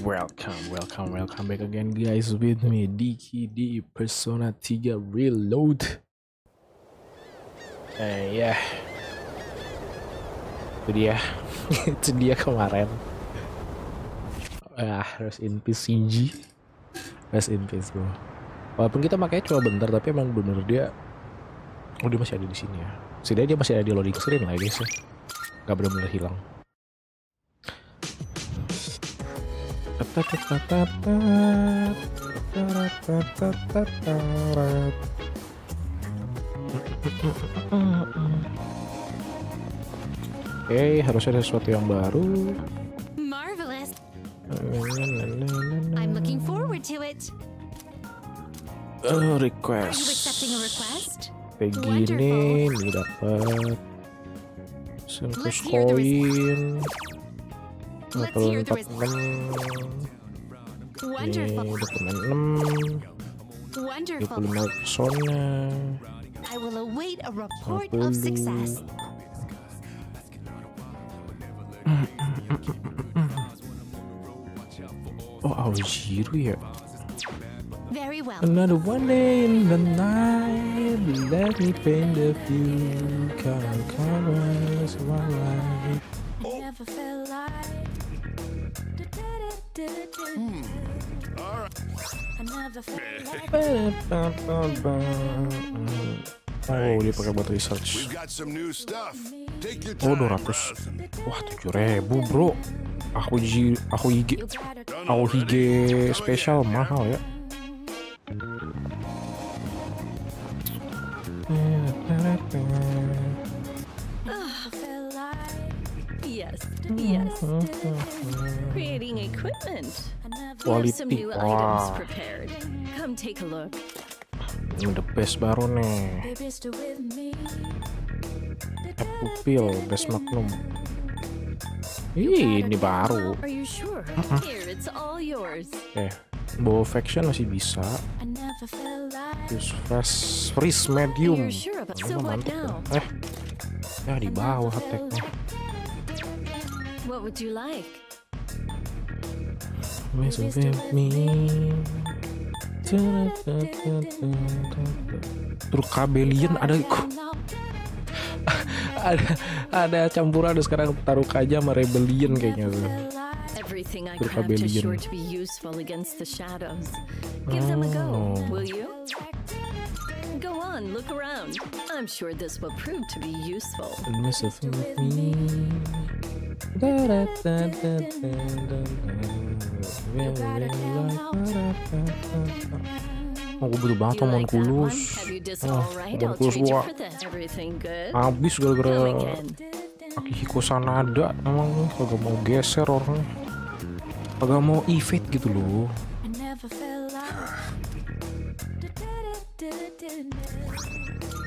Welcome back again guys with me Diki di Persona 3 Reload. Ya itu dia kemarin. Rest in peace Shinji, rest in peace bro. Walaupun kita makanya cuma bentar, tapi emang bener dia masih ada di sini ya. Setidaknya dia masih ada di loading screen lah guys ya, nggak bener-bener hilang. Oke, harus ada sesuatu yang baru. Marvelous. I'm looking forward to it. Request. Are you accepting a request? Kayak gini, nih dapat 100 koin. Let's hear the result. Wonderful. Wonderful. 25 persona. I will await a report of success. Oh, Aojiru ya. Very well. Another one day in the night, let me paint the view. Colors of my life. Never felt like. I never felt like. Oh, dia pakai buat research. Oh, 200. Wah, 7.000 bro. Aku hige spesial mahal ya. Yes. Creating equipment. We have some Quality. new items prepared. Come take a look. Ini the best baru nih. Pupil, best magnum. Ini baru. Are you sure? Here, it's all yours. Bow faction masih bisa. Terus freeze medium. You're sure about so what now? Ya di bawah attack-nya. What would you like? Mess with me. Terus kabelian ada ada campuran sekarang, taruh aja sama rebellion kayaknya tuh. Everything I craft is sure to be useful against the shadows. Give them a go, will you? Go on, look around. I'm sure this will prove to be useful. Mess with me. Aku butuh banget homunculus. Homunculus gua habis gara-gara Akihiko Sanada. Emang kagak mau geser orangnya, kagak mau evade gitu loh.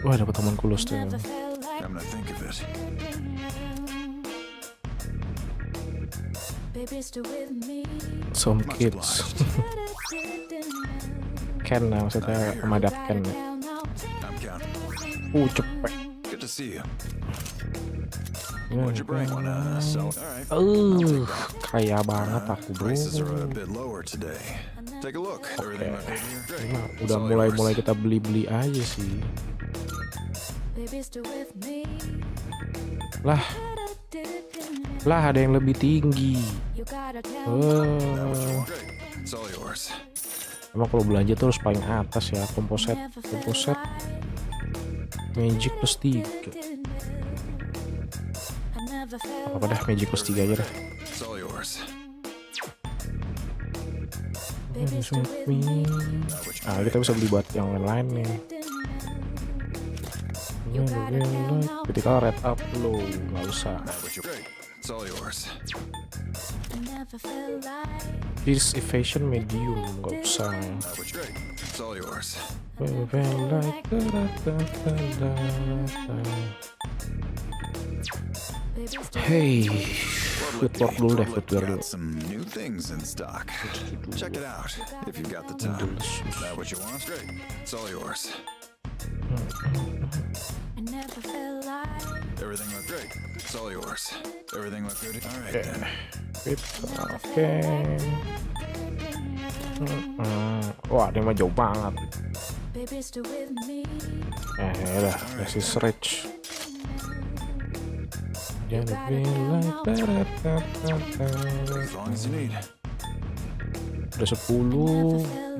Wah, dapat homunculus tuh. Some kids. Ken lah maksudnya, pemadap Ken. Cepet. Kaya banget aku bro. Udah mulai kita beli aja sih. Lah ada yang lebih tinggi. Emang kalau belanja tuh harus paling atas ya. Komposet magic plus 3. Apa dah, magic plus 3 aja dah. Kita bisa beli buat yang lain nih. Critical red up low, nggak usah. This evasion medium, nggak usah. Hey, footwork dulu deh, footwork dulu. Check it out if you've got the time. That what you want? Great. It's all yours. Everything looked great. It's all yours. Everything looked good. All right then. Oke. Wah, ini mah jauh banget. Udah, this is rich. As long as you need. Udah 10,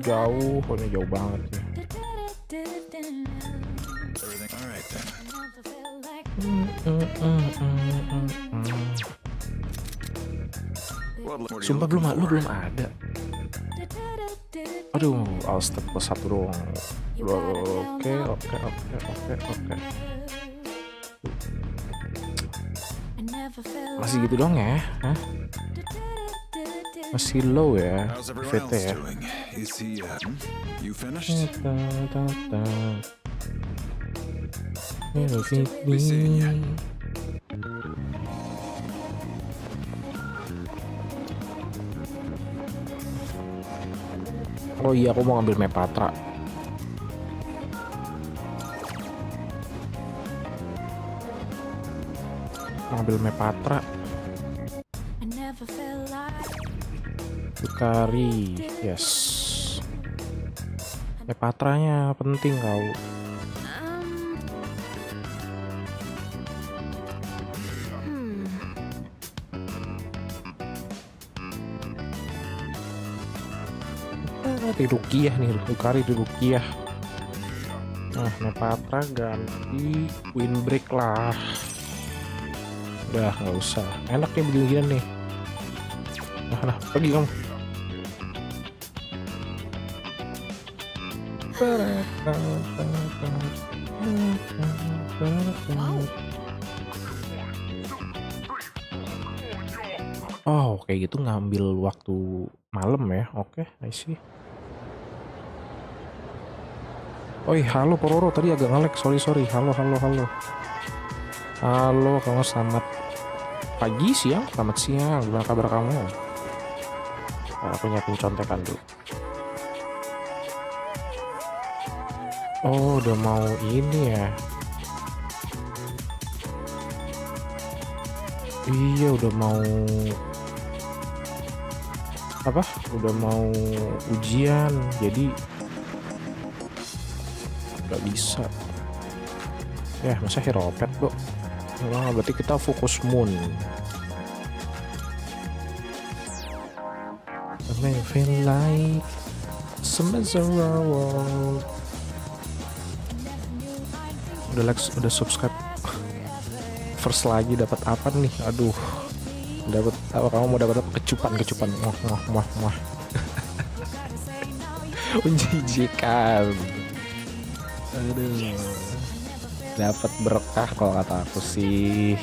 jauh, oh, ini jauh banget ya. Everything all right then. Sumpah lu belum ada. Aduh, all step plus 1 doang. Oke. Masih gitu doang ya? Hah? Masih low ya, How's everyone VT else ya. doing? Is he you finished? Be seeing ya. Oh iya, aku mau ngambil map Patra. Ngambil map Patra. Bukari, yes. Map Patranya penting kau. Di Rukiah nih, Bukari di Rukiah. Nah, Nepatra ganti windbreak lah. Udah, nggak usah. Enak nih begini-gini nih. Nah, pergi kamu. Oh, kayak gitu ngambil waktu malam ya. Oke, I see. Oi, halo Pororo, tadi agak nge-lag, sorry. Halo. Halo, kamu selamat pagi, siang, selamat siang. Gimana kabar kamu? Aku nyiapin contekan dulu. Oh, udah mau ini ya. Iya, udah mau apa? Udah mau ujian, jadi nggak bisa ya. Masa hero pet bro? Nah, berarti kita fokus moon. I feel like semester world. Udah subscribe. First lagi dapat apa nih? Aduh, dapat apa? Kamu mau dapat apa? Kecupan. Wah. Menjijikan. Aduh, dapat berkah kalau kata aku sih.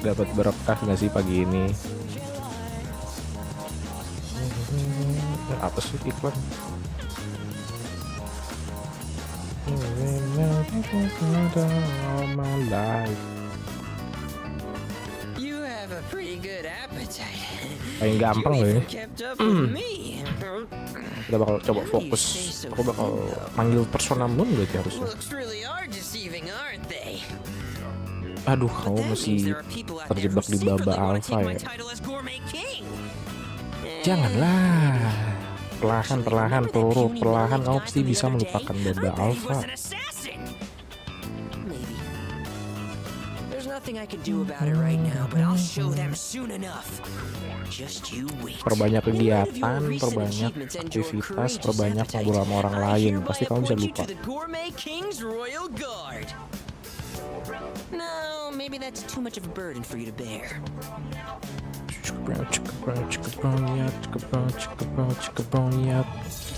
Dapat berkah nggak sih pagi ini? Apa sih iklan? Paling gampang loh ini. Kita bakal coba fokus. Aku bakal manggil persona moon berarti harusnya. Aduh, kamu masih terjebak di baba alpha ya. Janganlah. Perlahan Pororo, perlahan kamu pasti bisa melupakan baba alpha. Perbanyak kegiatan, perbanyak aktivitas, perbanyak ngobrol sama orang lain, pasti kamu bisa lupa.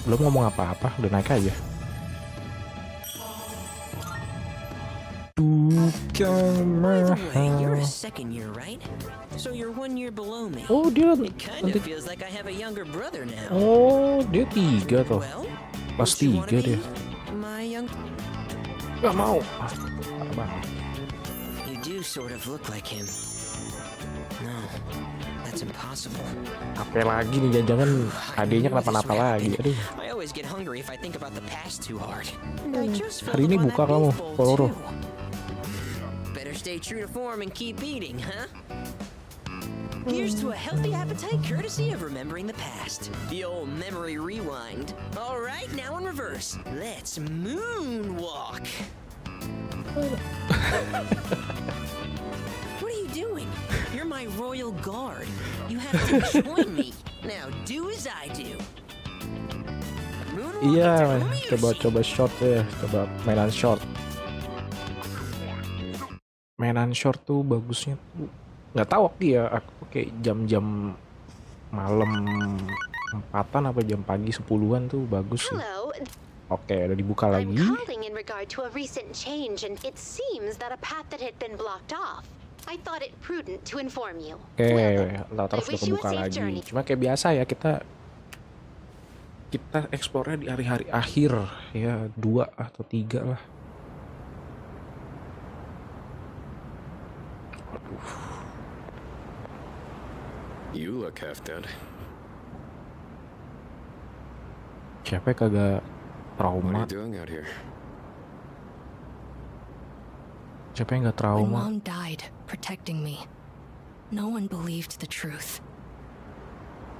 Belum ngomong apa-apa, udah naik aja. By the way, you're a second year, right? So you're 1 year below me. Oh, dia It kind of feels like I have a younger brother now. Oh, dia 3 toh. Well, Kelas don't you wanna 3 dia. be my young. Gak mau. Parah. You do sort of look like him. No, that's impossible. Apa lagi nih, jangan adiknya kenapa-napa lagi. Aduh. I always get hungry if I think about the past too hard. Hari ini buka kamu, Poloro. Better stay true to form and keep eating, huh? Here's to a healthy appetite courtesy of remembering the past. The old memory rewind. All right, now in reverse. Let's moonwalk. What are you doing? You're my royal guard. You have to join me. Now do as I do. Moonwalk Iya, into coba short ya, coba mainan short. Mainan short tuh bagusnya tuh nggak tahu ya, aku kayak jam-jam malam 4-an apa jam pagi 10-an tuh bagus sih. Hello, Oke, udah dibuka I'm lagi. calling in regard to a recent change, and it seems that a path that had been blocked off. I thought it prudent to inform you. Oke, Well, latar I sudah wish you a kebuka safe lagi. journey. Cuma kayak biasa ya, kita eksplornya di hari-hari akhir ya, 2 atau 3 lah. You look half dead. Siapa yang kagak What are trauma? you doing out here? Siapa yang nggak When trauma? Mom died, protecting me, no one believed the truth.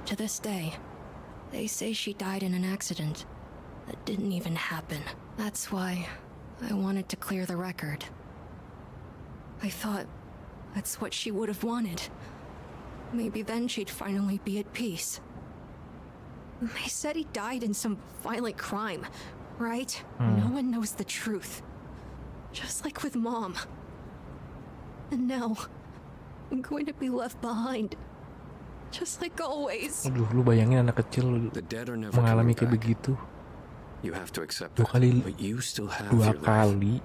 To this day, they say she died in an accident that didn't even happen. That's why I wanted to clear the record. I thought that's what she would have wanted. Maybe then she'd finally be at peace. They said he died in some violent crime, right? No one knows the truth. Just like with Mom. And now, I'm going to be left behind. Just like always. Aduh, lu bayangin anak kecil The dead are never mengalami coming kayak back. begitu. You have to accept Dua that. kali- But you still have 2 your life. kali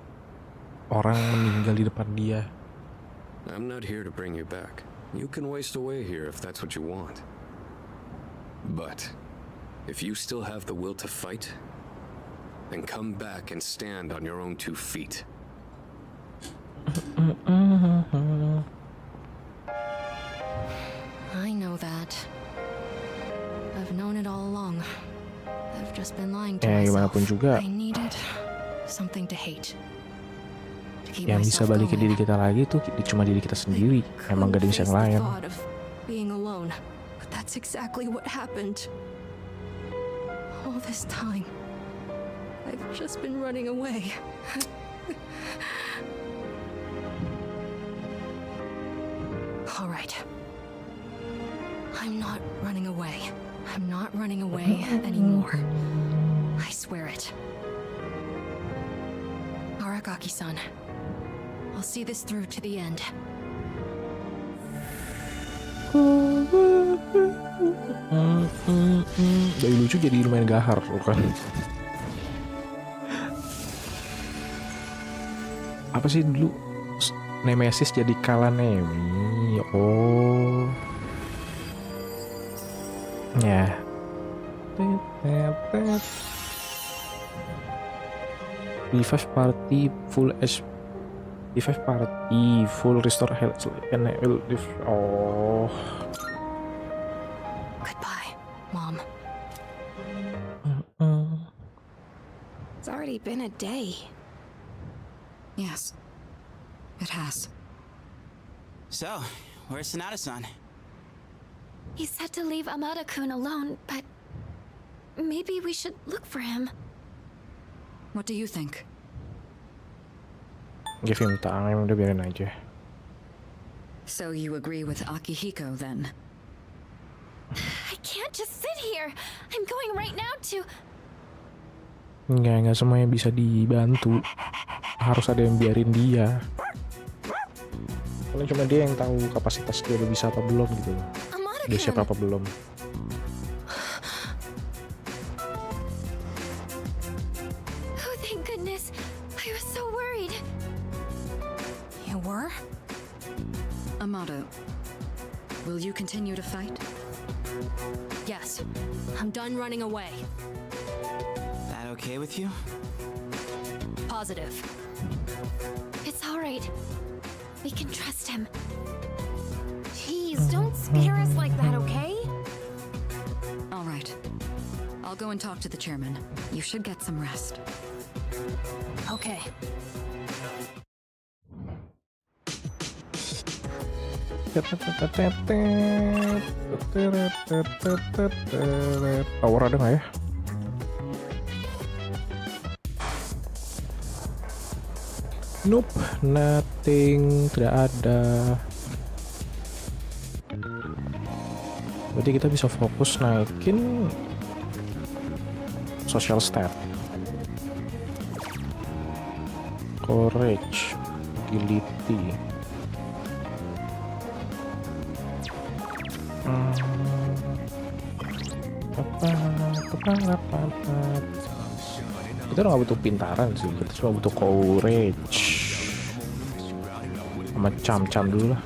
orang meninggal di depan dia. I'm not here to bring you back. You can waste away here if that's what you want. But if you still have the will to fight, then come back and stand on your own 2 feet. I know that. I've known it all along. I've just been lying to Ya, myself. gimana pun juga. I needed something to hate. To keep Yang bisa myself balikin going. diri kita lagi tuh cuma diri kita sendiri. Emang gak ada yang bisa yang lain. Thought of being alone, but that's exactly what happened. All this time, I've just been running away. All right. I'm not running away. I'm not running away anymore. I swear it. Aragaki-san, I'll see this through to the end. Dari lucu jadi lumayan gahar bukan? Apa sih dulu Nemesis jadi Kalanemi? Oh, ya. B5 party full B5 party full restore health and oh. Goodbye, Mom. It's already been a day. Yes, it has. So, where's Sonata-san? He said to leave Amada-kun alone, but maybe we should look for him. What do you think? Give him time, udah biarin aja. So you agree with Akihiko then? I can't just sit here. I'm going right now to... Nggak semuanya bisa dibantu. Harus ada yang biarin dia. Karena cuma dia yang tahu kapasitas dia udah bisa apa belum gitu. Dia siapa apa belum. Oh, thank goodness. I was so worried. You Amato, will you continue to fight? Yes, I'm done running away. That okay with you? Positive. It's all right. We can trust him. Please, don't scare us like that, okay? All right. I'll go and talk to the chairman. You should get some rest. Okay. Power ada nggak ya? Nope, nothing, tidak ada. Berarti kita bisa fokus naikin social stat, courage, agility. Kita nggak butuh pintaran sih, kita cuma butuh courage sama cam-cam dulu lah.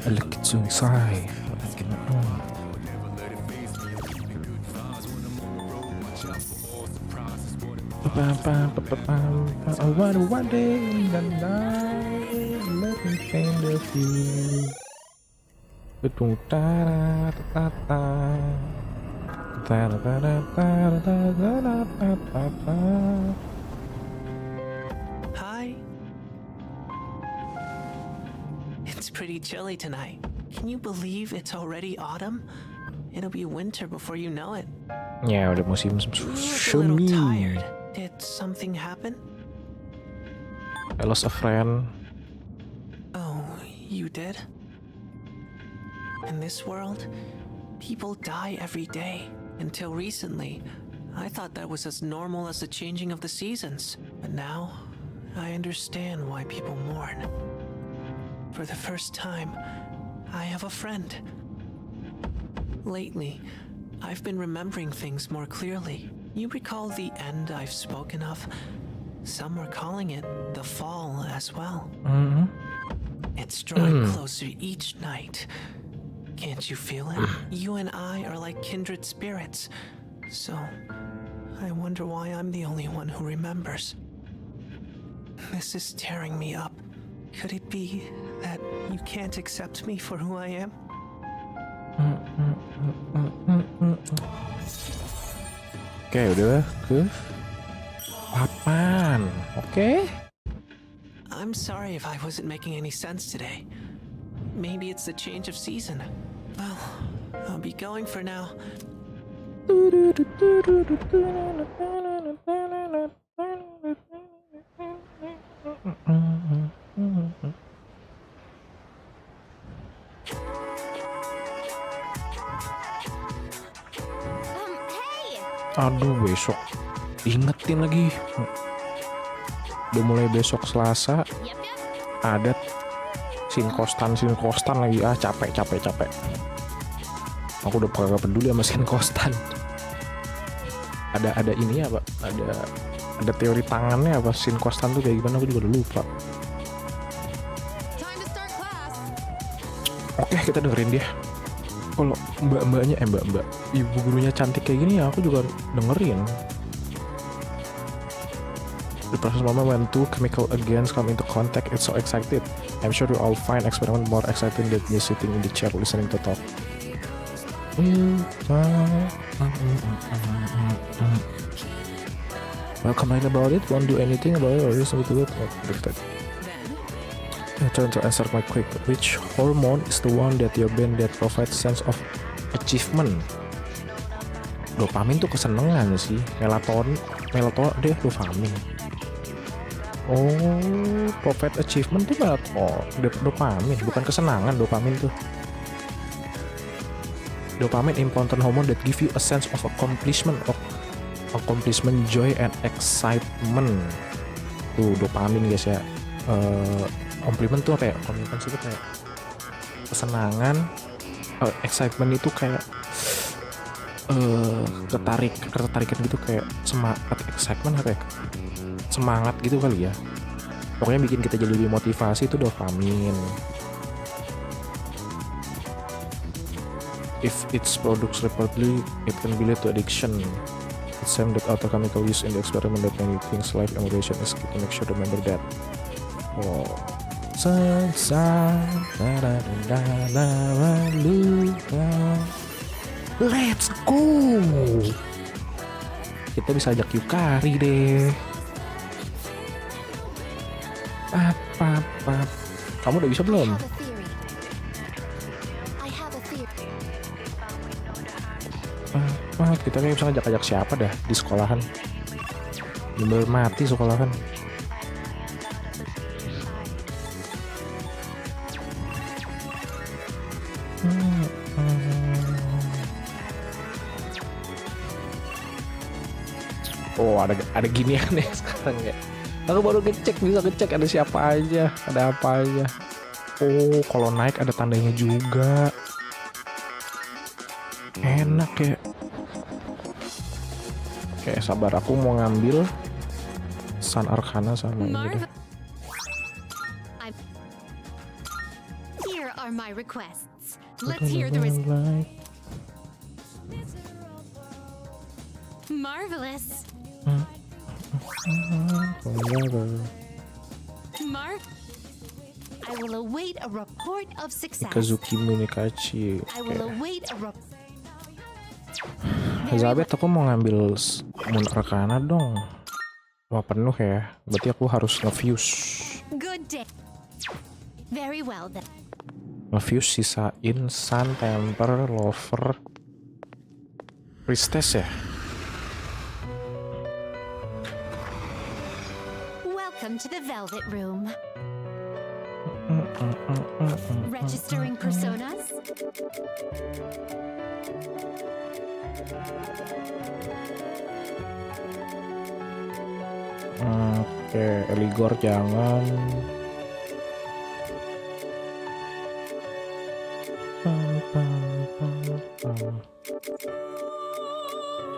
Look at you inside. One day and night, let me paint the view. Betung tara tata tara tara tara tara tata. Hi. It's pretty chilly tonight. Can you believe it's already autumn? It'll be winter before you know it. Ya, udah musim You look a little semi. tired. Did something happen? I lost a friend. Oh, you did? In this world, people die every day. Until recently, I thought that was as normal as the changing of the seasons. But now, I understand why people mourn. For the first time, I have a friend. Lately, I've been remembering things more clearly. You recall the end I've spoken of? Some were calling it the fall as well. It's drawing closer each night. Can't you feel it? You and I are like kindred spirits. So, I wonder why I'm the only one who remembers. This is tearing me up. Could it be that you can't accept me for who I am? Oke, udah ke 8. Oke. I'm sorry if I wasn't making any sense today. Maybe it's the change of season. Well, I'll be going for now. Hey! Aduh, besok ingetin lagi. Udah mulai besok Selasa. Ada sin kostan lagi. Capek. Aku udah kagak peduli sama sin kostan. Ada ini apa? Ada teori tangannya apa? Sin kostan tuh kayak gimana? Aku juga udah lupa. Oke, kita dengerin dia. Kalau mbak-mbaknya ibu gurunya cantik kayak gini ya aku juga dengerin. The process moment when two chemical agains come into contact, it's so excited. I'm sure you all find experiment more exciting than just sitting in the chair listening to talk. Well, complain about it, won't do anything about it, or just a little bit. I turn to answer my quick. Which hormone is the one that your brain that provides sense of achievement? Dopamin tuh kesenangan sih. Melatonin deh dopamin. Oh, provide achievement tuh dopamin, bukan kesenangan dopamin tuh. Dopamin important hormone that give you a sense of accomplishment, joy and excitement. Tuh dopamin guys ya. Compliment tuh apa ya? Compliment itu kayak kesenangan, excitement itu kayak ketertarikan gitu, kayak semangat, excitement apa ya? Semangat gitu kali ya. Pokoknya bikin kita jadi lebih motivasi itu dopamin. If it's produced repeatedly, it can be lead to addiction. It's same that other chemical used in the experiment that many things life and motivation is key to make sure to remember that. Oh. Let's go. Kita bisa ajak Yukari deh. Apa? Kamu udah bisa belum? Kita kayak bisa ajak siapa dah di sekolahan? Bener mati sekolahan. Oh, ada ginian nih sekarang ya. Aku baru bisa ngecek ada siapa aja, ada apa aja. Oh, kalau naik ada tandanya juga. Enak ya. Oke, sabar, aku mau ngambil Sun Arcana sama ini deh. Here are my requests. Let's hear the marvelous. I will await a report of success. Kazuki Munikachi. I will await a Elizabeth, aku mau ngambil Moon Arcana dong. Wah, penuh ya. Berarti aku harus nge-fuse. Good day. Very well then. Nge-fuse sisain Sun, Temper, Lover, Priestess ya. Welcome to the Velvet Room. Registering personas. Oke, Eligor jangan.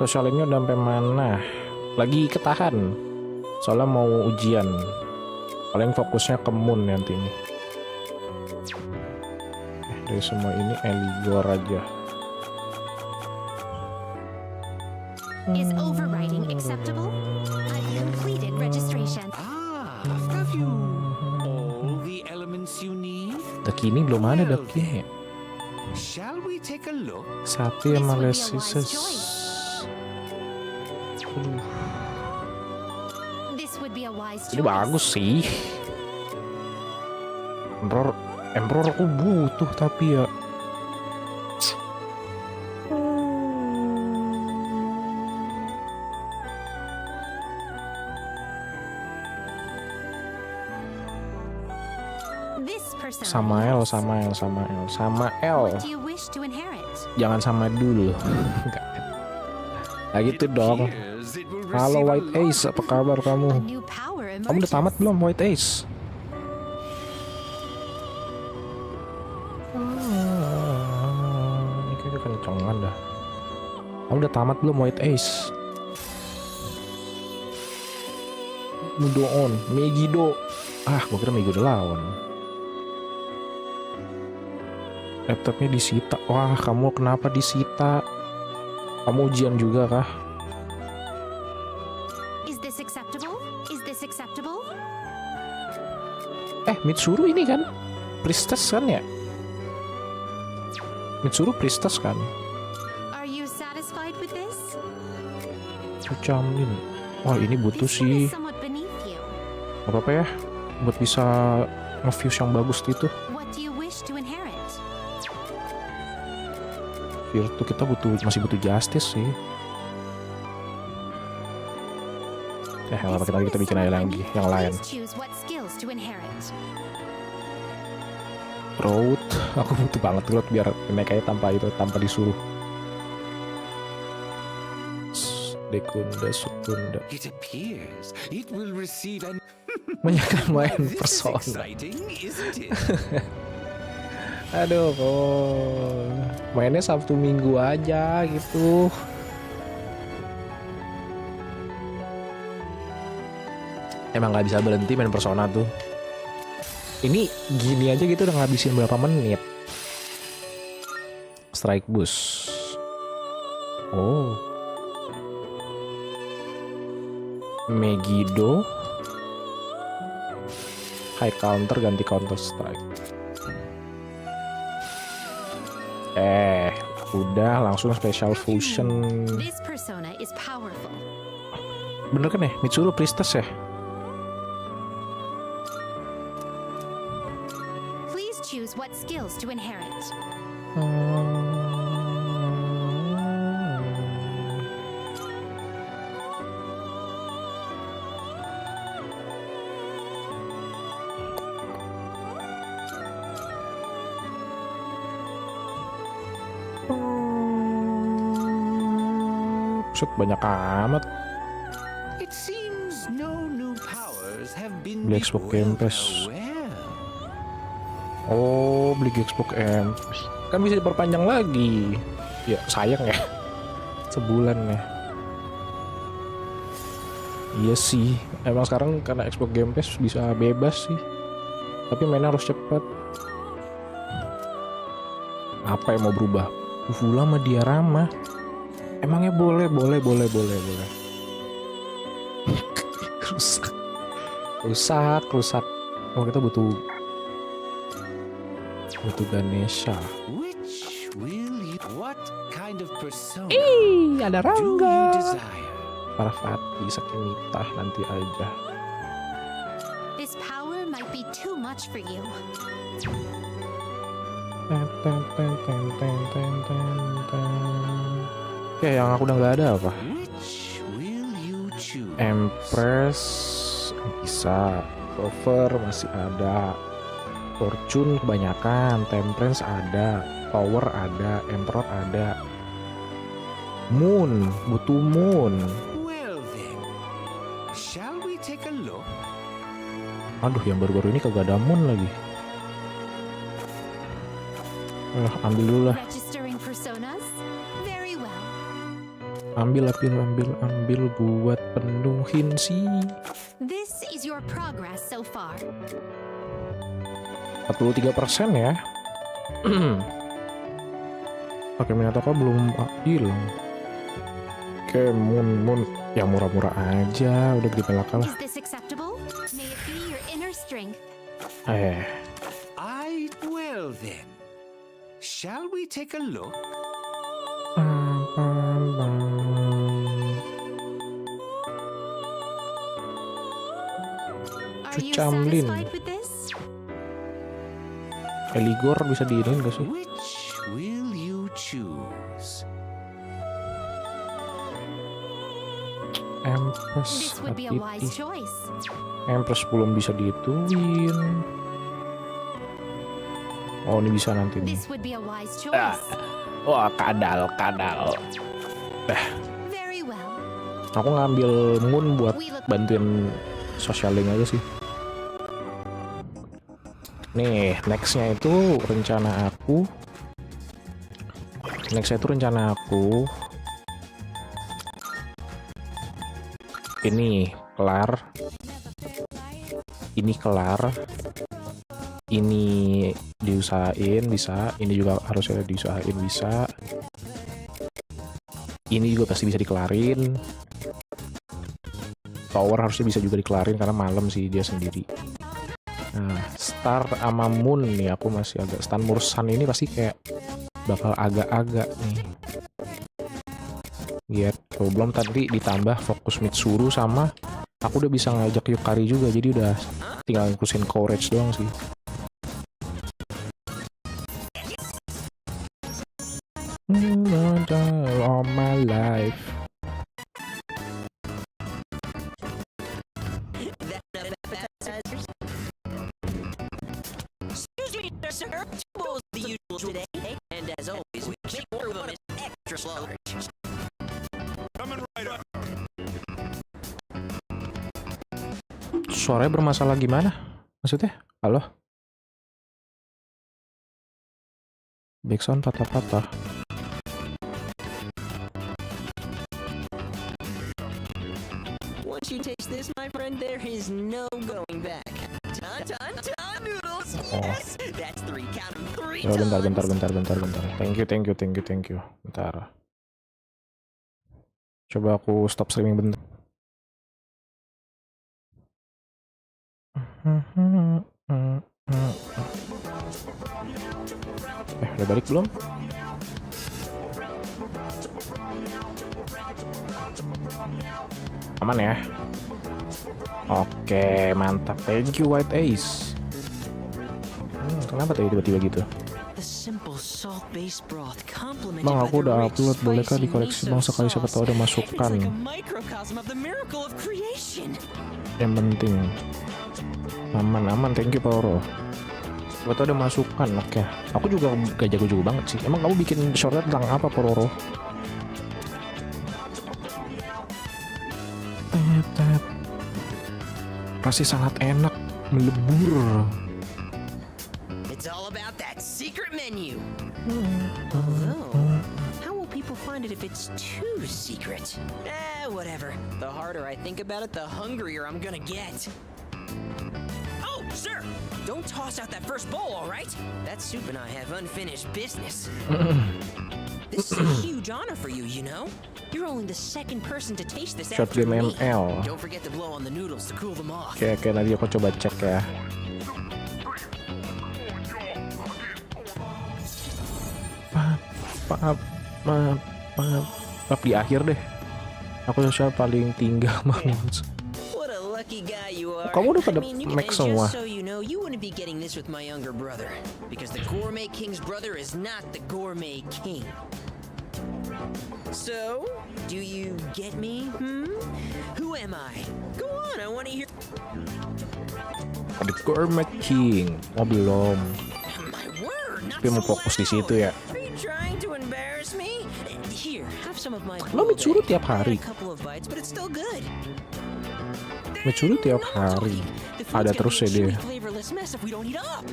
Sosialnya udah sampai mana? Lagi ketahan. Soalnya mau ujian. Paling fokusnya ke Moon nanti nih. Dari semua ini Eligor aja. Is overriding acceptable? I've completed registration. Have you all the elements you need? Dakini belum ada Dakini. Shall we take a look? Satu yang Malesis. This would be a wise Ini choice. bagus sih. Emperor aku butuh tapi ya. Sama L. What do you wish to inherit? Jangan sama dulu. Enggak. Nah gitu dong. Halo White Ace, apa kabar kamu? A new power Kamu udah tamat belum White Ace? Ini kayaknya kencongan dah. Kamu udah tamat belum White Ace? Mudo on, Megido. Gua kira Megido lawan. Laptopnya disita. Wah, kamu kenapa disita? Kamu ujian juga kah? Is this acceptable? Is this acceptable? Mitsuru ini kan Priestess kan ya? Mitsuru Priestess kan? Are you satisfied with this? Ucamin. Wah, ini butuh This one sih. is somewhat beneath you. Gak apa-apa ya, buat bisa nge-fuse yang bagus gitu. What do you wish to inherit? Virtu kita masih butuh justice sih. Gak apa-apa, kita bikin aja lagi yang lain. Please choose what skills to inherit. Road, aku butuh banget road biar naik aja tanpa disuruh. Dekunda, Sukunda. It appears it will receive an Banyak main persona. exciting, isn't it? Aduh, mainnya Sabtu Minggu aja gitu. Emang nggak bisa berhenti main Persona tuh. Ini gini aja gitu udah ngabisin berapa menit. Strike boost. Oh. Megiddo. High counter ganti counter strike. Udah langsung special fusion. This persona is powerful. Bener kan ya? Mitsuru Priestess ya? Please choose what skills to inherit. Buset, banyak amat. It seems no new powers have been Beli Xbox Game Pass. Oh, beli Xbox Game Pass. Kan bisa diperpanjang lagi. Ya, sayang ya. Sebulan ya. Iya sih. Emang sekarang karena Xbox Game Pass bisa bebas sih. Tapi mainnya harus cepet. Apa yang mau berubah? Ufula sama diorama. Emangnya boleh. rusak. Oh, kita butuh Ganesha. Ada Rangga. Parvati, Sakinita nanti aja. This power might be too much for you. Oke, yang aku udah nggak ada apa? Empress bisa, Clover masih ada, Fortune kebanyakan, Temperance ada, Power ada, Emperor ada, Moon, butuh Moon. Aduh, yang baru-baru ini kagak ada Moon lagi. Ambil dulu lah. Ambil buat penuhin sih. This is your progress so far. 43% ya. Oke, Minataka belum hilang. Oke, Moon yang murah-murah aja, udah beli pelaka lah. Is this acceptable? May it be your inner strength. Well then. Shall we take a look? Are you Camlin. satisfied with this? Eligor bisa diinin gak sih? Which will you choose? Empress This would be a wise Atiti. choice. Empress belum bisa dituin. Oh, ini bisa nanti nih. This would be a wise choice. Wah, kadal. Very well. Aku ngambil Moon buat bantuin socialing aja sih. Nih, nextnya itu rencana aku. Ini kelar. Ini diusahain bisa. Ini juga harusnya diusahain bisa. Ini juga pasti bisa dikelarin. Power harusnya bisa juga dikelarin karena malam sih dia sendiri. Nah, Star sama Moon nih aku masih agak Stan Mursan ini pasti kayak bakal agak-agak nih. Gitu. Belum tadi ditambah fokus Mitsuru sama aku udah bisa ngajak Yukari juga, jadi udah tinggal ngikusin courage doang sih. All my life. Excuse me, sir. Two bowls the usual today, and as always, make one of them extra large. Coming right up. Suaranya bermasalah gimana? Maksudnya? Halo? Backsound patah-patah. Once you taste this, this, my friend, there is no going back. Ton noodles. Yes, that's 3. Count 'em 3 Oh, tons. bentar. Thank you. Bentar. Coba aku stop streaming bentar. Udah balik belum? Aman ya? Oke, mantap. Thank you White Ace. Kenapa tuh tiba-tiba gitu? Bang, aku udah upload, bolehkah dikoleksi bang sekali, siapa tahu ada masukan. Yang penting aman, thank you Pauro. Siapa tahu ada masukan. Oke. Aku juga gak jago-jago banget sih. Emang kamu bikin shortnya tentang apa Pauro? Pasti sangat enak, melebur. It's all about that secret menu. Although, how will people find it if it's too secret? Whatever. The harder I think about it, the hungrier I'm gonna get. Oh, sir! Don't toss out that first bowl, all right? That soup and I have unfinished business. This is a huge honor for you, you know? You're only the second person to taste this Shot after game me. ML. Don't forget to blow on the noodles to cool them off. Oke, nanti aku coba cek ya. Maaf di akhir deh. Aku sosial paling tinggal banget. What a lucky guy you are. Kamu udah pada you max just semua. so you know, you wouldn't be getting this with my younger brother, because the gourmet king's brother is not the gourmet king. So, do you get me? Who am I? Go on, I want to hear. The Gourmet King. Oh belum. My word, not Tapi mau so fokus di loud. situ ya. Are you trying to embarrass me? Here, have some of my. Lo Mitsuru tiap hari. A couple of bites, but it's still good. Mitsuru tiap hari. Ada terus ya dia. Flavorless mess if we don't eat up.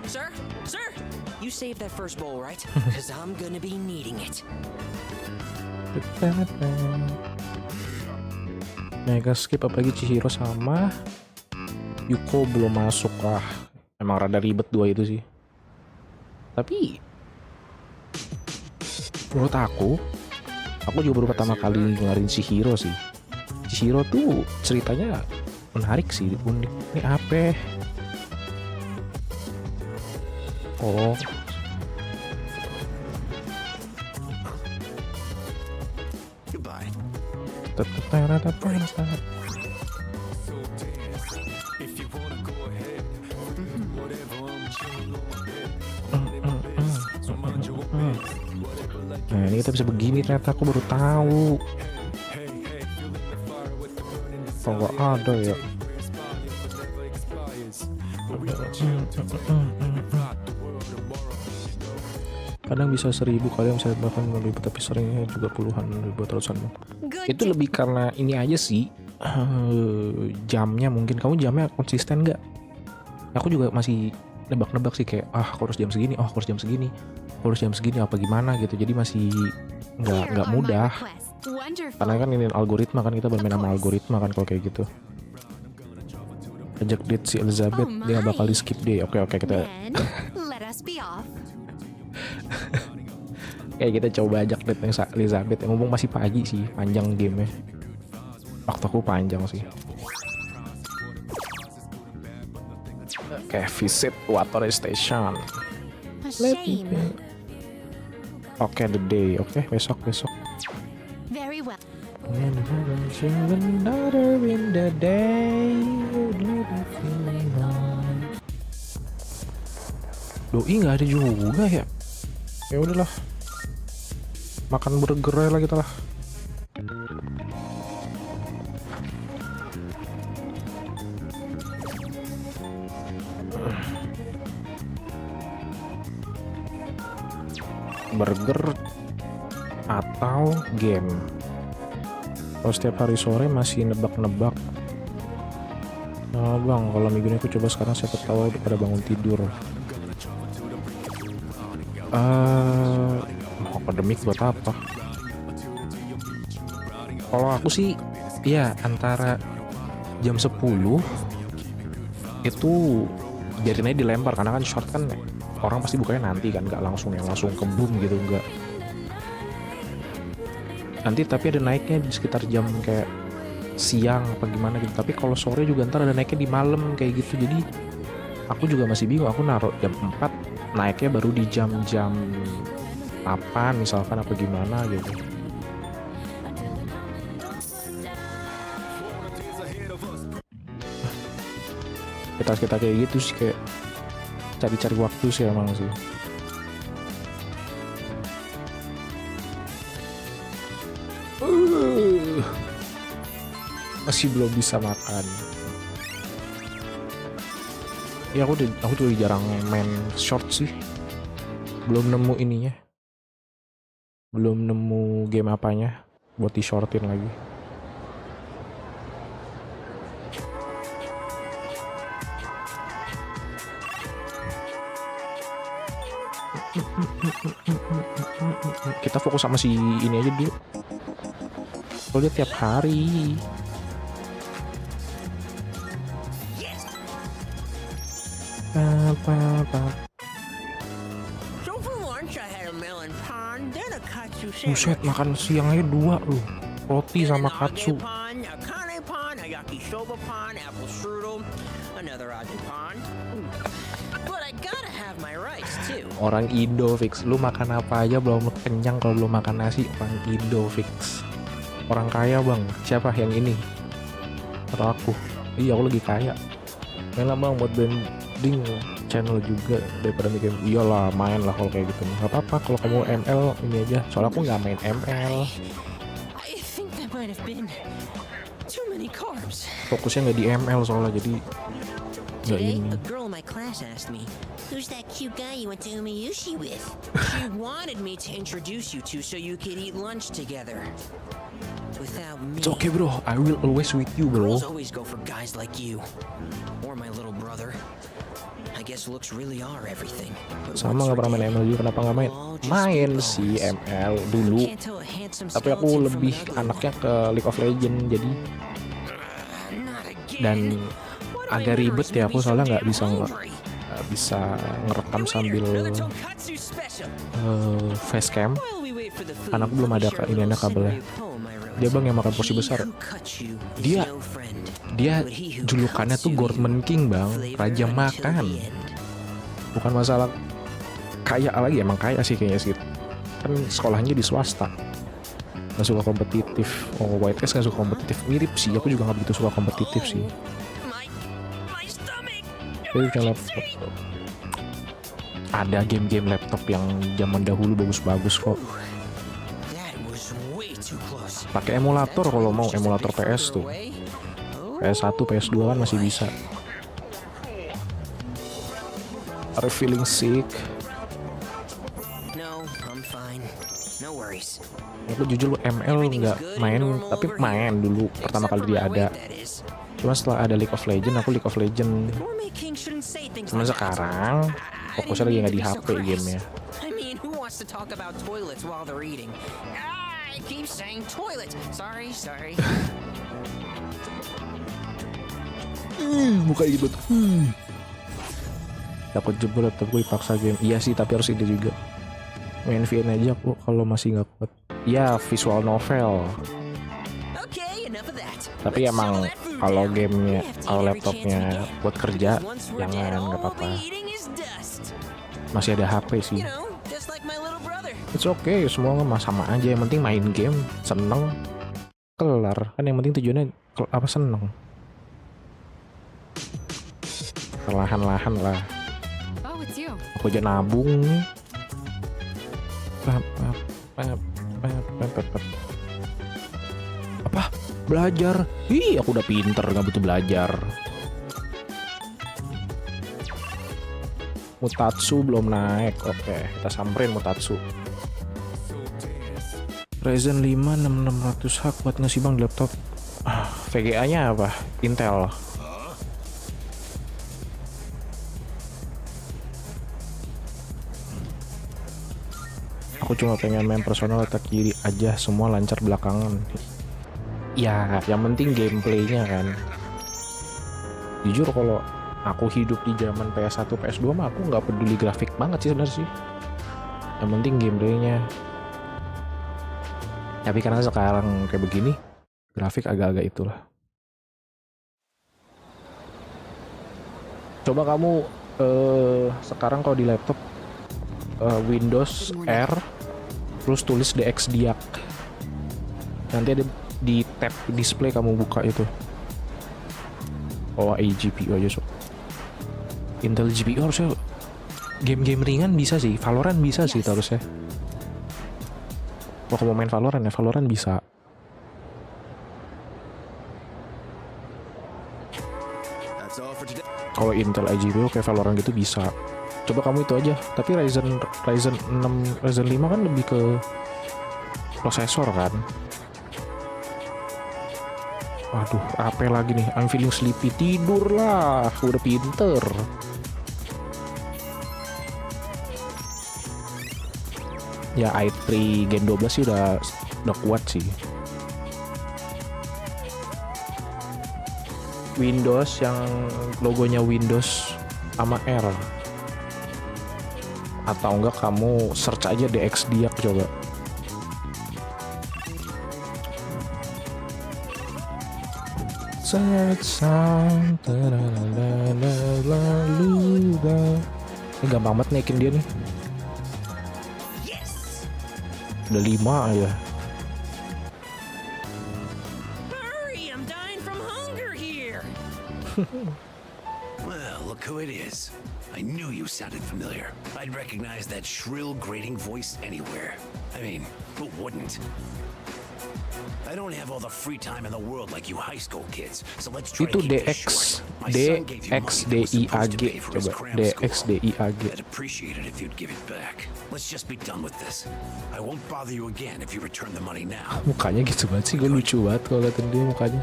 Sir, you saved that first bowl, right? Because I'm gonna be needing it. Mega skip, apalagi Chihiro sama Yuko belum masuk lah. Emang rada ribet dua itu sih. Tapi menurut aku juga baru pertama kali ngelarin Chihiro sih. Chihiro tuh ceritanya menarik sih, unik. Ini apa? Oh. Goodbye. Nah ini kita bisa begini, ternyata aku baru tahu. Oh nggak ada ya. Kadang bisa 1000, kadang bisa bahkan lebih, tapi seringnya juga puluhan ribu atau ratusan. Itu lebih karena ini aja sih, jamnya mungkin. Kamu jamnya konsisten nggak? Aku juga masih nebak-nebak sih, kayak aku harus jam segini, aku harus jam segini, apa gimana gitu. Jadi masih nggak mudah. Karena kan ini algoritma kan, kita bermain sama algoritma kan kalau kayak gitu. Ajak date si Elizabeth, dia bakal di skip deh. Oke kita. Kayak kita coba ajak date yang Elizabeth. Ngomong masih pagi sih, panjang gamenya. Waktu aku panjang sih. Oke, visit water station. Oke, the day. Oke, besok. Very well. Doi nggak ada juga ya. Ya udahlah, makan burger lah kita lah. Burger atau game. Kalau setiap hari sore masih nebak-nebak. Nah bang, kalau minggu ini aku coba sekarang, siapa tahu udah pada bangun tidur. Akademik buat apa? Kalau aku sih Iya, antara jam 10 itu jaringannya dilempar, karena kan short kan orang pasti bukanya nanti kan, nggak langsung yang langsung kebum gitu, nggak. Nanti tapi ada naiknya di sekitar jam kayak siang apa gimana gitu. Tapi kalau sore juga ntar ada naiknya di malam kayak gitu. Jadi aku juga masih bingung, aku naruh jam 4, naiknya baru di jam-jam 8 misalkan apa gimana gitu. Kita kayak gitu sih, kayak cari-cari waktu sih emang sih. Masih belum bisa makan. Ya aku tuh jarang main short sih. Belum nemu ininya. Belum nemu game apanya buat di shortin lagi. Kita fokus sama si ini aja dulu. Kalau dia tiap hari. Buset, makan siangnya 2 loh. Roti sama katsu. Orang Indo fix, lu makan apa aja belum kenyang kalau belum makan nasi. Orang Indo fix. Orang kaya bang, siapa yang ini? Atau aku? Iya, aku lagi kaya. Main lah bang buat branding channel juga daripada bikin. Iyalah, main lah kalau kayak gitu. Gak apa-apa kalau kamu ML ini aja. Soalnya aku nggak main ML. Fokusnya nggak di ML soalnya, jadi nggak ini. Who's that cute guy you went to Umiyushi with? She wanted me to introduce you to so you could eat lunch together. Without me. It's okay bro, I will always with you bro. Girls always go for guys like you. Or my little brother. I guess looks really are everything. Sama nggak pernah main ML juga, kenapa nggak main? Main sih ML dulu. Tapi aku lebih anaknya ke League of Legends jadi. Dan agak ribet ya aku soalnya nggak bisa ngerekam sambil facecam karena aku belum ada ini kabelnya. Dia bang yang makan porsi besar. Dia julukannya tuh Gorman King bang, raja makan. Bukan masalah kaya lagi, emang kaya sih kayaknya sih. Kan sekolahnya di swasta, nggak suka kompetitif. Oh, White Case nggak suka kompetitif, mirip sih. Aku juga nggak begitu suka kompetitif sih. Jadi laptop ada game-game laptop yang zaman dahulu bagus-bagus kok. Pakai emulator kalau mau, emulator PS tuh. PS1, PS2 kan masih bisa. Are you feeling sick? Aku jujur ML nggak main, tapi main dulu pertama kali dia ada. Cuma setelah ada League of Legends, aku League of Legends. Cuma sekarang fokusnya lagi nggak di HP gamenya. Buka ribet. Takut jebol laptop gue dipaksa game. Iya sih, tapi harus itu juga. Main VN aja aku kalau masih nggak kuat. Ya visual novel. Tapi emang kalau gamenya, kalau laptopnya buat kerja, jangan, nggak apa-apa. Masih ada HP sih. It's okay, semua mah sama aja. Yang penting main game, seneng, kelar. Kan yang penting tujuannya apa, seneng. Perlahan-lahan lah. Aku aja nabung nih. Apa? Belajar? Ih, aku udah pinter, nggak butuh belajar. Mutatsu belum naik. Oke, kita samperin Mutatsu. Ryzen 5 6600H kuat nggak sih bang di laptop? VGA-nya apa? Intel. Aku cuma pengen main personal letak kiri aja, semua lancar belakangan. Ya, yang penting gameplaynya kan. Jujur kalau aku hidup di zaman PS1, PS2 mah aku nggak peduli grafik banget sih sebenarnya sih. Yang penting gameplaynya. Tapi karena sekarang kayak begini, grafik agak-agak itulah. Coba kamu sekarang kalau di laptop Windows R terus tulis DX Diak. Nanti ada di tab display kamu buka itu. Oh, GPU aja so. Intel GPU harusnya game-game ringan bisa sih. Valorant bisa sih harusnya. Wah, kalau mau main Valorant ya, Valorant bisa. Kalau Intel GPU kayak Valorant gitu bisa. Coba kamu itu aja. Tapi Ryzen 6, Ryzen 5 kan lebih ke prosesor kan. Waduh, apa lagi nih? I'm feeling sleepy. Tidur lah, udah pinter. Ya i3 Gen 12 sih udah kuat sih. Windows yang logonya Windows sama R. Atau enggak kamu search aja DX Diak coba. Ini gampang banget naikin dia nih. Udah 5 aja. Hurry, I'm dying from hunger here. Well, look who it is. I knew you sounded familiar. I'd recognize that shrill, grating voice anywhere. I mean, who wouldn't? I don't have all the free time in the world like you high school kids, so let's try itu to keep this DX short. My son gave you money that was supposed to pay for his coba cram DX school. DIAG. I'd appreciate it if you'd give it back. Let's just be done with this. I won't bother you again if you return the money now. Mukanya gitu banget sih, gue lucu banget kalau liatin dia mukanya.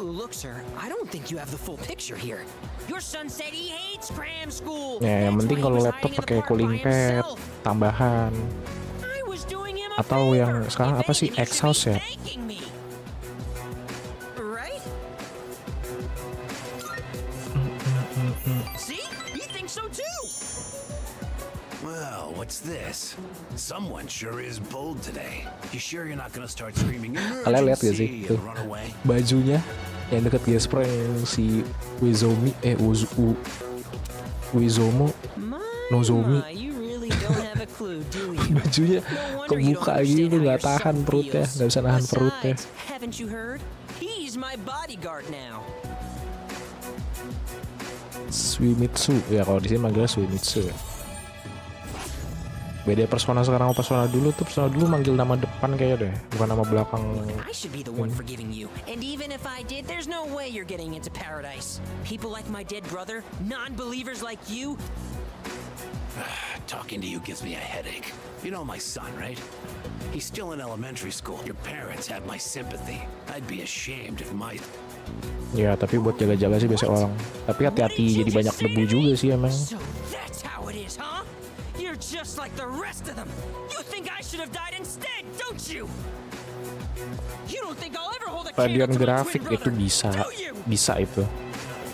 Look, sir, I don't think you have the full picture here. Your son said he hates cram school. Ya, yang penting kalau laptop pakai cooling pad tambahan. Atau yang sekarang apa sih, exhaust ya? See? He thinks so too. Well, what's this? Someone sure is bold today. You sure you're not gonna start screaming Kalian lihat gak sih emergency tuh and run away? bajunya yang deket Gasper yang si Wizomi Wizomo Nozomi. Bajunya kebuka gitu, nggak tahan perutnya, nggak bisa nahan perutnya. Haven't you heard? He's my bodyguard now. Suimitsu ya, kalau di sini manggilnya Suimitsu ya. Beda Persona sekarang sama Persona dulu tuh. Persona dulu manggil nama depan kayaknya deh, bukan nama belakang. I should be the one forgiving you. And even if I did, there's no way you're getting into paradise. People like my dead brother, non-believers like you. Talking to you gives me a headache. You know my son, right? He's still in elementary school. Your parents have my sympathy. I'd be ashamed if my... Ya, tapi buat jaga-jaga sih biasa orang. Tapi hati-hati, jadi banyak debu juga sih emang. So that's how it is, huh? You're just like the rest of them. You think I should have died instead, don't you? You don't think I'll ever hold a candle Radian to my grafik twin itu brother, bisa itu.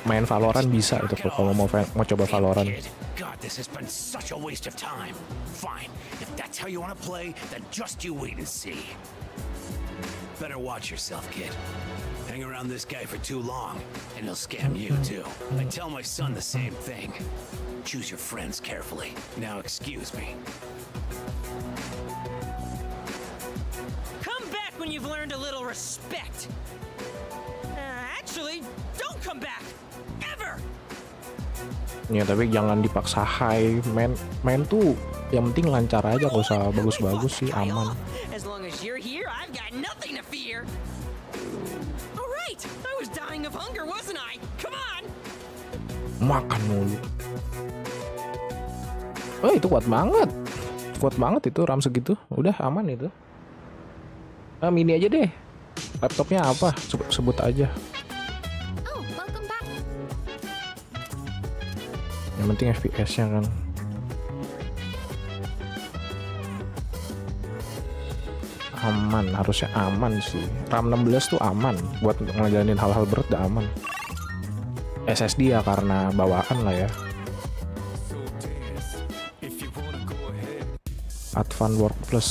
Main Valorant bisa itu kalau mau coba Valorant. God, this has been such a waste of time. Fine, if that's how you want to play, then just you wait and see. Better watch yourself, kid. Hang around this guy for too long, and he'll scam you too. I tell my son the same thing. Choose your friends carefully. Now excuse me. Come back when you've learned a little respect. Actually, don't come back. Ever. Ya tapi jangan dipaksa high. Main tuh yang penting lancar aja, gak usah bagus-bagus sih, aman. As long as you're here, I've got nothing to fear. All right, I was dying of hunger, wasn't I? Come on. Makan mulu. Oh, itu kuat banget. Kuat banget itu RAM segitu. Udah aman itu. Mini aja deh. Laptopnya apa? Sebut aja. Oh, welcome back. Yang penting FPS-nya kan. aman, harusnya aman sih. RAM 16 tuh aman buat ngejalanin hal-hal berat, udah aman. SSD ya karena bawaan lah ya. Advanced Work Plus.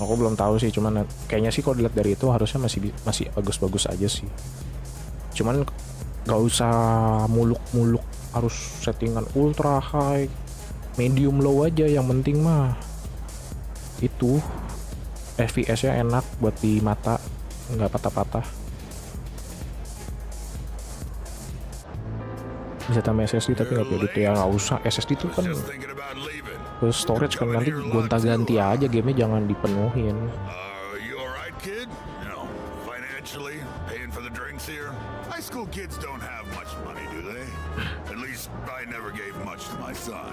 Aku belum tahu sih, cuman kayaknya sih kalau dilihat dari itu harusnya masih bagus-bagus aja sih. Cuman gak usah muluk-muluk harus settingan ultra high, medium low aja, yang penting mah itu FPS-nya enak buat di mata, nggak patah-patah. Bisa tambah SSD tapi nggak perlu ya, nggak usah. SSD itu kan storage kan, nanti gonta-ganti aja gamenya, jangan dipenuhin. School kids don't have much money, do they? At least I never gave much to my son.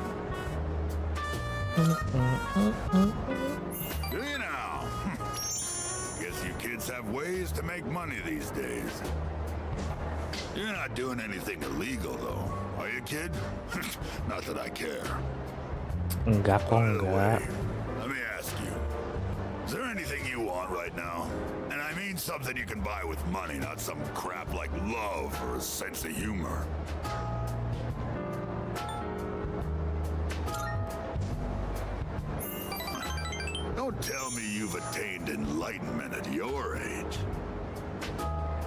Do you now? Guess you kids have ways to make money these days. You're not doing anything illegal, though, are you, kid? Not that I care. Enggak kok, enggak. Let me ask you, is there anything you want right now? And I mean something you can buy with money, not some crap like love or a sense of humor. Don't tell me you've attained enlightenment at your age.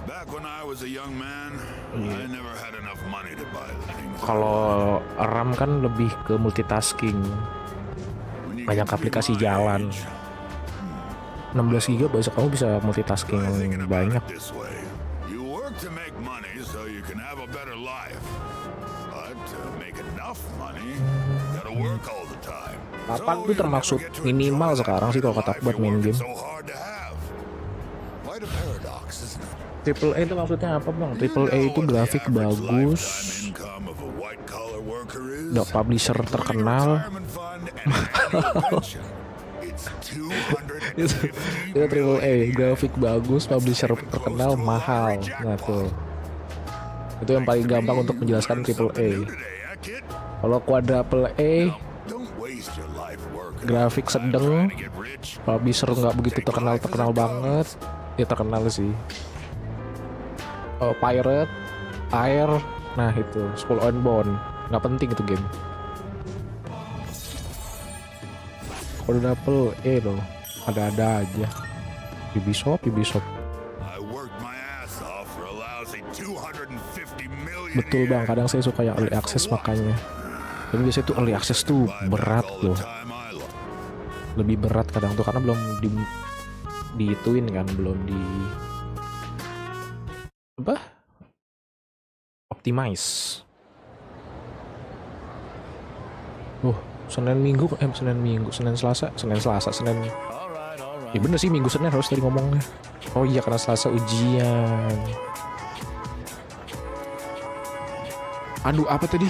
Back when I was a young man, I never had enough money to buy the things. Kalau RAM kan lebih ke multitasking, banyak aplikasi jalan. 16 GB bahasa kamu bisa multitasking banyak. You work to make money so you can have a better life. But to make enough money, you gotta work all the time. 8 itu termasuk minimal sekarang sih kalau kata buat main game. Triple A itu maksudnya apa bang? Triple A itu grafik bagus, udah publisher terkenal. itu Triple A, grafik bagus, publisher terkenal, mahal. Nah tuh, itu yang paling gampang untuk menjelaskan Triple A. Kalau Quadruple A, grafik sedang, publisher nggak begitu terkenal banget, ya terkenal sih. Pirate, Air, nah itu Skull and Bone, nggak penting itu game. Quadruple A loh, ada-ada aja. Ubisoft. Betul bang, kadang saya suka yang early access makanya. Tapi biasanya tuh early access tuh berat loh, lebih berat kadang tuh karena belum diituin kan, belum di apa? Optimize. Senin Selasa. Ya bener sih, Minggu Senin harus tadi ngomongnya. Oh iya, karena Selasa ujian. Aduh, apa tadi?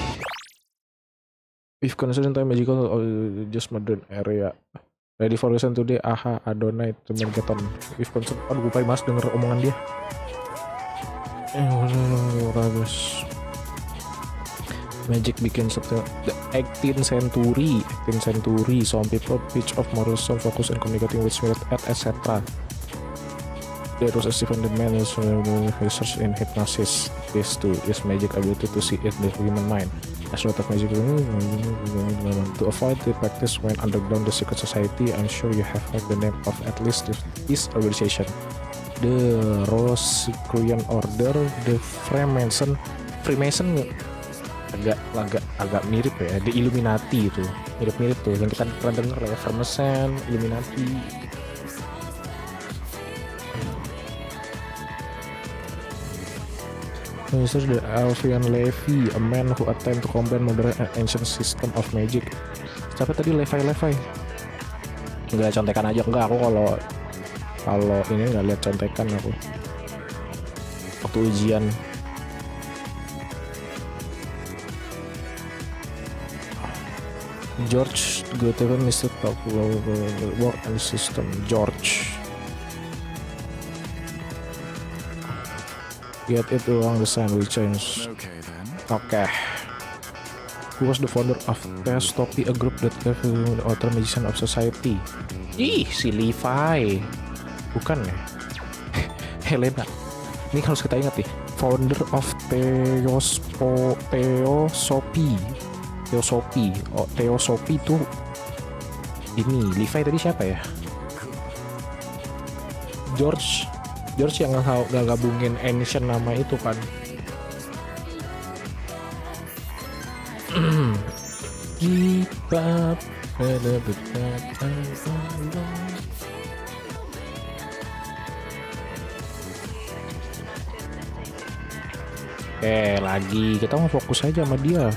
If considered time magical or just modern area. Ready for lesson today. Aha, Adonai, Temenketon. If considered, aduh, gue mas denger omongan dia. Bagus. Magic begins of the 18th century. Some people pitch of moral some focus on communicating with spirit etc. There was a Stephen the man who's research in hypnosis. This too is magic ability to see it the human mind. As a lot of magic to avoid the practice when underground the secret society. I'm sure you have heard the name of at least this organization. The Rosicrucian Order, the Freemason agak mirip ya, The Illuminati itu mirip tuh yang kita pernah dengar ya, Freemason, Illuminati. Mr. the Alfian Levy, a man who attempt to combine modern and ancient system of magic. Siapa tadi Levi? Enggak, contekan aja. Enggak, aku kalau ini nggak lihat contekan aku waktu ujian. George Gutenberg, Mr. Work and System. George Get it along the sandwich change. Okay then. Oke. Who was the founder of Testopi, a group that gave the author magician of society? Ih, si Levi. Bukan ya? Helena. Ini harus kita ingat nih. Founder of Theosophy. Oh, Theosophy tuh ini. Levi tadi siapa ya? George yang nggak gabungin ancient nama itu kan. Keep up. Lagi kita mau fokus aja sama dia.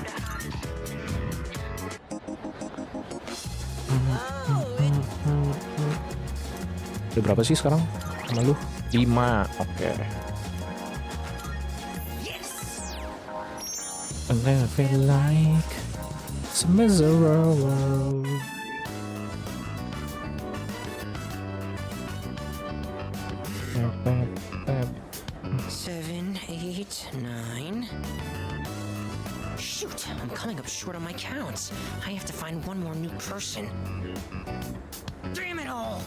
Udah berapa sih sekarang sama lu? 5. Oke. I never feel like it's miserable. Seven, 8, 9. Shoot, I'm coming up short on my counts. I have to find one more new person. Damn it all!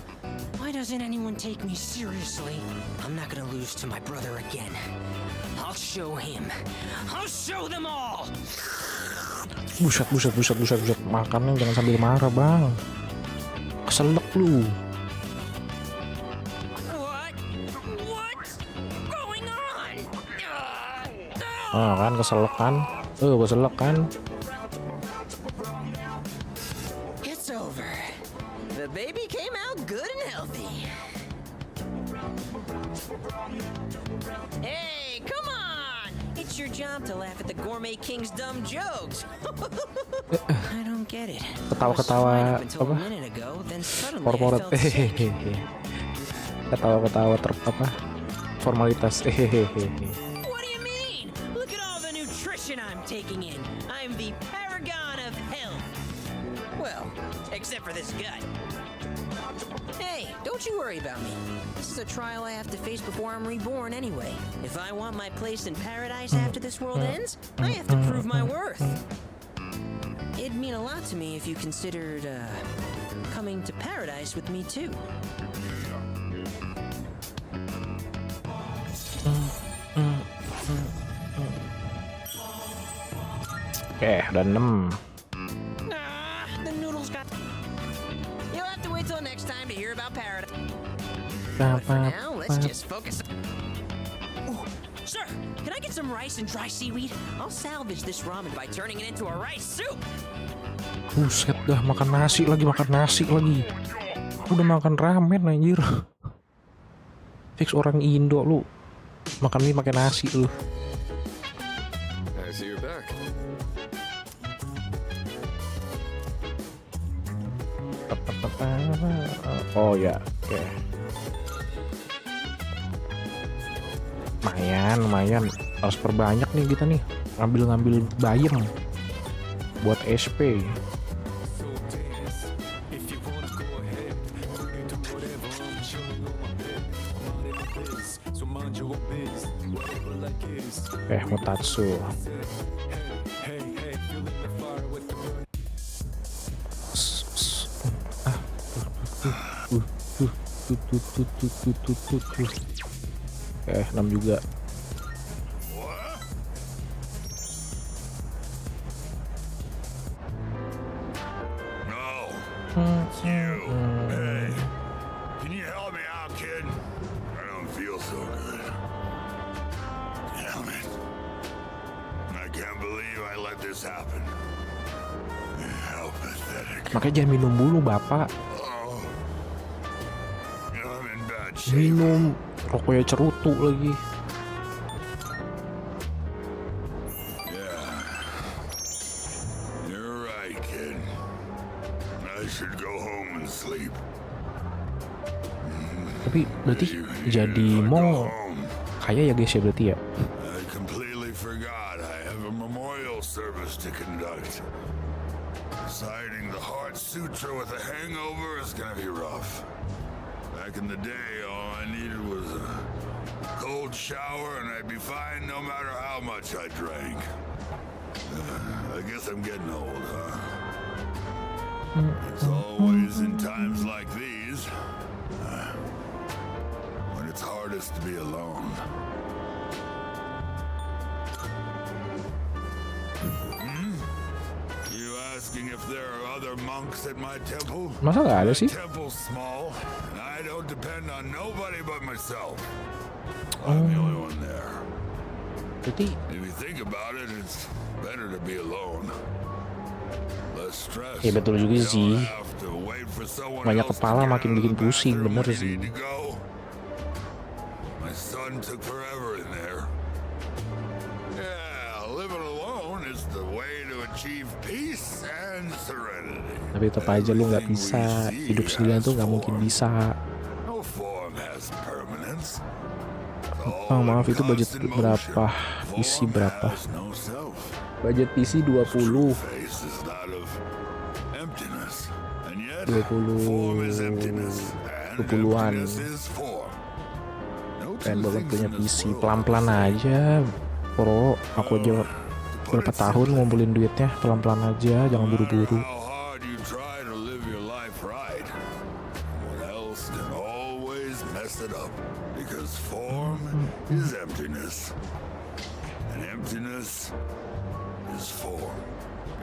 Why doesn't anyone take me seriously? I'm not gonna lose to my brother again. I'll show him. I'll show them all! Buset. Makannya jangan sambil marah, Bang. Keselak lu. What's going on? Kan keselak kan? Keselak kan? It's over. The baby came out good and healthy. Hey, come on! It's your job to laugh at the gourmet king's dumb jokes. I don't get it. Ketawa-ketawa apa? Korporat. Ketawa-ketawa formalitas. What do you mean? Look at all the nutrition I'm taking in. I'm the paragon of health. Well, except for this gut. Hey, don't you worry about me. This is a trial I have to face before I'm reborn anyway. If I want my place in paradise after this world ends, I have to prove my worth. It'd mean a lot to me if you considered, coming to paradise with me too. Udah 6. The noodles got... You'll have to wait till next time to hear about paradise. But for now, let's just focus. Ooh, sir, can I get some rice and dry seaweed? I'll salvage this ramen by turning it into a rice soup. Buset dah, makan nasi lagi. Udah makan ramen anjir. Fix orang Indo lu. Makan mie pakai nasi lu. I see you're back. Oh ya, oke. Lumayan. Harus perbanyak nih kita nih. Ngambil bayam buat SP. Mutatsu. Oke, 6 juga. You. Hey, can you help me out, kid? I don't feel so good. Damn it. I can't believe I let this happen. How pathetic. Makanya jangan minum dulu, Bapak. Oh. I'm in bad shape. Minum, rokoknya cerutu lagi. Yeah. You're right, kid. I should go home and sleep. Tapi berarti jadi mau kaya ya guys ya berarti ya. I completely forgot I have a memorial service to conduct. Reciting the Heart Sutra with a hangover is gonna be rough. Back in the day, all I needed was a cold shower and I'd be fine no matter how much I drank. I guess I'm getting old, huh? It's always in times like these when it's hardest to be alone. You asking if there are other monks at my temple? Masa nggak ada sih? Temple's small, and I don't depend on nobody but myself. I'm the only one there. Jadi If you think about it, it's better to be alone. Less stress. ya betul juga You sih. don't have to wait for someone Banyak else to kepala get makin out of bikin the pusing, bathroom bener when you sih. need to go. My son took forever in there. Yeah, living alone is the way to achieve peace and serenity. Tapi tetap aja lu nggak bisa hidup sendirian tuh nggak mungkin bisa. No form has permanence. Oh, maaf, itu budget berapa? PC berapa? Budget PC 20. 20-an. Pengen banget punya PC, pelan-pelan aja bro. Aku aja berapa tahun ngumpulin duitnya, pelan-pelan aja, jangan buru-buru. Form is emptiness, and emptiness is form.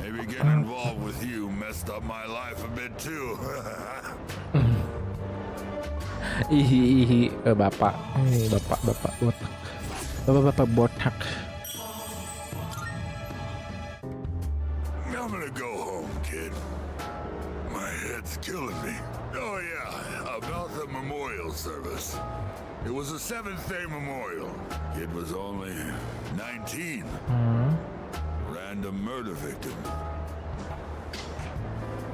Maybe getting involved with you messed up my life a bit too. Bapak botak. I'm gonna go home, kid. My head's killing me. Oh yeah, about the memorial service. It was a 7th-day memorial. Kid was only 19. Random murder victim.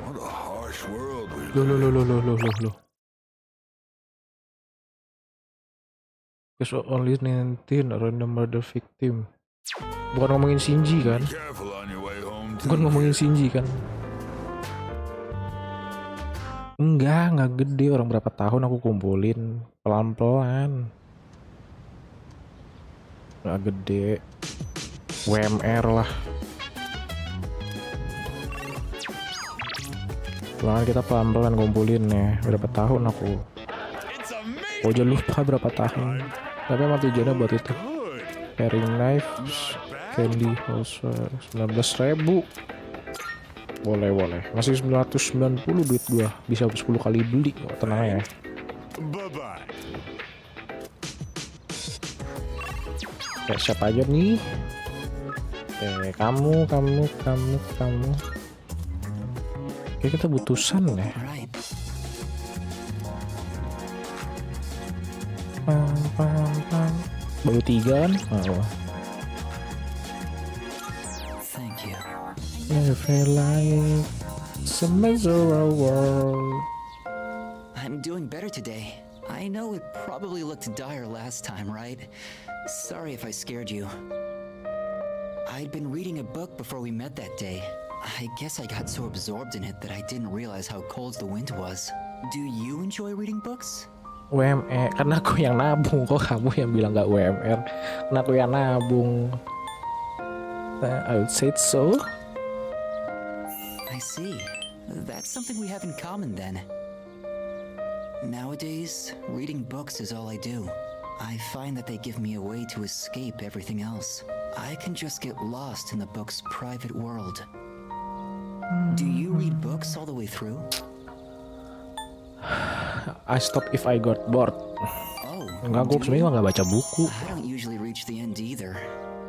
What a harsh world we live in. Loh. Cause only 19 random murder victim. Bukan ngomongin Shinji kan? Bukan ngomongin Shinji kan? Enggak gede, orang berapa tahun aku kumpulin pelan-pelan. Enggak gede. WMR lah. Pelan kita pelan-pelan kumpulin ya. Berapa tahun aku? Oh, aja lupa berapa tahun. Tapi emang tujuannya buat itu. Paring knife, candy house 19.000. Boleh. Masih 990 duit gua. Bisa 10 kali beli. Oh, tenang ya. Bye-bye. Kayak siapa aja nih? Kamu. Kayak kita butusan ya. Pam. Baru 3 kan? Oh. Thank you. Never like some miserable world. I'm doing better today. I know it probably looked dire last time, right? Sorry if I scared you. I'd been reading a book before we met that day. I guess I got so absorbed in it that I didn't realize how cold the wind was. Do you enjoy reading books? WMR, karena aku yang nabung. Kok kamu yang bilang gak WMR? Karena aku yang nabung. I would say so. I see. That's something we have in common then. Nowadays, reading books is all I do. I find that they give me a way to escape everything else. I can just get lost in the book's private world. Do you read books all the way through? I stop if I got bored. Oh, Enggak, gue sebenarnya nggak baca buku. I don't usually reach the end either,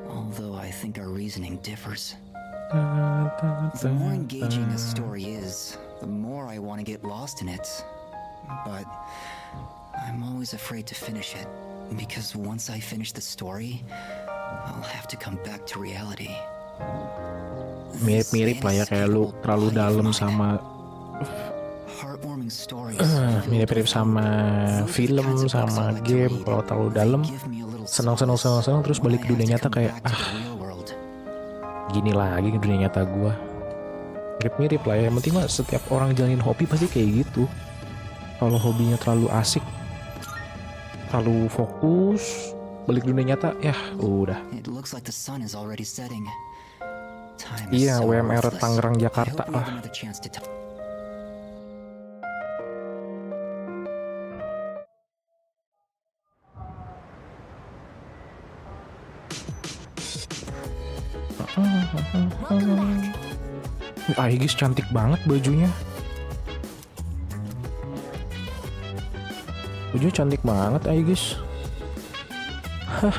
although I think our reasoning differs. The more engaging a story is, the more I want to get lost in it. But I'm always afraid to finish it, because once I finish the story, I'll have to come back to reality. Mirip-mirip lah ya, kayak lu terlalu dalam sama mirip-mirip sama film, sama game. Kalau terlalu dalam, senang terus balik ke dunia nyata kayak gini lagi ke dunia nyata gua. Mirip-mirip lah ya. Yang penting mah setiap orang jalanin hobi pasti kayak gitu. Kalau hobinya terlalu asik, terlalu fokus, balik dunia nyata ya udah. It looks like the sun is already setting. Time Iya, is so WMR worthless. Tangerang I Jakarta hope we have lah. another chance to talk. Aegis cantik banget bajunya. Bajunya cantik banget Aegis. Hah,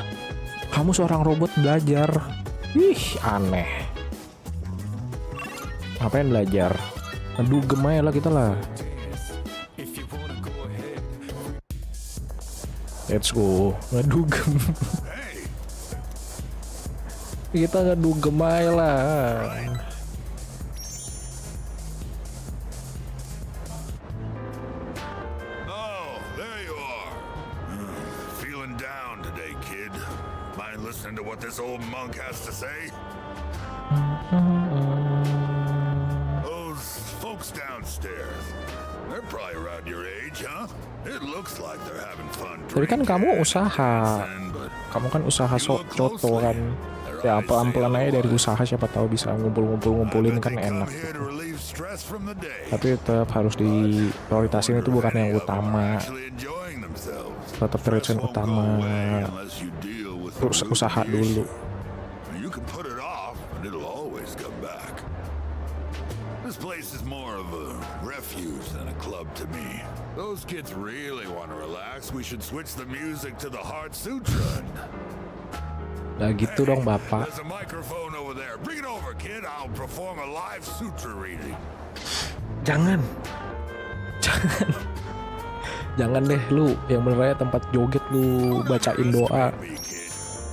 kamu seorang robot belajar. Ih, aneh. Ngapain belajar? Ngedugem aja lah kita lah. Let's go, ngedugem. Kita ngedugem aja lah. Oh, there you are. Feeling down today, kid. Mind listening to what this old monk has to say? Those folks downstairs, they're probably around your age, huh? It looks like they're having fun. Tapi kan kamu usaha. Kamu kan usaha coto kan. Ya pelan-pelan aja dari usaha, siapa tahu bisa ngumpulin kan enak gitu. Tapi tetap harus diprioritasin, itu bukan yang utama. Tetap prioritasin utama. Terus usaha dulu. This place is more of a refuge than a club to me. Those kids really want to relax. We should switch the music to the Heart Sutra. Nah gitu dong Bapak. There's a microphone over there. Bring it over, kid. I'll perform a live sutra reading. Jangan. Jangan deh lu, yang bener aja tempat joget lu bacain doa.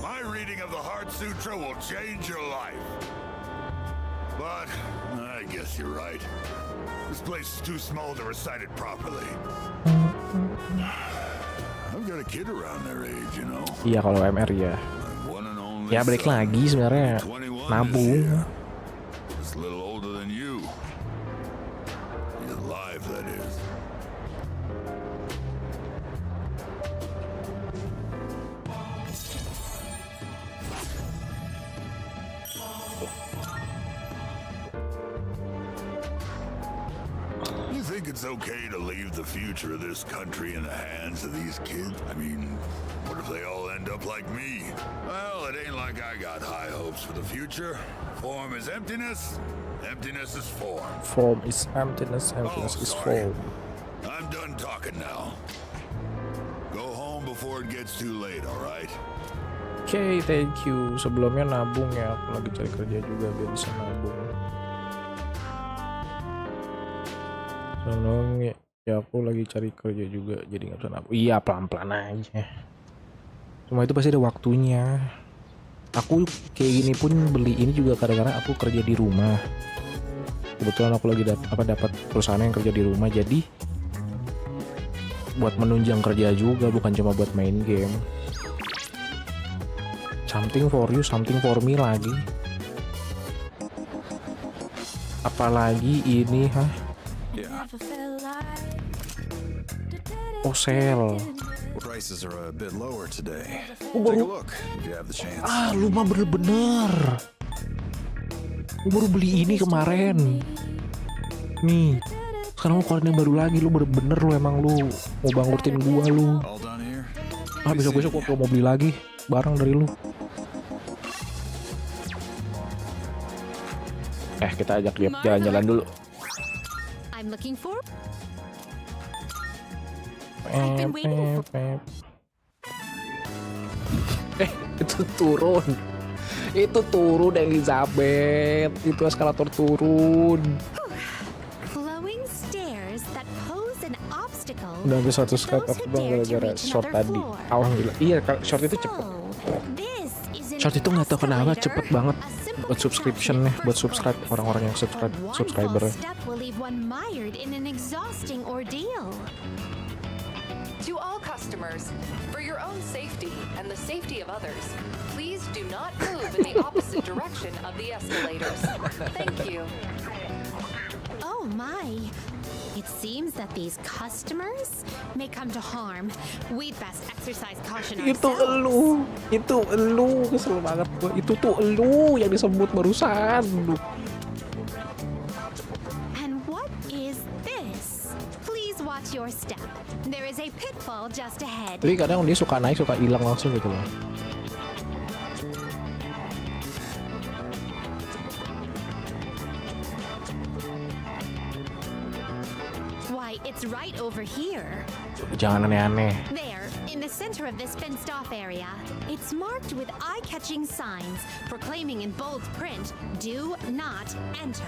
My reading of the Heart Sutra will change your life. But I guess you're right. This place is too small to recite it properly. I've got a kid around their age, you know. Iya kalau MR ya. Ya balik lagi sebenarnya nabung. Just a little older than you. He's alive, that is. You think it's okay to leave the future of this country in the hands of these kids? I mean, what if they all end up like me? Well, it ain't like I got high hopes for the future. Form is emptiness, emptiness is form. Form is emptiness, emptiness is form. I'm done talking now. Go home before it gets too late, alright? Oke, thank you. Sebelumnya nabung ya, aku lagi cari kerja juga biar bisa nabung. Tolong ya, aku lagi cari kerja juga jadi nggak bisa nabung. Iya, pelan-pelan aja. Cuma itu pasti ada waktunya. Aku kayak gini pun beli ini juga kadang-kadang aku kerja di rumah. Kebetulan aku lagi dapat perusahaan yang kerja di rumah, jadi buat menunjang kerja juga, bukan cuma buat main game. Something for you, something for me lagi. Apalagi ini, Oh, sale. Prices are a bit lower today. Take a look if you have the chance. Ah, lu mah bener-bener. Lu baru beli ini kemarin. Nih, sekarang lu keluarin yang baru lagi. Lu bener-bener lu emang lu mau bangkrutin gua lu. Ah, besok-besok gua mau beli lagi barang dari lu. Kita ajak dia jalan-jalan dulu. I'm looking for. Itu turun. Itu turun Elizabeth. Itu eskalator turun. Flowing stairs that pose an obstacle. Udah habis 100 skate aku bang gara-gara short tadi. Alhamdulillah. Iya, short itu cepet. Short itu nggak tahu kenapa cepet banget. Buat subscription nih, buat subscribe orang-orang yang subscriber. To all customers, for your own safety and the safety of others, please do not move in the opposite direction of the escalators. Thank you. Oh my, it's seems that these customers may come to harm. We'd best exercise caution Itu elu, kesel banget gua. Itu tuh elu yang disebut barusan. And what is this? Please watch your step. There is a pitfall just ahead. Tapi kadang dia suka naik, suka hilang langsung gitu loh. It's right over here. Jangan aneh-aneh. There, in the center of this fenced-off area, it's marked with eye-catching signs proclaiming in bold print, "Do not enter."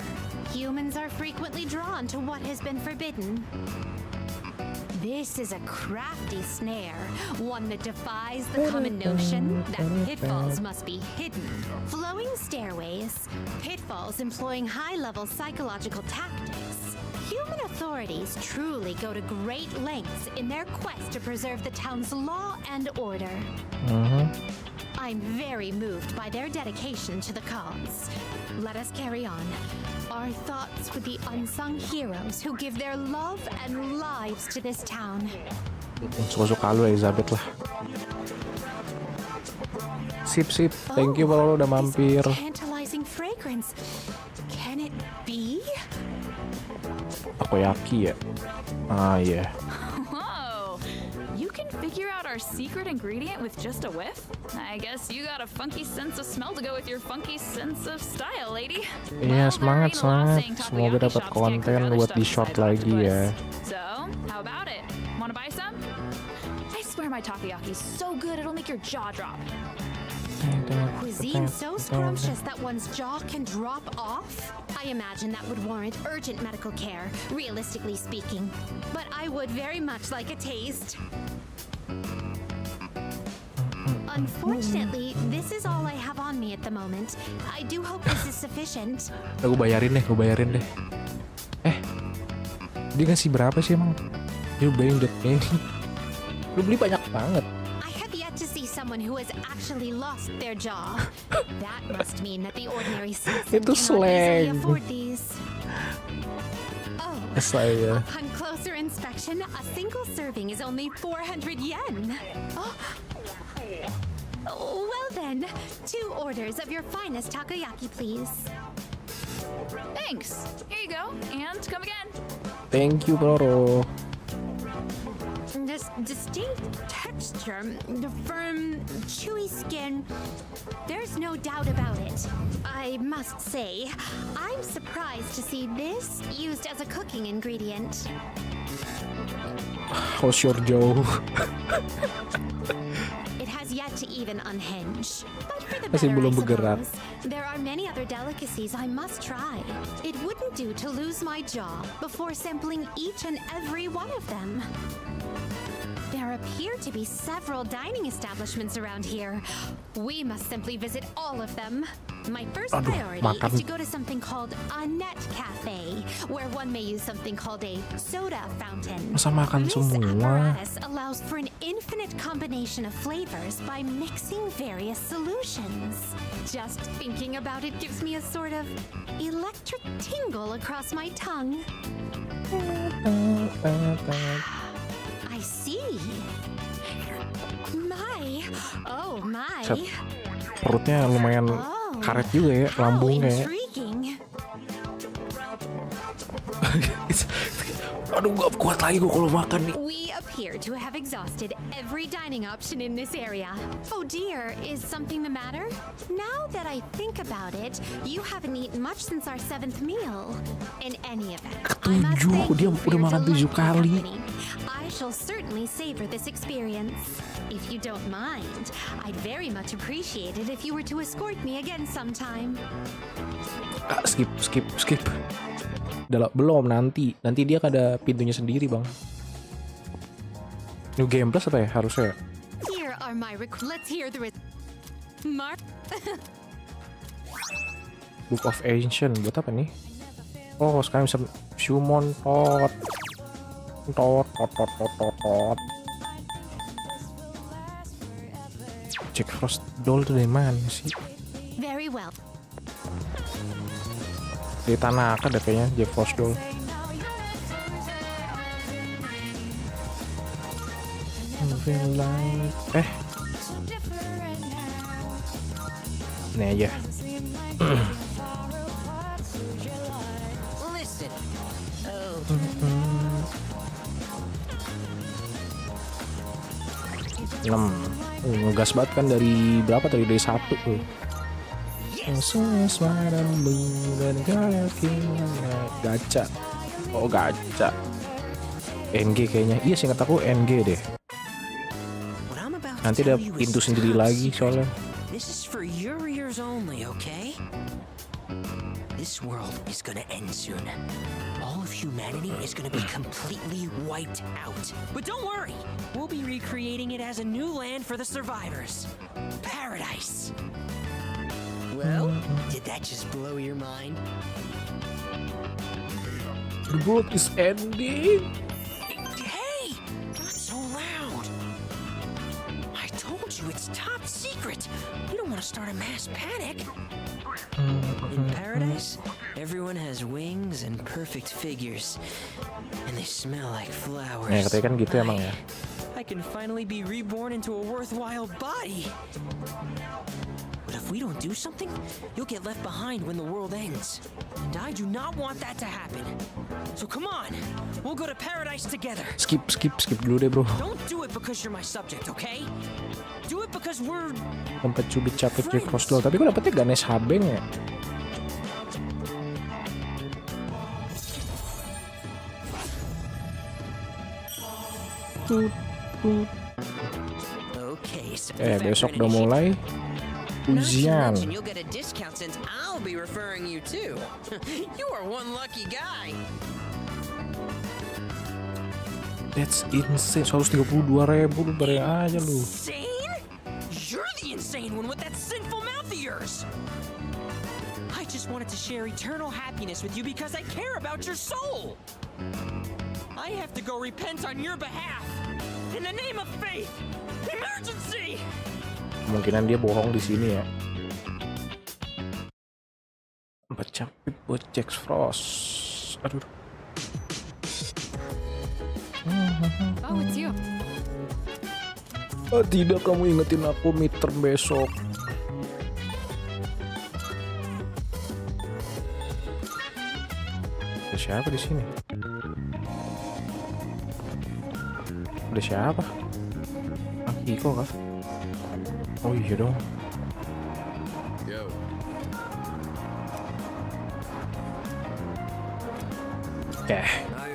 Humans are frequently drawn to what has been forbidden. This is a crafty snare, one that defies the common notion that pitfalls must be hidden. Flowing stairways, pitfalls employing high-level psychological tactics. Human authorities truly go to great lengths in their quest to preserve the town's law and order. I'm very moved by their dedication to the cause. Let us carry on. Our thoughts with the unsung heroes who give their love and lives to this town. Suka-suka lu Elizabeth lah. Sip. Thank you kalau udah mampir. Tantalizing fragrance. Can it be? Takoyaki ya? Ah, yeah. Whoa! You can figure out our secret ingredient with just a whiff? I guess you got a funky sense of smell to go with your funky sense of style, lady. Iya, semangat. Semoga dapat konten buat di short lagi ya. So, how about it? Wanna buy some? I swear my takoyaki's so good it'll make your jaw drop. Cuisine so scrumptious that one's jaw can drop off? I imagine that would warrant urgent medical care, realistically speaking. But I would very much like a taste. Unfortunately, this is all I have on me at the moment. I do hope this is sufficient. Gue bayarin deh. Dia ngasih berapa sih emang? Dia beliin ini. Lu beli banyak banget. To see someone who has actually lost their jaw. That must mean that the ordinary citizen Itu cannot easily slang. afford these. Oh, Saya. upon closer inspection, a single serving is only 400 yen. Oh. Well then, 2 orders of your finest takoyaki, please. Thanks. Here you go. And come again. Thank you, Roro. This distinct texture, the firm, chewy skin, there's no doubt about it. I must say, I'm surprised to see this used as a cooking ingredient. How's your jaw? It has yet to even unhinge. But for the Masih better, belum I bergerak. suppose, there are many other delicacies I must try. It wouldn't do to lose my jaw before sampling each and every one of them. There appear to be several dining establishments around here. We must simply visit all of them. My first priority is to go to something called a net cafe, where one may use something called a soda fountain. Masa makan This semua? apparatus allows for an infinite combination of flavors by mixing various solutions. Just thinking about it gives me a sort of electric tingle across my tongue. I see. Oh my. Perutnya lumayan karet juga ya, lambungnya ya. Aduh, gak kuat lagi gue kalau makan nih. We appear to have exhausted every dining option in this area. Oh dear, is something the matter? Now that I think about it, you haven't eaten much since our 7th meal. In any event, I must thank Dia you for udah your makan 7 delightful kali. company. I shall certainly savor this experience. If you don't mind, I'd very much appreciate it if you were to escort me again sometime. Skip. Belum, nanti dia ada pintunya sendiri, Bang. New Game Plus apa ya harusnya? Here are my let's hear the Book of Ancient buat apa nih? Oh, sekarang bisa summon tot. Jack Frost doll tuh dari mana sih? Very well. Di Tanaka deh kayaknya Jack Frost doll. Ini aja. Listen. Oh. 6. Ngegas banget kan dari berapa tadi? Dari 1 tuh. Gacha. Oh, gacha. NG kayaknya. Iya, singkat aku NG deh. Nanti ada pintu sendiri lagi soalnya. This is for your ears only, okay? This world is gonna end soon. All of humanity is gonna be completely wiped out. But don't worry, we'll be recreating it as a new land for the survivors. Paradise. Well, did that just blow your mind? The world is ending. Hey, not so loud. I told you it's top secret. You don't want to start a mass panic. In paradise, everyone has wings and perfect figures, and they smell like flowers. Ya, katanya kan gitu emang ya. I can finally be reborn into a worthwhile body. But if we don't do something, you'll get left behind when the world ends. And I do not want that to happen. So come on, we'll go to paradise together. Skip dulu deh, bro. Don't do it because you're my subject, okay? Do it because we're... Tempat cubit capek di crossdoor. Tapi kok dapetnya Ganesh Habeng ya? Besok udah mulai ujian. You'll get a discount since I'll be referring you too. You are one lucky guy. That's insane. 132.000 lu bare aja lu. Insane? You're the insane one with that sinful mouth of yours. I just wanted to share eternal happiness with you because I care about your soul. I have to go repent on your behalf. In the name of faith. Emergency. Kemungkinan dia bohong di sini ya. Capek buat Jack Frost. Aduh. Oh, it's you. Tidak, kamu ingetin aku midterm besok. Ada siapa di sini? Ada siapa? Iko kah? Oh iya dong. Yo.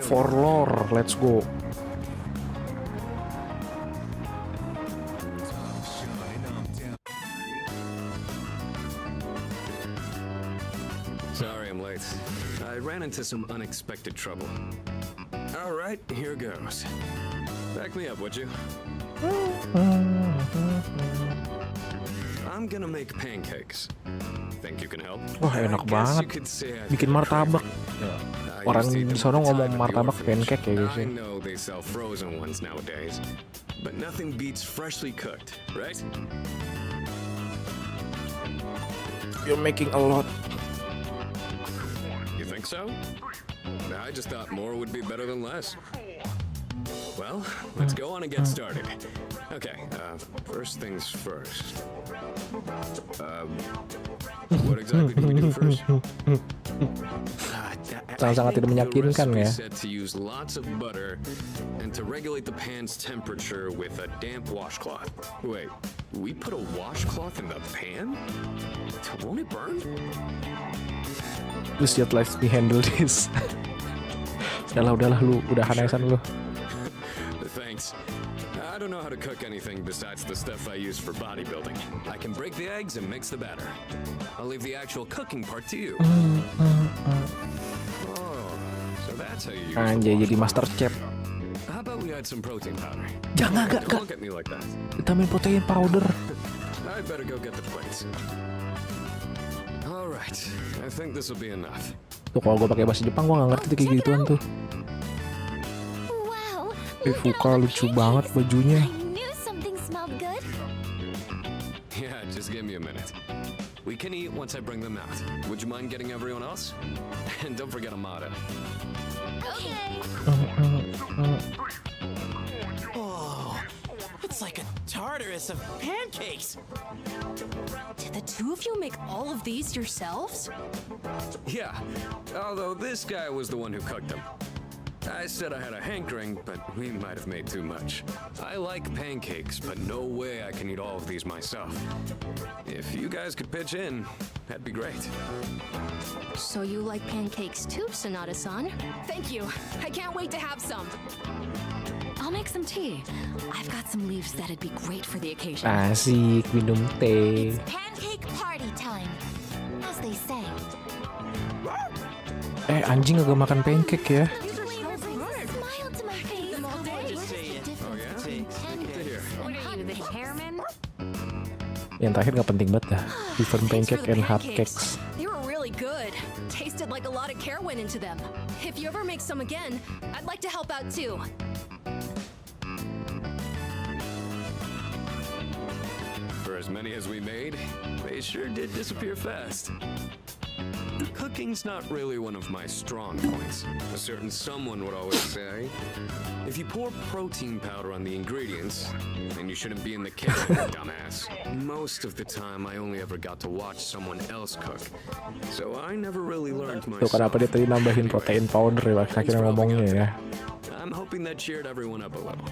For lore, let's go. Sorry I'm late. I ran into some unexpected trouble. All right, here goes. Back me up, would you? I'm gonna make pancakes. Think you can help? Wah, enak banget. Bikin martabak. Orang di sana ngomong martabak pancake ya guys. I know they sell frozen ones nowadays, but nothing beats freshly cooked, right? You're making a lot. You think so? I just thought more would be better than less. Well, let's go on and get started. Okay, first things first. What exactly do we do first? Sangat tidak meyakinkan ya. Said to use lots of butter and to regulate the pan's temperature with a damp washcloth. Wait, we put a washcloth in the pan? Won't it burn? Please just let me handle this. Udahlah lu, udahan aja lu. Thanks. I don't know how to cook anything besides the stuff I use for bodybuilding. I can break the eggs and mix the batter. I'll leave the actual cooking part to you. Oh, so that's how you use Anjay, jadi master chef. How about we add some protein powder? Jangan, gak. Don't look at me like that. Vitamin protein powder. I better go get the plates. All right, I think this will be enough. Tuh kalau gue pakai bahasa Jepang gue nggak ngerti tuh kayak gituan tuh. Fuka lucu banget bajunya. Yeah, just give me a minute. We can eat once I bring them out. Would you mind getting everyone else? And don't forget Amada. Oh, smells like a Tartarus of pancakes. Did the two of you make all of these yourselves? Yeah, although this guy was the one who cooked them. I said I had a hankering, but we might have made too much. I like pancakes, but no way I can eat all of these myself. If you guys could pitch in, that'd be great. So you like pancakes too, Sonata-san? Thank you. I can't wait to have some. I'll make some tea. I've got some leaves that'd be great for the occasion. Asik minum teh. Pancake party time, as they say. Anjing agak makan pancake ya. Smile to my face. Yang terakhir nggak penting banget dah. Different pancake and hot cakes. They were really good. Tasted like a lot of care went into them. If you ever make some again, I'd like to help out too. For as many as we made, they sure did disappear fast. Cooking's not really one of my strong points. A certain someone would always say, if you pour protein powder on the ingredients, then you shouldn't be in the kitchen, dumbass. Most of the time, I only ever got to watch someone else cook, so I never really learned myself. Tuh kenapa dia tadi nambahin protein powder ya, akhirnya ngomongnya ya. I'm hoping that cheered everyone up a little.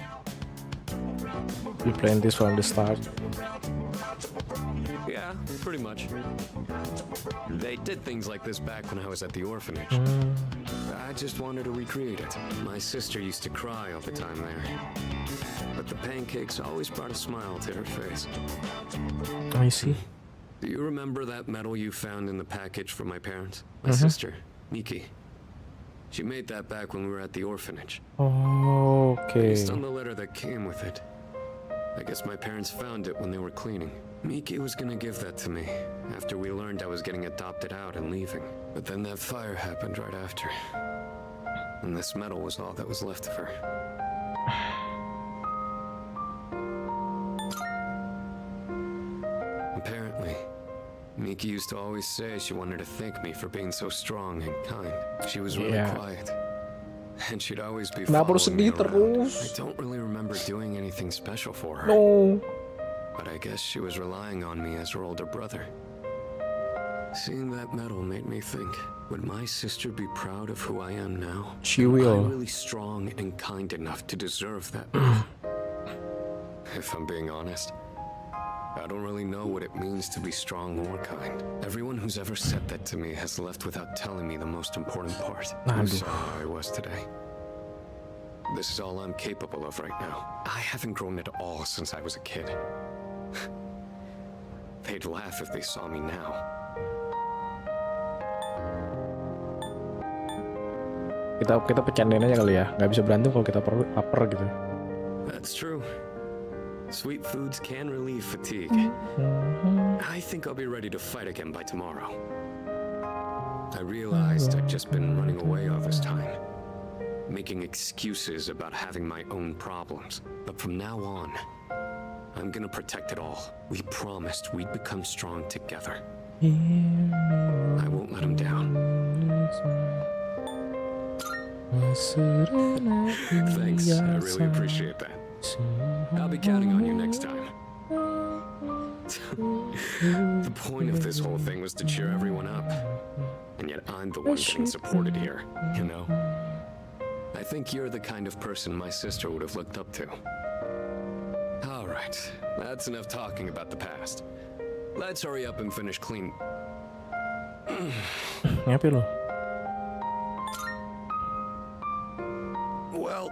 You planned this from the start. Yeah, pretty much. They did things like this back when I was at the orphanage. I just wanted to recreate it. My sister used to cry all the time there. But the pancakes always brought a smile to her face. I see. Do you remember that medal you found in the package from my parents? My sister, Miki. She made that back when we were at the orphanage. Okay. Based on the letter that came with it. I guess my parents found it when they were cleaning. Miki was gonna give that to me after we learned I was getting adopted out and leaving. But then that fire happened right after. And this medal was all that was left of her. Apparently, Miki used to always say she wanted to thank me for being so strong and kind. She was really quiet. And she'd always be following me around. I don't really remember doing anything special for her. No. But I guess she was relying on me as her older brother. Seeing that medal made me think, would my sister be proud of who I am now? She will. Am I really strong and kind enough to deserve that medal? If I'm being honest, I don't really know what it means to be strong or kind. Everyone who's ever said that to me has left without telling me the most important part. Who saw how I was today. This is all I'm capable of right now. I haven't grown at all since I was a kid. They'd laugh if they saw me now. Kita bercandain aja kali ya, nggak bisa berantem kalau kita lapar gitu. That's true. Sweet foods can relieve fatigue. I think I'll be ready to fight again by tomorrow. I realized I'd just been running away all this time, making excuses about having my own problems. But from now on, I'm gonna protect it all. We promised we'd become strong together. I won't let him down. Thanks, I really appreciate that. I'll be counting on you next time. The point of this whole thing was to cheer everyone up. And yet I'm the one getting supported here, you know? I think you're the kind of person my sister would have looked up to. Alright, that's enough talking about the past. Let's hurry up and finish clean. Ngapain lo? Well,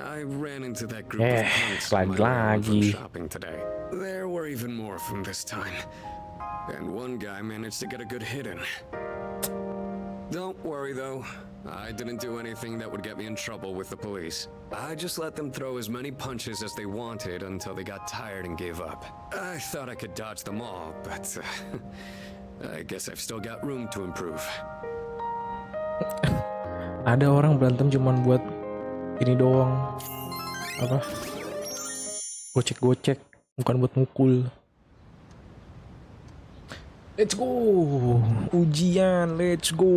I ran into that group of punks lagi. shopping today. There were even more from this time. And one guy managed to get a good hit in. Don't worry though, I didn't do anything that would get me in trouble with the police. I just let them throw as many punches as they wanted until they got tired and gave up. I thought I could dodge them all, but I guess I've still got room to improve. Ada orang berantem cuman buat ini doang, apa? Gocek-gocek, bukan buat mukul. Let's go, ujian, let's go.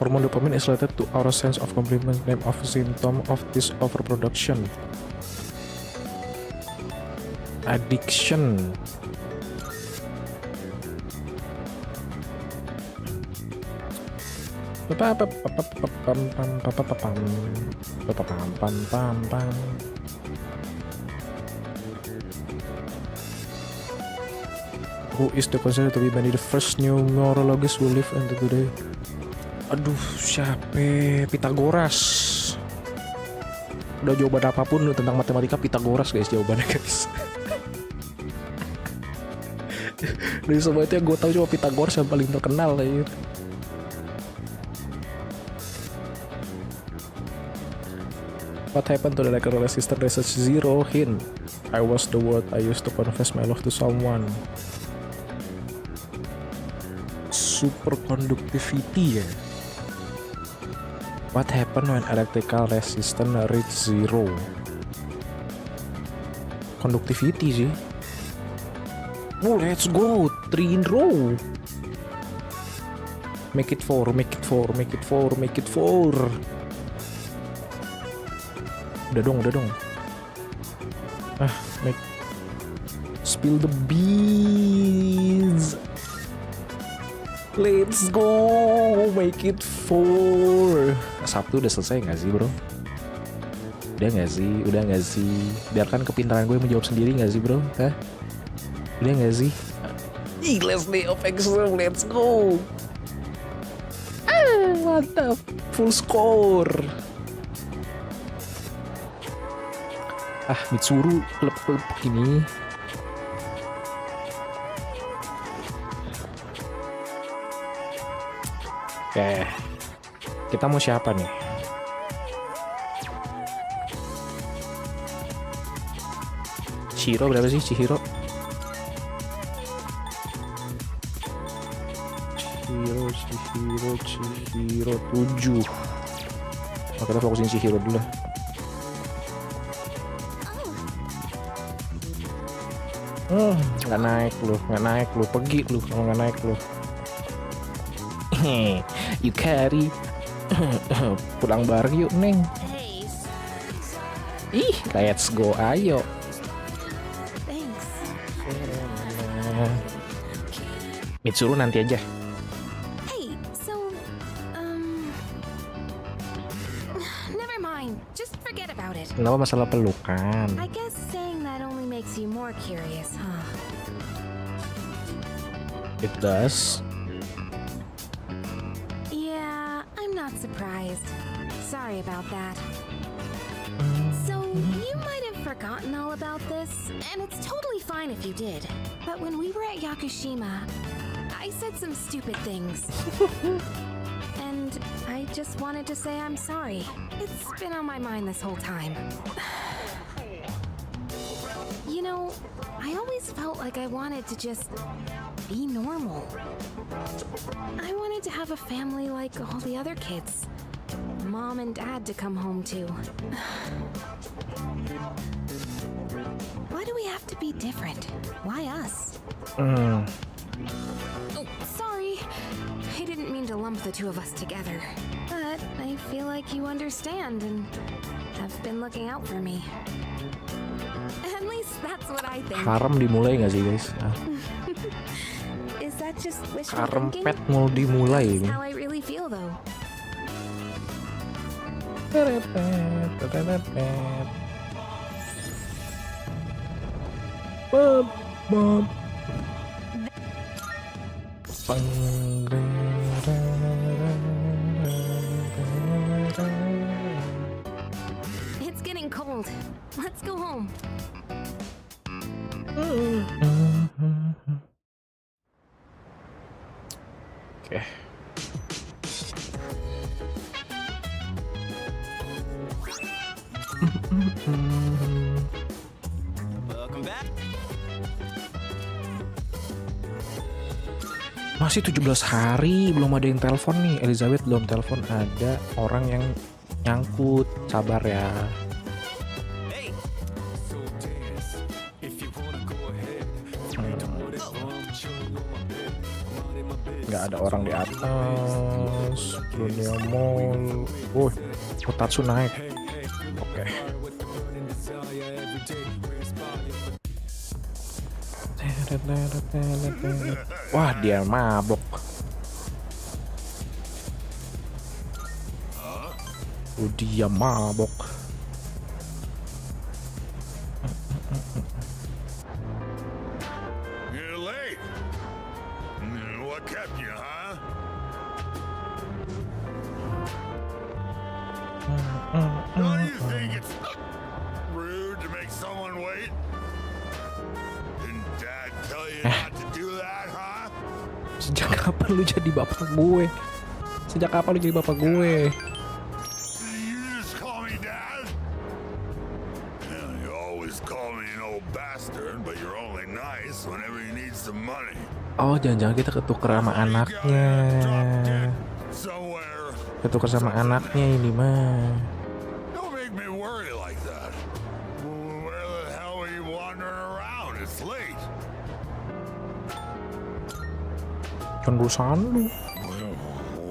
Hormone dopamine is related to our sense of complement, name of symptom of this overproduction. Addiction. Who is the considered to be the first numerologist who live into today? Aduh, siapa? Pythagoras. Udah jawaban apapun tentang matematika Pythagoras guys jawabannya guys. Dari semua itu yang gue tahu cuma Pythagoras yang paling terkenal ya. What happened to the like resistant research zero hint? I was the word I used to confess my love to someone. Superconductivity ya. What happened when electrical resistance reach zero? Conductivity sih. Oh, let's go 3 in row. Make it 4, make it 4, make it 4, make it 4. Udah dong. Make spill the beans. Let's go, make it 4. Sabtu udah selesai nggak sih bro? Udah nggak sih? Biarkan kepintaran gue menjawab sendiri nggak sih bro? Hah? Udah nggak sih? Last day of exam, let's go. Mantap, full score. Mitsuru klub ini. Oke, kita mau siapa nih? Chihiro berapa sih Chihiro? Chihiro 7. Nah, kita fokusin Chihiro dulu lah. Nggak naik lu, pergi lu kalau nggak naik lu. You carry. Pulang bareng yuk neng. Ih, let's go, ayo. Mitsuru nanti aja. Hey, so, never mind. Just forget about it. Kenapa masalah pelukan? I guess saying that only makes you more curious, huh? It does. Yeah, I'm not surprised. Sorry about that. So, you might have forgotten all about this, and it's totally fine if you did. But when we were at Yakushima, I said some stupid things. And I just wanted to say I'm sorry. It's been on my mind this whole time. You know, I always felt like I wanted to just be normal. I wanted to have a family like all the other kids. Mom and dad to come home to. Why do we have to be different? Why us? Oh, sorry. I didn't mean to lump the two of us together. But I feel like you understand and have been looking out for me. At least that's what I think. Harem dimulai nggak sih guys? Is that just wishful thinking? Karempet mau dimulai ini. That's how I really feel though. It's getting cold. Let's go home. Okay. Welcome back. Masih 17 hari belum ada yang telepon nih. Elizabeth belum telepon, ada orang yang nyangkut. Sabar ya. Nggak ada orang di atas. Dunia mall. Kotatsu naik. Oke. Wah, dia mabok. Dia mabok. You're late. What kept you, huh? Don't you think it's rude to make someone wait? Didn't Dad tell you not to do that, huh? Sejak kapan lu jadi bapak gue? Sejak kapan lu jadi bapak gue? You just call me Dad? Yeah, you always call me an old bastard, but you're only nice whenever you need some money. Oh, jangan-jangan kita ketuker sama anaknya. Ketuker sama anaknya ini mah. Don't make me worry like that. Where the hell are you wandering around? It's late. Kan urusan lu.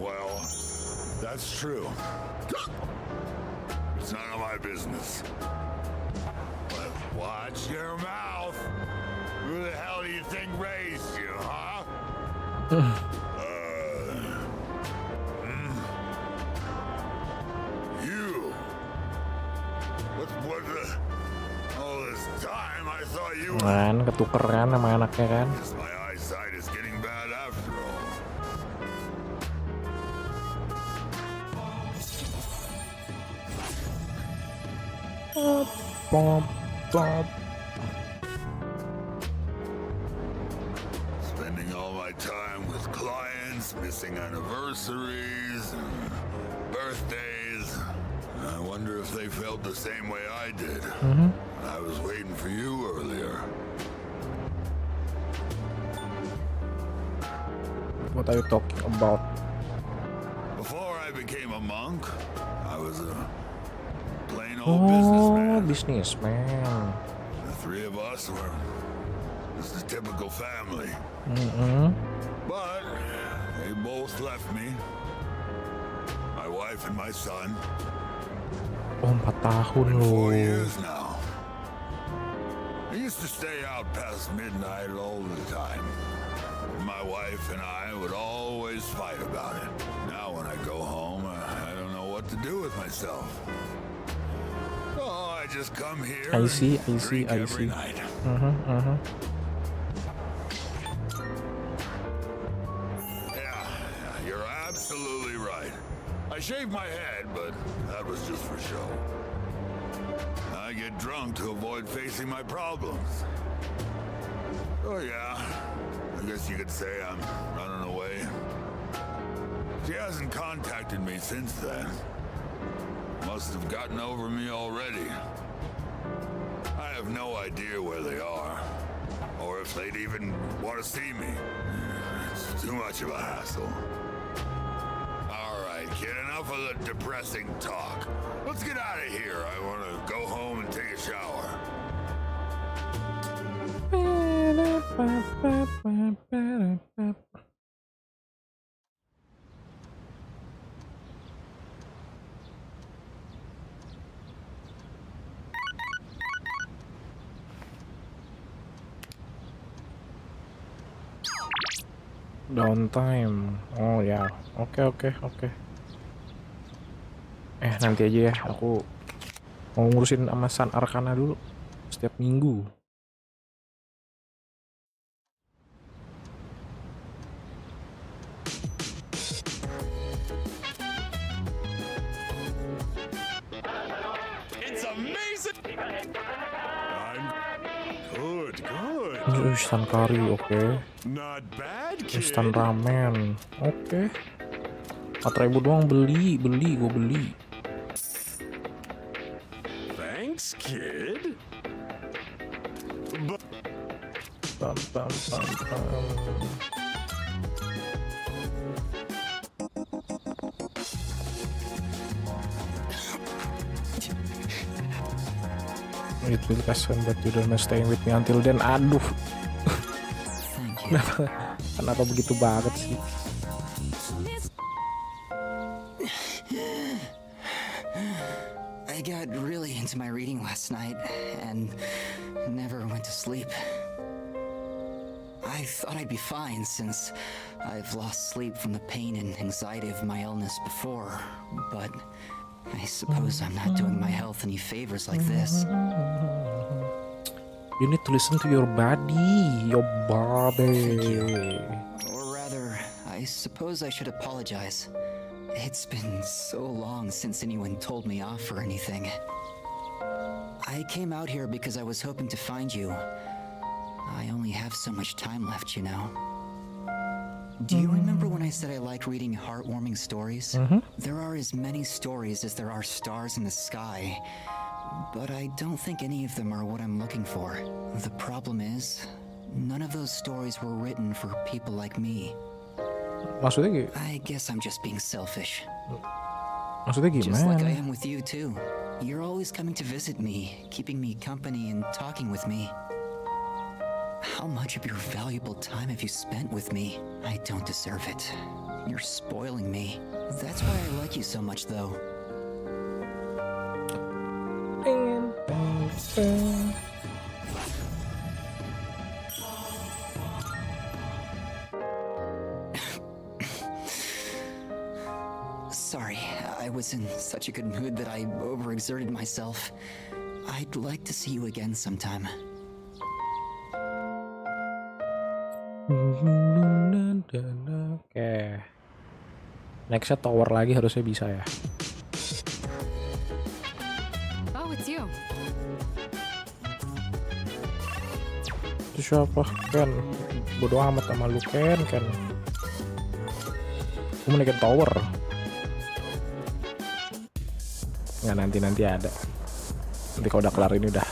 Well, that's true. It's none of my business. But watch your mouth. Who the hell do you think raised you, huh? You. What the? All this time I thought you were. Kan ketuker kan sama anaknya kan. My eyesight is getting bad after all. Pop, pop. Spending all my time with clients, missing anniversaries, and birthdays. I wonder if they felt the same way I did. I was waiting for you earlier. What are you talking about? Before I became a monk, I was a plain old businessman. Businessman. The three of us were just a typical family. But they both left me. My wife and my son. Oh, 4 tahun loh. 4 years now. I used to stay out past midnight all the time. My wife and I would always fight about it. Now when I go home, I don't know what to do with myself. Oh, I just come here. I see. Every night. Yeah, you're absolutely right. I shaved my head, but that was just for show. I get drunk to avoid facing my problems. Oh yeah, I guess you could say I'm running away. She hasn't contacted me since then. Must have gotten over me already. I have no idea where they are, or if they'd even want to see me. It's too much of a hassle. All right, kid, enough of the depressing talk. Let's get out of here. I want to go home and take a shower. Downtime. Oh ya, oke. Nanti aja ya, aku mau ngurusin sama Sun Arcana dulu setiap minggu. It's amazing. I'm good. Instan kari, oke. Not bad, kid. Instan ramen, oke. 4.000 doang beli, gue beli. Thanks, kid. Pam. It will custom but you don't staying with me until then. Aduh. Kenapa begitu banget sih? I got really into my reading last night and never went to sleep. I thought I'd be fine since I've lost sleep from the pain and anxiety of my illness before, but I suppose I'm not doing my health any favors like this. You need to listen to your body, Thank you. Or rather, I suppose I should apologize. It's been so long since anyone told me off for anything. I came out here because I was hoping to find you. I only have so much time left, you know. Do you remember when I said I like reading heartwarming stories? There are as many stories as there are stars in the sky, but I don't think any of them are what I'm looking for. The problem is, none of those stories were written for people like me. Maksudnya I guess I'm just being selfish. Maksudnya Just like I gimana? am with you too. You're always coming to visit me, keeping me company and talking with me. How much of your valuable time have you spent with me? I don't deserve it. You're spoiling me. That's why I like you so much, though. Sorry, I was in such a good mood that I overexerted myself. I'd like to see you again sometime. Oke. Nextnya tower lagi harusnya bisa ya. Oh, it's you. Itu siapa? Ken. Bodo amat sama lu Ken. Gue mau naikin tower. Nggak, nanti ada. Nanti kalau udah kelar ini udah.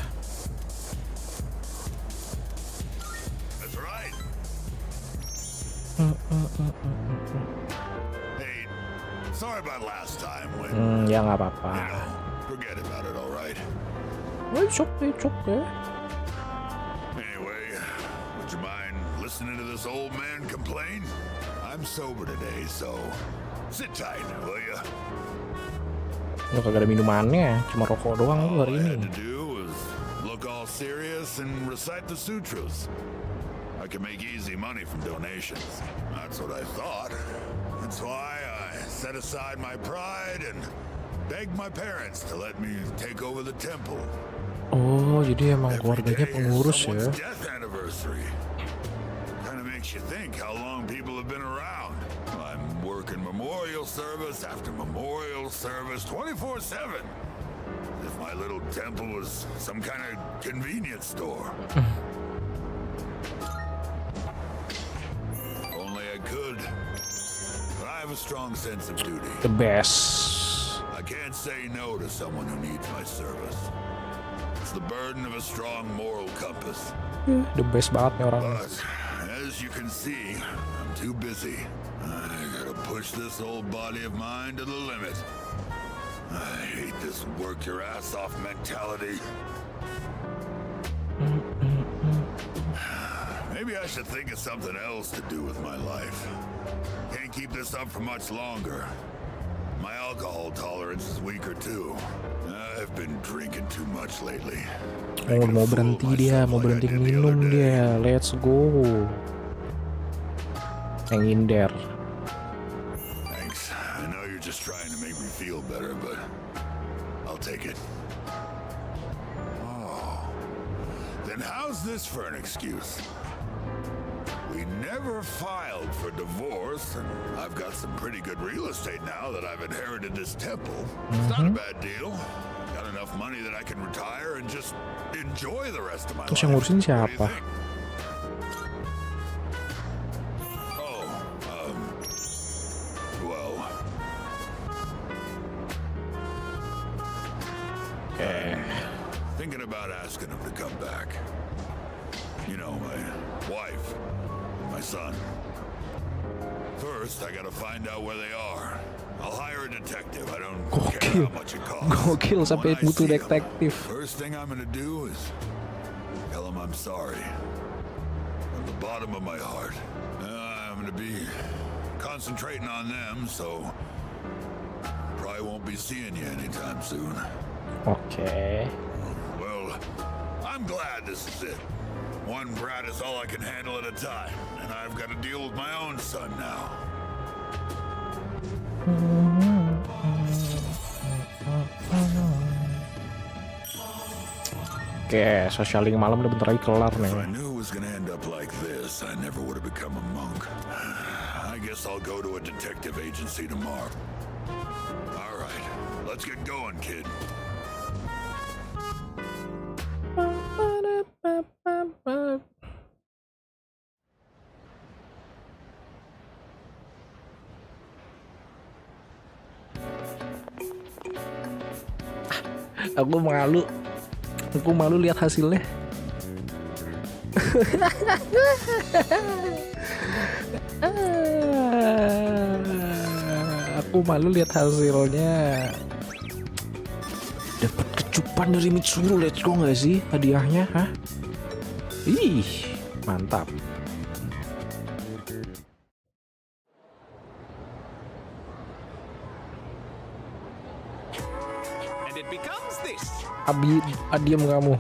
Hey, sorry about last time when... Ya nggak apa-apa. Forget about it, all right? It's okay. Anyway, would you mind listening to this old man complain? I'm sober today, so sit tight, will ya? Lu kagak ada minumannya, cuma rokok doang lu hari All I ini. had to do was look all serious and recite the sutras. I can make easy money from donations. That's what I thought. That's why I set aside my pride and begged my parents to let me take over the temple. Oh, jadi emang keluarganya pengurus ya? Death anniversary. Kind of makes you think how long people have been around. I'm working memorial service after memorial service 24/7. As if my little temple was some kind of convenience store. Only I could. But I have a strong sense of duty. The best. I can't say no to someone who needs my service. It's the burden of a strong moral compass. The best banget nih orang. But as you can see, I'm too busy. I gotta push this old body of mine to the limit. I hate this work your ass off mentality. Maybe I should think of something else to do with my life. Can't keep this up for much longer. My alcohol tolerance is weaker too. I've been drinking too much lately. Oh, mau berhenti dia, mau berhenti minum dia. Let's go. Yang Inder. Thanks. I know you're just trying to make me feel better, but I'll take it. Oh. Then how's this for an excuse? We never filed for divorce, and I've got some pretty good real estate now that I've inherited this temple. It's not a bad deal. Got enough money that I can retire and just enjoy the rest of my life. Terus yang ngurusin siapa? Thinking about asking him to come back. You know, my wife, my son. First, I gotta find out where they are. I'll hire a detective. I don't care how much it costs. Gokil sampai butuh detektif. First thing I'm gonna do is tell him I'm sorry. From the bottom of my heart. having to be concentrating on them, so probably won't be seeing you anytime soon. Oke. Well, I'm glad this is it. One brat is all I can handle at a time, and I've got to deal with my own son now. Oke, sosialing malam udah bentar lagi kelar nih. If I knew it was gonna end up like this, I never would have become a monk. I guess I'll go to a detective agency tomorrow. All right, let's get going, kid. Aku malu lihat hasilnya. Aku malu lihat hasilnya. Dapat kecupan dari Mitsuru, let's go nggak sih hadiahnya? Hah? Ih, mantap. Diam kamu.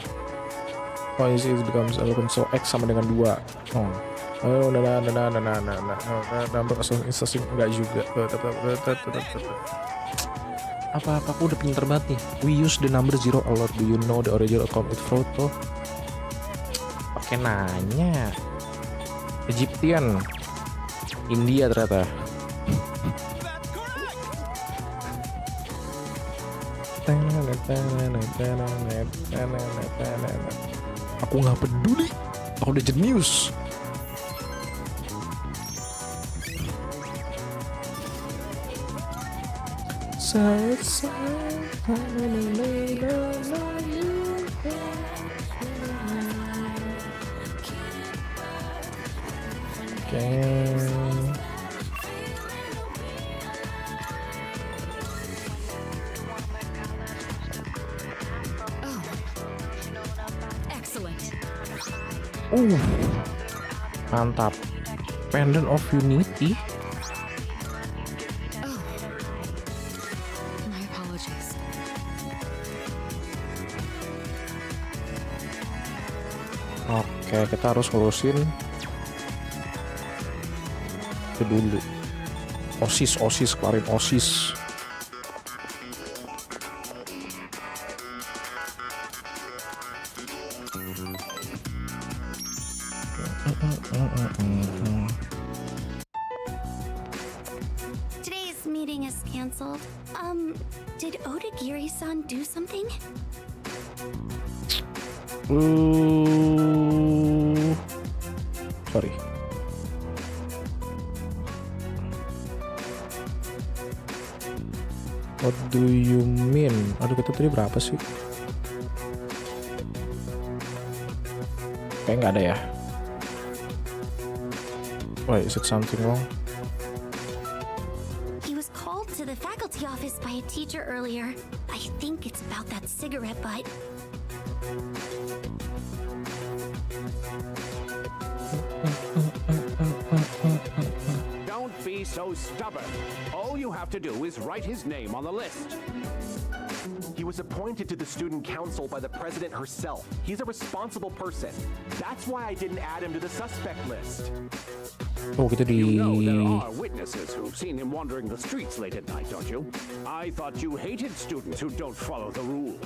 Oh, ini becomes so X sama dengan 2. Oh, number association enggak juga. Apa aku udah pinter banget nih. We use the number 0 alert. Do you know the original account with photo? Pakai nanya. Egyptian. India ternyata. Aku nggak peduli. Aku udah jenius. Mantap. Pendant of Unity. My apologies. Oke, kita harus ngurusin itu dulu. OSIS, kelarin OSIS. Today's meeting is canceled. Did Odagiri-san do something? Sorry. What do you mean? Aduh, kita tadi berapa sih? Kayak nggak ada ya. Wait, is it something wrong? He was called to the faculty office by a teacher earlier. I think it's about that cigarette butt. Don't be so stubborn. All you have to do is write his name on the list. He was appointed to the student council by the president herself. He's a responsible person. That's why I didn't add him to the suspect list. Oh, kita di... You know there are witnesses who've seen him wandering the streets late at night, don't you? I thought you hated students who don't follow the rules.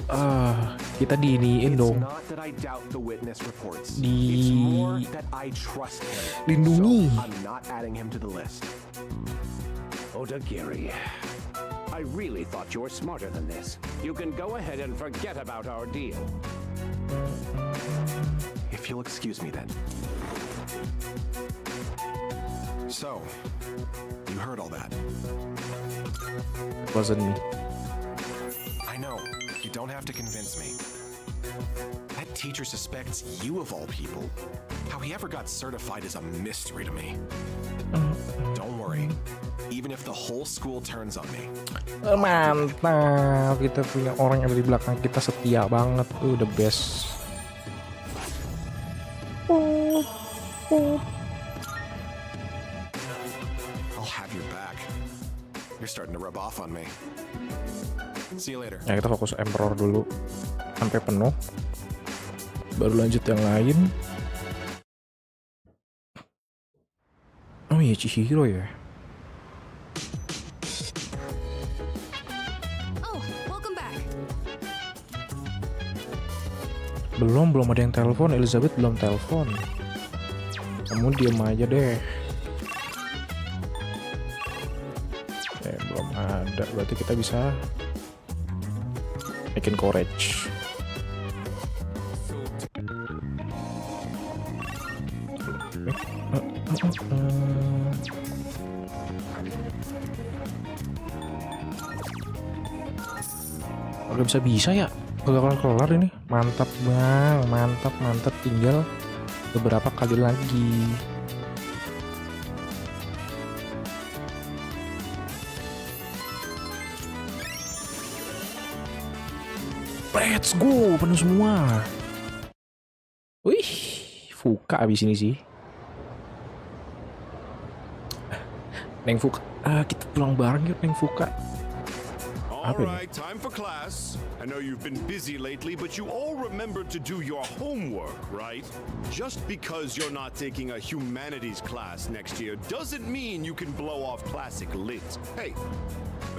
Kita diiniin dong. It's not that I doubt the witness reports. It's more that I trust him. Lindungi. So I'm not adding him to the list. Odagiri, I really thought you were smarter than this. You can go ahead and forget about our deal. If you'll excuse me then. So, you heard all that. Wasn't me. I know, you don't have to convince me. That teacher suspects you of all people. How he ever got certified is a mystery to me. Don't worry, even if the whole school turns on me. Mantap, kita punya orang yang ada di belakang kita setia banget, the best. have your back. You're starting to rub off on me. See you later. Ya kita fokus Emperor dulu sampai penuh, baru lanjut yang lain. Oh iya, Chihiro ya. Belum ada yang telepon. Elizabeth belum telepon. Kamu diem aja deh. Belum ada. Berarti kita bisa making courage. Oke, bisa ya. Bakal kelar ini. Mantap bang, mantap. Tinggal beberapa kali lagi. Let's go, penuh semua. Wih, Fuka abis ini sih. Neng Fuka, kita pulang bareng yuk Neng Fuka. Alright, time for class. I know you've been busy lately, but you all remembered to do your homework, right? Just because you're not taking a humanities class next year doesn't mean you can blow off classic lit. Hey,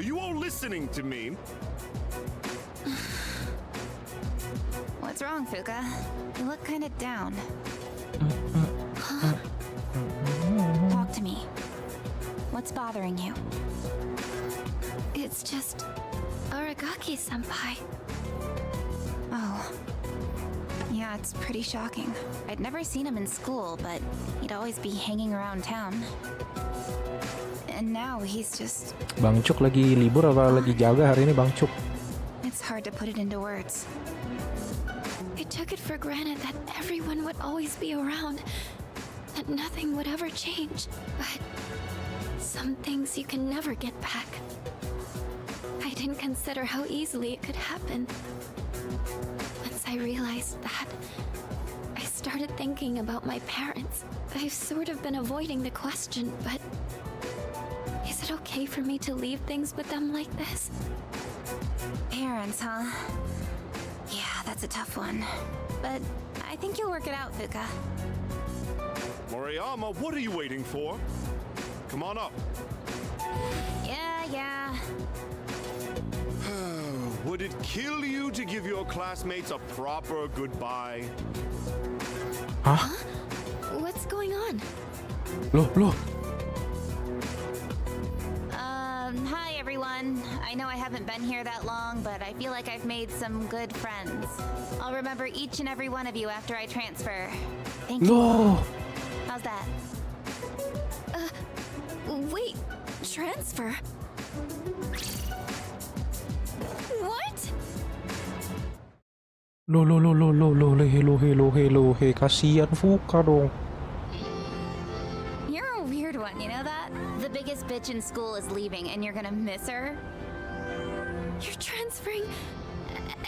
are you all listening to me? What's wrong, Fuka? You look kind of down. Talk to me. What's bothering you? It's just Aragaki-senpai. Oh. Yeah, it's pretty shocking. I'd never seen him in school, but he'd always be hanging around town. And now he's just... Bang Cuk lagi libur apa lagi jaga hari ini Bang Cuk? It's hard to put it into words. I took it for granted that everyone would always be around, that nothing would ever change. But some things you can never get back. I didn't consider how easily it could happen. Once I realized that, I started thinking about my parents. I've sort of been avoiding the question, but is it okay for me to leave things with them like this? Parents, huh? Yeah, that's a tough one. But I think you'll work it out, Fuka. Moriyama, what are you waiting for? Come on up. Yeah. Would it kill you to give your classmates a proper goodbye? Huh? What's going on? Loh. Hi everyone. I know I haven't been here that long, but I feel like I've made some good friends. I'll remember each and every one of you after I transfer. Thank you. How's that? Wait, transfer? What? Hello, kasihan Fuka dong. You're a weird one, you know that? The biggest bitch in school is leaving and you're gonna miss her? You're transferring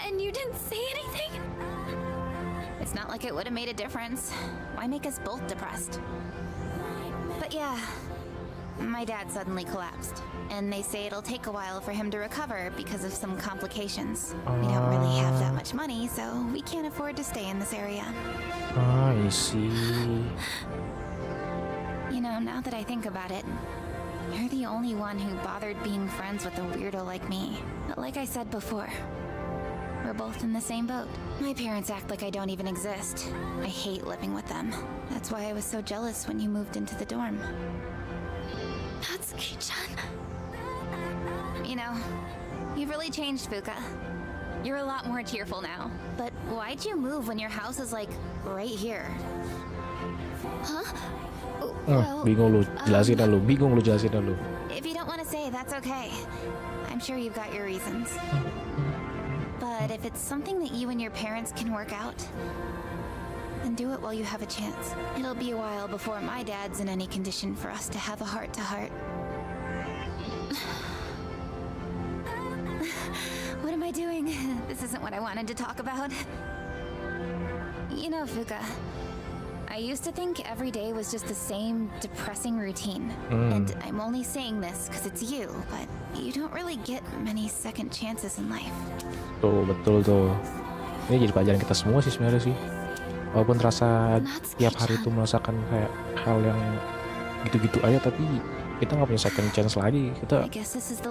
and you didn't say anything? It's not like it would have made a difference. Why make us both depressed? But yeah, my dad suddenly collapsed, and they say it'll take a while for him to recover because of some complications. We don't really have that much money, so we can't afford to stay in this area. I see. You know, now that I think about it, you're the only one who bothered being friends with a weirdo like me. But like I said before, we're both in the same boat. My parents act like I don't even exist. I hate living with them. That's why I was so jealous when you moved into the dorm. Natsuki-chan. You know, you've really changed, Fuka. You're a lot more cheerful now. But why'd you move when your house is like right here? Huh? Bingung lu, jelasin dah lu. If you don't want to say, that's okay. I'm sure you've got your reasons. But if it's something that you and your parents can work out, then do it while you have a chance. It'll be a while before my dad's in any condition for us to have a heart-to-heart. What am I doing? This isn't what I wanted to talk about. You know, Fuka, I I used to think every day was just the same depressing routine. And I'm only saying this because it's you, but you don't really get many second chances in life. Betul tuh. Ini jadi pelajaran kita semua sih sebenarnya sih. Walaupun terasa tiap hari itu merasakan kayak hal yang gitu-gitu aja, tapi kita nggak punya second chance lagi. Kita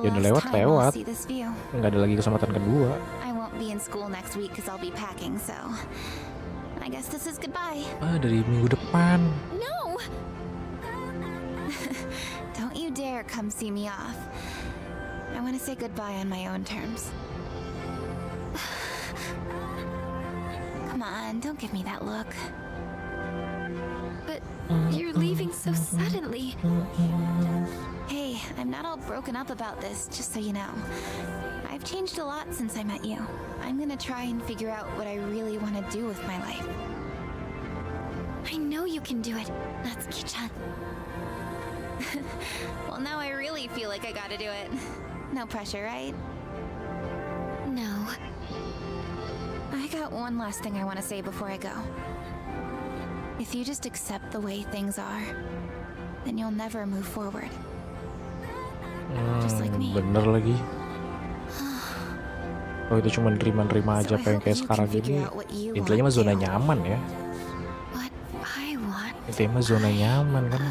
ya udah lewat, nggak ada lagi kesempatan kedua. I won't be in school next week because I'll be packing, so I guess this is goodbye. Dari minggu depan. No! Don't you dare come see me off. I want to say goodbye on my own terms. Come on, don't give me that look. But you're leaving so suddenly. Hey, I'm not all broken up about this, just so you know. I've changed a lot since I met you. I'm gonna try and figure out what I really want to do with my life. I know you can do it, Natsuki-chan. Well, now I really feel like I gotta do it. No pressure, right? No. I got one last thing I want to say before I go. If you just accept the way things are, then you'll never move forward. Just like me. Bener lagi. Oh, itu cuma nerima-nerima aja kayak sekarang gini. Intinya mah zona nyaman ya. What I want. Intinya mah zona nyaman kan.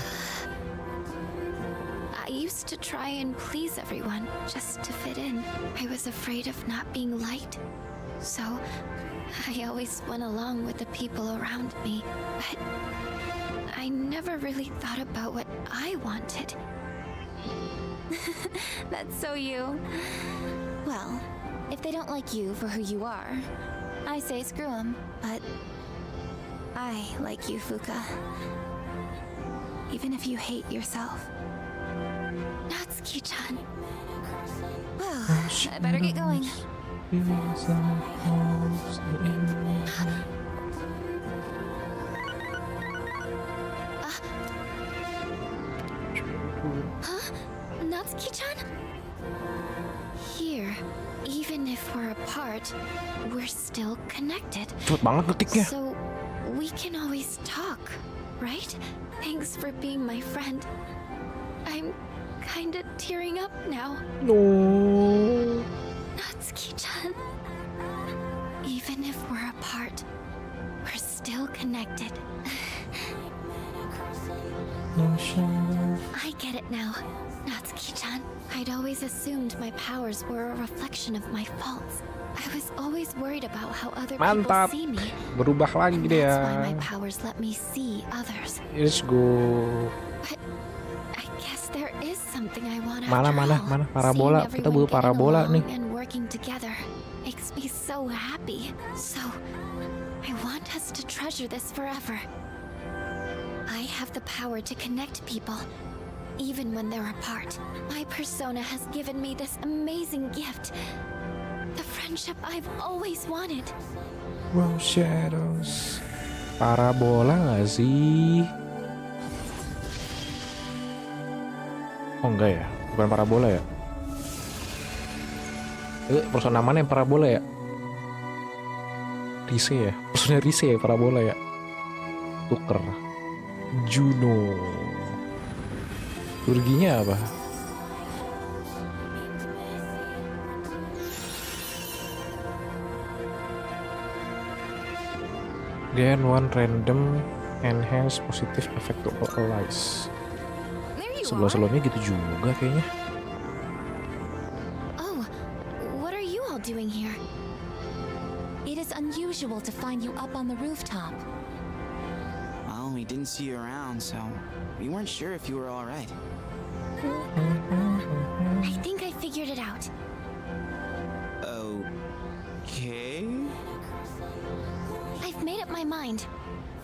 I used to try and please everyone just to fit in. I was afraid of not being liked. So I always went along with the people around me. But I never really thought about what I wanted. That's so you. Well, if they don't like you for who you are, I say screw them, but I like you, Fuka. Even if you hate yourself. Natsuki-chan. Well, I better get going. Huh? Natsuki-chan? Here, even if we're apart, we're still connected. Cepet banget ngetiknya. So we can always talk, right? Thanks for being my friend. I'm kinda tearing up now. No. Natsuki-chan. Even if we're apart, we're still connected. I get it now, Natsuki-chan. I'd always assumed my powers were a reflection of my faults. I was always worried about how other Mantap. people see me. Berubah lagi dia. That's why my powers let me see others. Let's go. But I guess there is something I want. Mana parabola. Kita butuh parabola nih. And working together makes me so happy. So I want us to treasure this forever. I have the power to connect people, even when they're apart. My persona has given me this amazing gift. The friendship I've always wanted. Wow, shadows. Parabola nggak sih? Oh enggak ya, bukan parabola ya. Persona mana yang parabola ya? Rise ya? Persona Rise ya parabola ya? Tuker. Juno. Turginya apa? Then one random enhance positive effect to all allies. Sebelum-sebelumnya gitu juga kayaknya. Oh, what are you all doing here? It is unusual to find you up on the rooftop. Well, we didn't see you around, so we weren't sure if you were all right. I think I figured it out. Okay. I've made up my mind.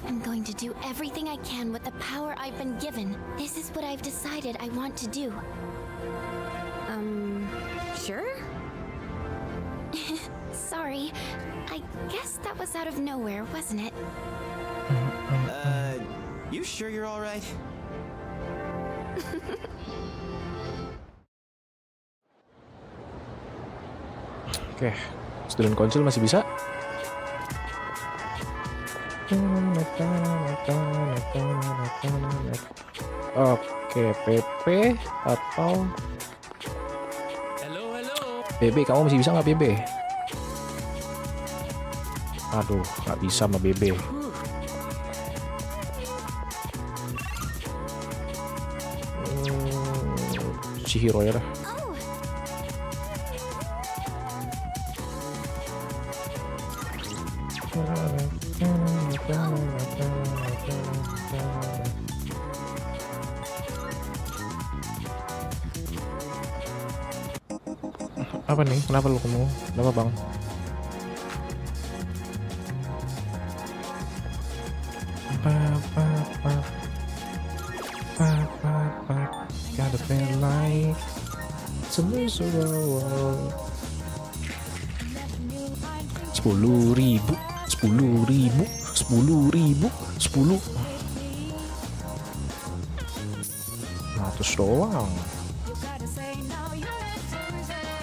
I'm going to do everything I can with the power I've been given. This is what I've decided I want to do. Sure? Sorry. I guess that was out of nowhere, wasn't it? You sure you're all right? Oke, student council masih bisa. Oke, PP atau BB, kamu masih bisa nggak BB? Aduh, nggak bisa sama BB. Chihiro ya lah. Apa nih? Kenapa lu kamu? Kenapa bang? Gotta feel like to lose the world. 10.000, 10.000, 10.000, 10. 100 doang.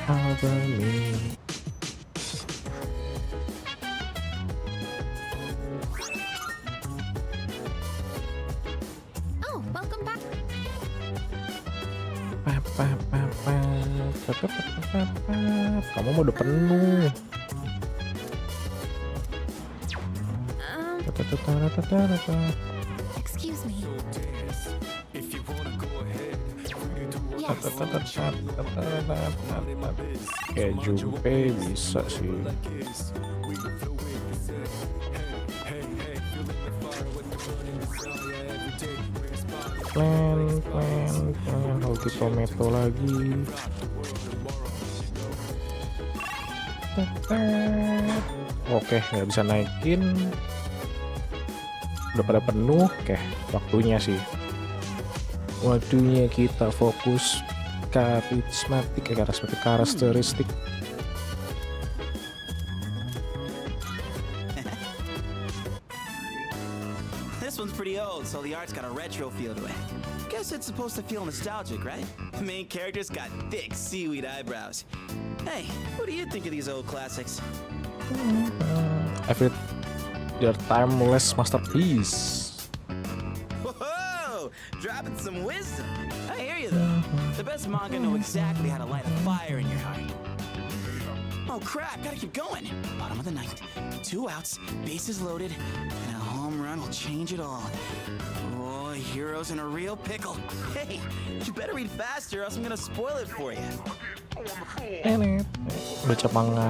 Apa nih? Oh, welcome back. Kamu mau udah penuh. Excuse me. Kayak Junpei bisa sih. Plan, Hoki tomato lagi. Oke, nggak bisa naikin. Udah pada penuh. Oke, waktunya sih. Waktunya kita fokus karakteristik. This one's pretty old, so the art's got a retro feel to it. Guess it's supposed to feel nostalgic, right? The main character's got thick seaweed eyebrows. Hey, what do you think of these old classics? Their timeless masterpiece. Whoa! Dropping some wisdom. I hear you though. The best manga know exactly how to light a fire in your heart. Oh crap, gotta keep going. Bottom of the ninth, 2 outs, bases loaded, and a home run will change it all. Oh, hero's in a real pickle. Hey, you better read faster or else I'm gonna spoil it for you. Baca manga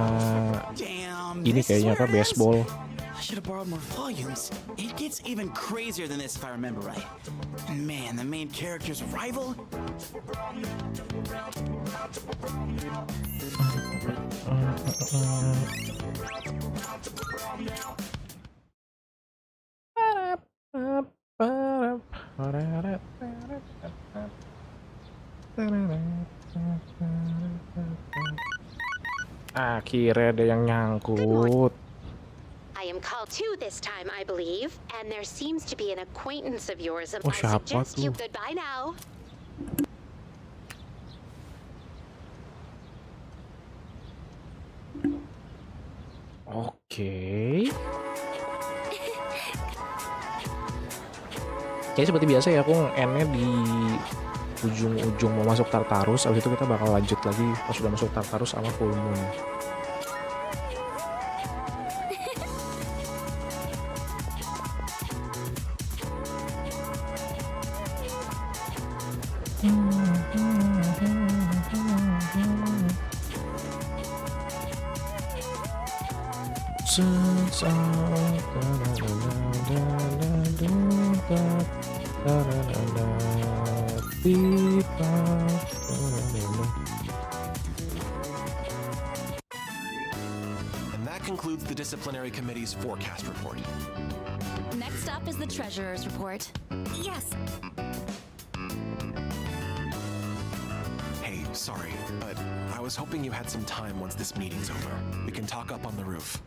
ini kayaknya apa, baseball. I should have borrowed more volumes. It gets even crazier than this if I remember right. Man, the main character's rival? Akhirnya ada yang nyangkut. I am call 2 this time, I believe, and there seems to be an acquaintance of yours. Oh, siapa suggest you tuh? goodbye now. Oke. Kayaknya seperti biasa ya, aku N-nya di ujung-ujung mau masuk Tartarus. Abis itu kita bakal lanjut lagi pas sudah masuk Tartarus sama Full Moon. And that concludes the disciplinary committee's forecast report. Next up is the treasurer's report. Yes. Hey, sorry, but I was hoping you had some time once this meeting's over. We can talk up on the roof.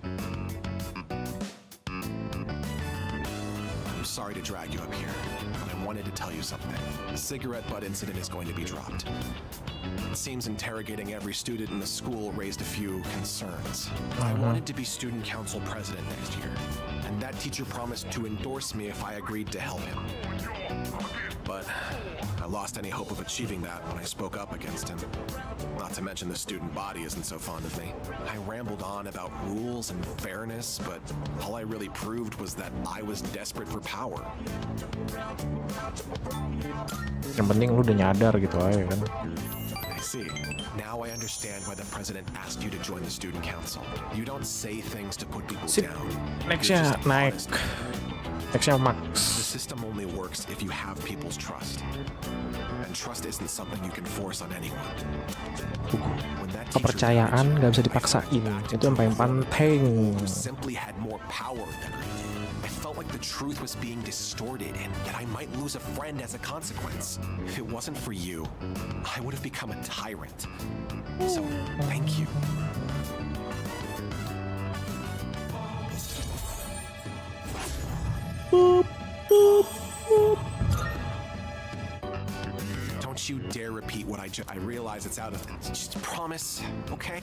I'm sorry to drag you up here, but I wanted to tell you something. The cigarette butt incident is going to be dropped. It seems interrogating every student in the school raised a few concerns. I wanted to be student council president next year, and that teacher promised to endorse me if I agreed to help him. But I lost any hope of achieving that when I spoke up against him. Not to mention the student body isn't so fond of me. I rambled on about rules and fairness, but all I really proved was that I was desperate for power. Yang penting lu udah nyadar gitu aja kan. I see. Now I understand why the president asked you to join the student council. You don't say things to put people down. Nextnya naik. Nextnya max. The system only works if you have people's trust. And trust isn't something you can force on anyone. Kepercayaan nggak bisa dipaksain. Itu yang paling penting. Simply had more power than me. I felt like the truth was being distorted and that I might lose a friend as a consequence. If it wasn't for you, I would have become a tyrant. So, thank you. Boop, boop, boop. Don't you dare repeat what I realize it's out of it. Just promise, okay?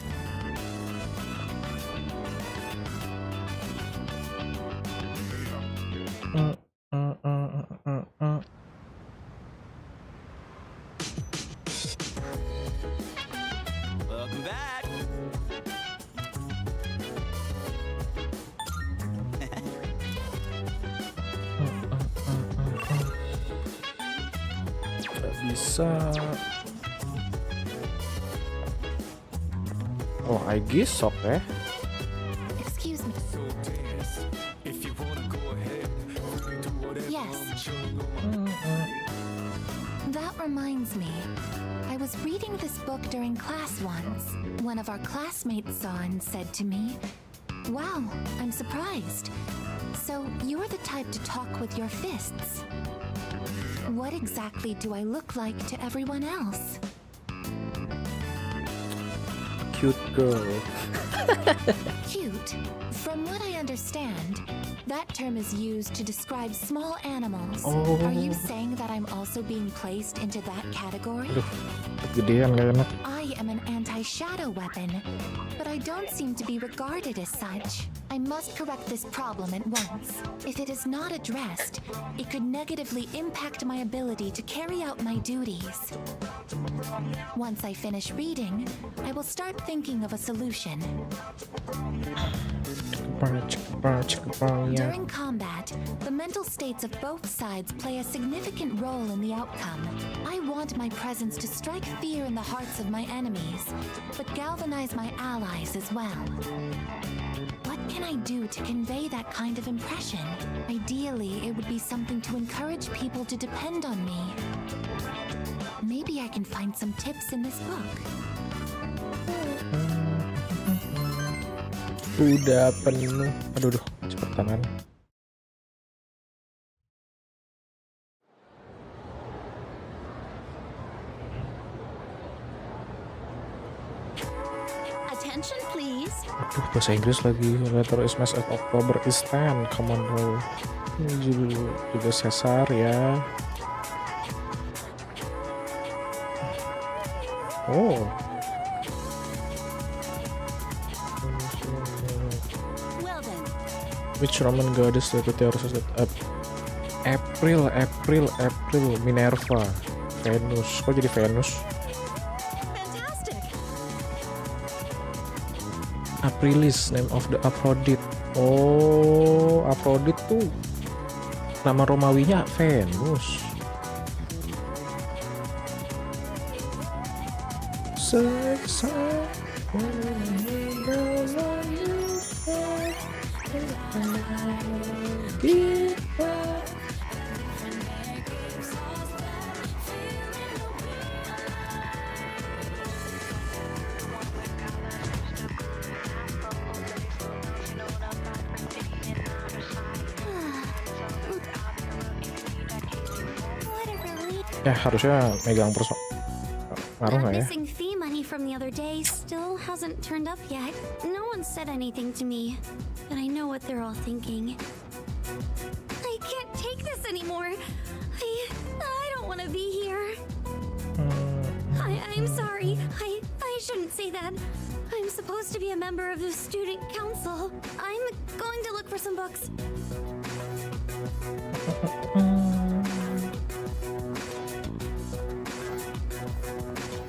Welcome back. Gak bisa. Oh, I guess sok ya. Excuse me. Yes. That reminds me. I was reading this book during class once. One of our classmates saw and said to me, "Wow, I'm surprised. So you're the type to talk with your fists. What exactly do I look like to everyone else?" Cute girl. Cute? From what I understand, that term is used to describe small animals. Oh. Are you saying that I'm also being placed into that category? Aduh, kegedean gak enak. I am an anti-shadow weapon, but I don't seem to be regarded as such. I must correct this problem at once. If it is not addressed, it could negatively impact my ability to carry out my duties. Once I finish reading, I will start thinking of a solution. During combat, the mental states of both sides play a significant role in the outcome. I want my presence to strike fear in the hearts of my enemies, but galvanize my allies as well. What can I do to convey that kind of impression? Ideally, it would be something to encourage people to depend on me. Maybe I can find some tips in this book. Udah penuh. Aduh, cepetan. Attention please. Aduh, bahasa Inggris lagi. Letter is Mass at October is 10. Come on bro. Ini juga Cesar ya. Oh. Which Roman goddess deputy Harus April, Minerva, Venus. Kok jadi Venus? Aprilis, name of the Aphrodite. Oh, Aphrodite tuh nama Romawinya Venus. Ya harusnya megang ngaruh nggak ya? Missing fee money from the other day still hasn't turned up yet. No one said anything to me, but I know what they're all thinking. I can't take anymore. I don't want to be here. I'm sorry. I shouldn't say that. I'm supposed to be a member of the student council. I'm going to look for some books.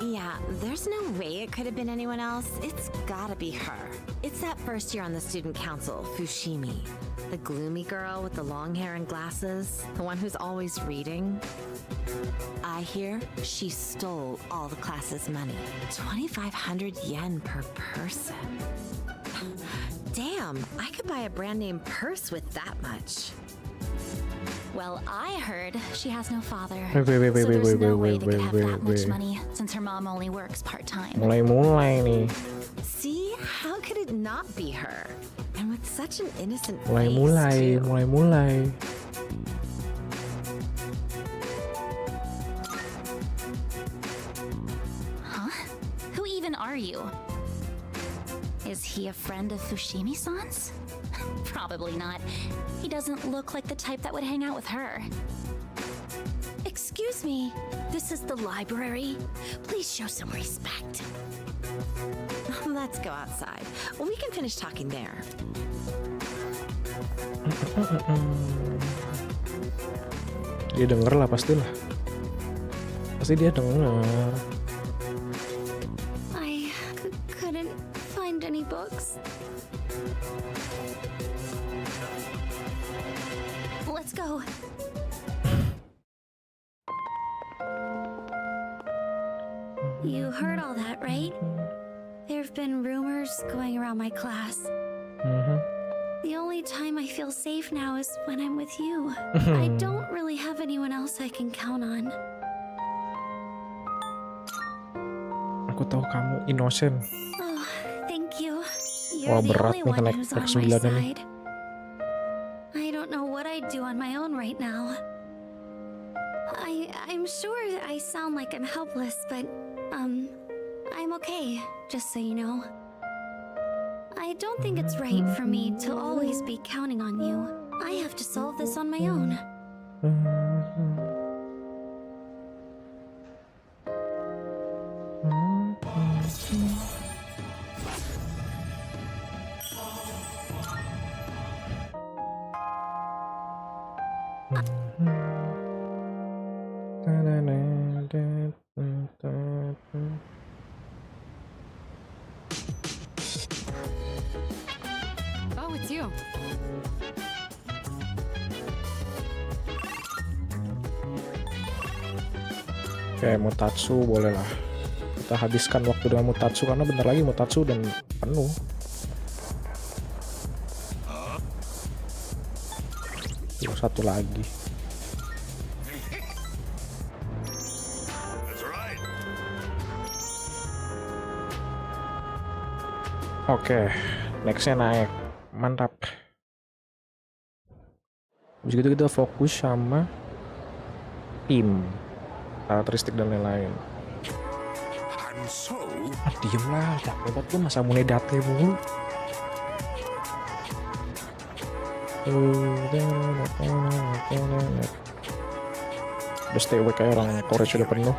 Yeah, there's no way it could have been anyone else. It's gotta be her. It's that first year on the student council, Fushimi. The gloomy girl with the long hair and glasses. The one who's always reading. I hear she stole all the class's money. 2,500 yen per person. Damn, I could buy a brand name purse with that much. Well, I heard she has no father. Wait, So there's no way they could have that much money since her mom only works part-time. Mulai nih. See, how could it not be her? And with such an innocent Mulai. Huh? Who even are you? Is he a friend of Fushimi-san's? Probably not. He doesn't look like the type that would hang out with her. Excuse me, this is the library. Please show some respect. Let's go outside. Well, we can finish talking there. Dia denger lah pastilah. Pasti dia denger. I couldn't find any books. Let's go. You heard all that, right? There have been rumors going around my class. The only time I feel safe now is when I'm with you. I don't really have anyone else I can count on. Aku tahu kamu innocent. Oh, thank you. Wah, You're the berat only nih one naik who's on my X9 nih. side. I don't know what I'd do on my own right now. I'm sure I sound like I'm helpless, but I'm okay, just so you know. I don't think it's right for me to always be counting on you. I have to solve this on my own. Oh, it's you. Oke, Mutatsu boleh lah. Kita habiskan waktu dengan Mutatsu karena bentar lagi Mutatsu dan penuh. Tuh, satu lagi. Oke, nextnya naik. Mantap. Habis gitu kita fokus sama tim, karakteristik dan lain-lain. Diem lah, capek banget gue masa mulai date mulu. Udah stay awake kayak orang Korea sudah penuh.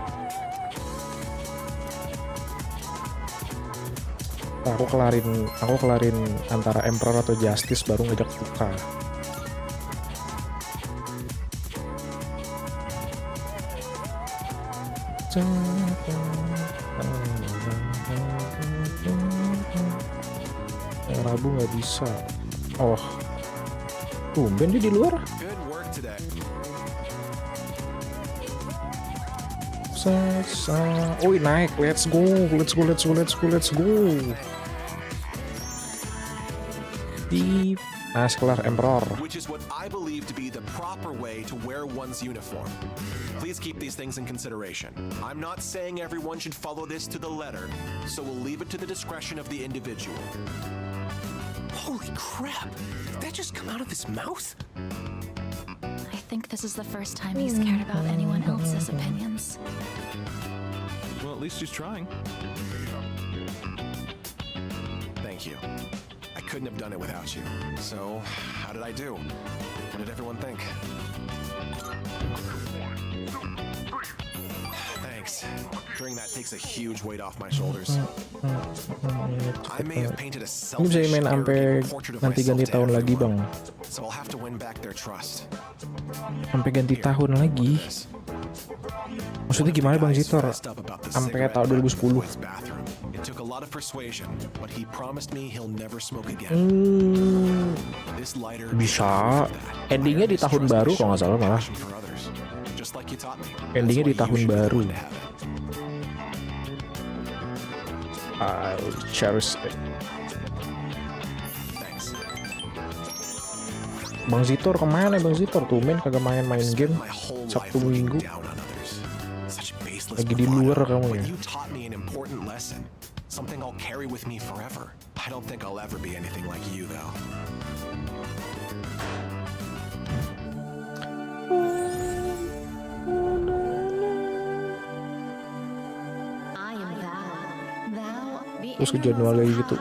Nah, aku kelarin antara Emperor atau Justice baru ngajak buka. Yang Rabu nggak bisa. Oh, tumben dia di luar. Oh, naik. Let's go. Nah, kelar Emperor. Which is what I believe to be the proper way to wear one's uniform. Please keep these things in consideration. I'm not saying everyone should follow this to the letter, so we'll leave it to the discretion of the individual. Holy crap! Did that just come out of his mouth? I think this is the first time he's cared about anyone else's opinions. Well, at least he's trying. Thank you. I couldn't have done it without you. So, how did I do? What did everyone think? Thanks. Doing that takes a huge weight off my shoulders. I may have painted a Ini bisa selfish, main sampai arrogant portrait of nanti ganti myself to tahun lagi everyone. bang. So I'll have to win back their trust. Sampai ganti tahun lagi. Maksudnya gimana bang Zitor? Sampai tahun 2010. It took a lot of persuasion, but he promised me he'll never smoke again. This lighter Bisa. Endingnya di tahun baru kalau nggak salah malah. just like you taught me. Endingnya di tahun baru. I cherish it. Bang Zitor kemana Bang Zitor? Tumben kagak main game Sabtu Minggu. Lagi di luar kamu ya. You taught me an important lesson. Something I'll carry with me forever. I don't think I'll ever be anything like you though. Terus ke Januari gitu.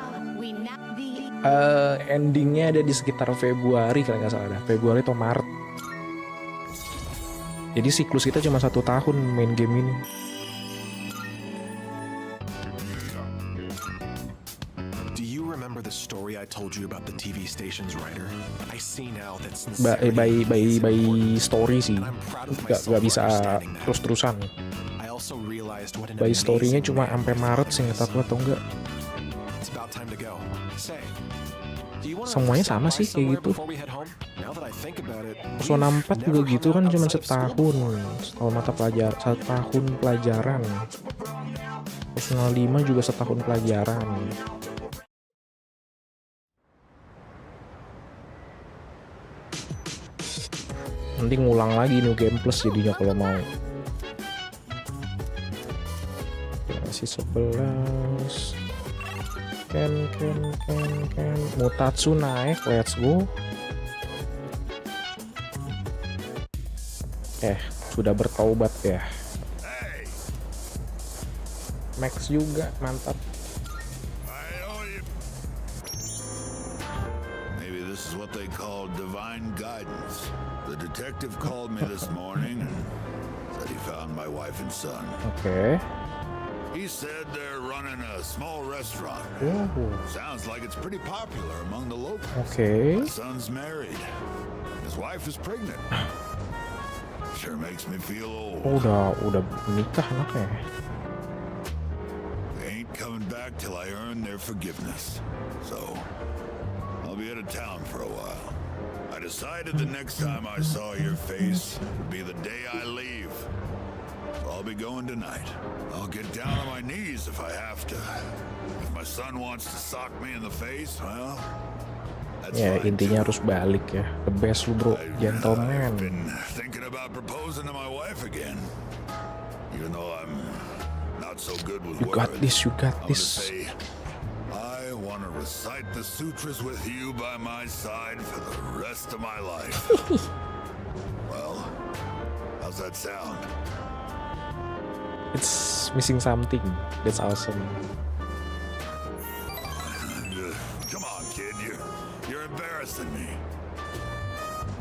Endingnya ada di sekitar Februari kalau nggak salah. Februari atau Maret. Jadi siklus kita cuma 1 tahun main game ini. Do you remember the story I told you about the TV station's writer? I see now that by story sih. Gak bisa terus-terusan. By story-nya cuma sampai Maret sih, nggak tahu atau enggak. Semuanya sama sih kayak gitu. Persona 4 juga gitu kan, cuma setahun mata pelajaran, setahun pelajaran. Persona 5 juga setahun pelajaran. Nanti ngulang lagi New Game Plus jadinya kalau mau. Masih 11. Ken Mutatsu naik, let's go. Sudah bertaubat ya. Max juga mantap. Maybe this is what they call divine guidance. The detective called me this morning and said he found my wife and son. Okay. He said they're running a small restaurant. Sounds like it's pretty popular among the locals. Okay. My son's married. His wife is pregnant. Sure makes me feel old. Udah menikah anaknya. They ain't coming back till I earn their forgiveness. So, I'll be out of town for a while. I decided the next time I saw your face would be the day I leave. I'll be going tonight. I'll get down on my knees if I have to. If my son wants to sock me in the face, well, that's fine. Intinya harus balik ya. The best lu bro, gentleman. I've been thinking about proposing to my wife again. Even though I'm not so good with words. You got this. I'm gonna say, I want to recite the sutras with you by my side for the rest of my life. Well, how's that sound? It's missing something. That's awesome. Come on, kid. You're embarrassing me.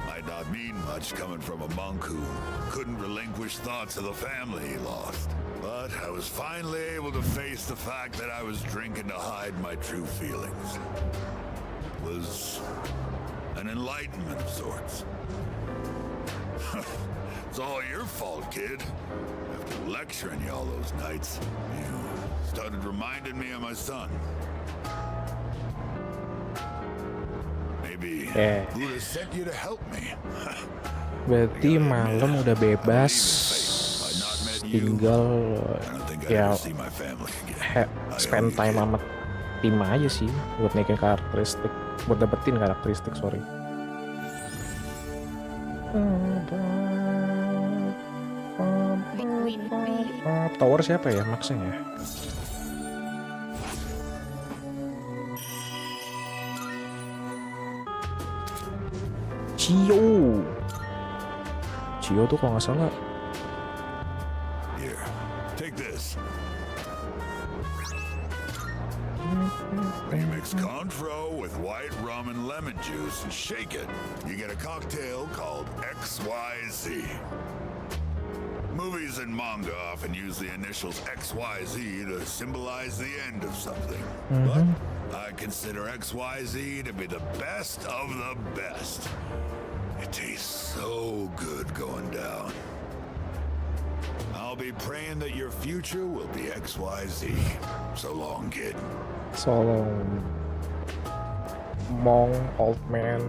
Might not mean much coming from a monk who couldn't relinquish thoughts of the family he lost. But I was finally able to face the fact that I was drinking to hide my true feelings. It was an enlightenment of sorts. It's all your fault, kid. After lecturing you all those nights, you started reminding me of my son. Maybe Buddha sent you to help me. Berarti malam udah bebas, tinggal ya spend time sama tim aja sih buat naikin karakteristik, buat dapetin karakteristik, sorry. Tower siapa ya maksudnya? Cio tuh kalau nggak salah. Here, take this. You mix Cointreau with white rum and lemon juice and shake it. You get a cocktail called XYZ. Movies and manga often use the initials XYZ to symbolize the end of something. But I consider XYZ to be the best of the best. It tastes so good going down. I'll be praying that your future will be XYZ. So long, kid. So long, Mong old man.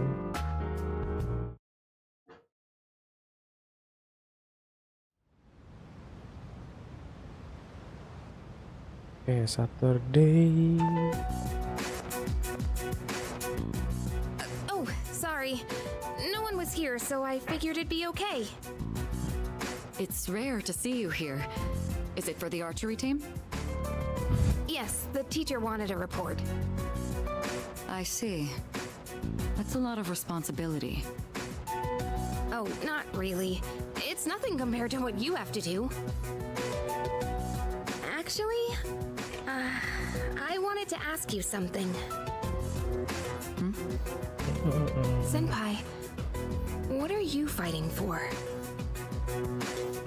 Okay, Saturday. Oh, sorry. No one was here, so I figured it'd be okay. It's rare to see you here. Is it for the archery team? Yes, the teacher wanted a report. I see. That's a lot of responsibility. Oh, not really. It's nothing compared to what you have to do. Actually, I wanted to ask you something. Senpai, what are you fighting for?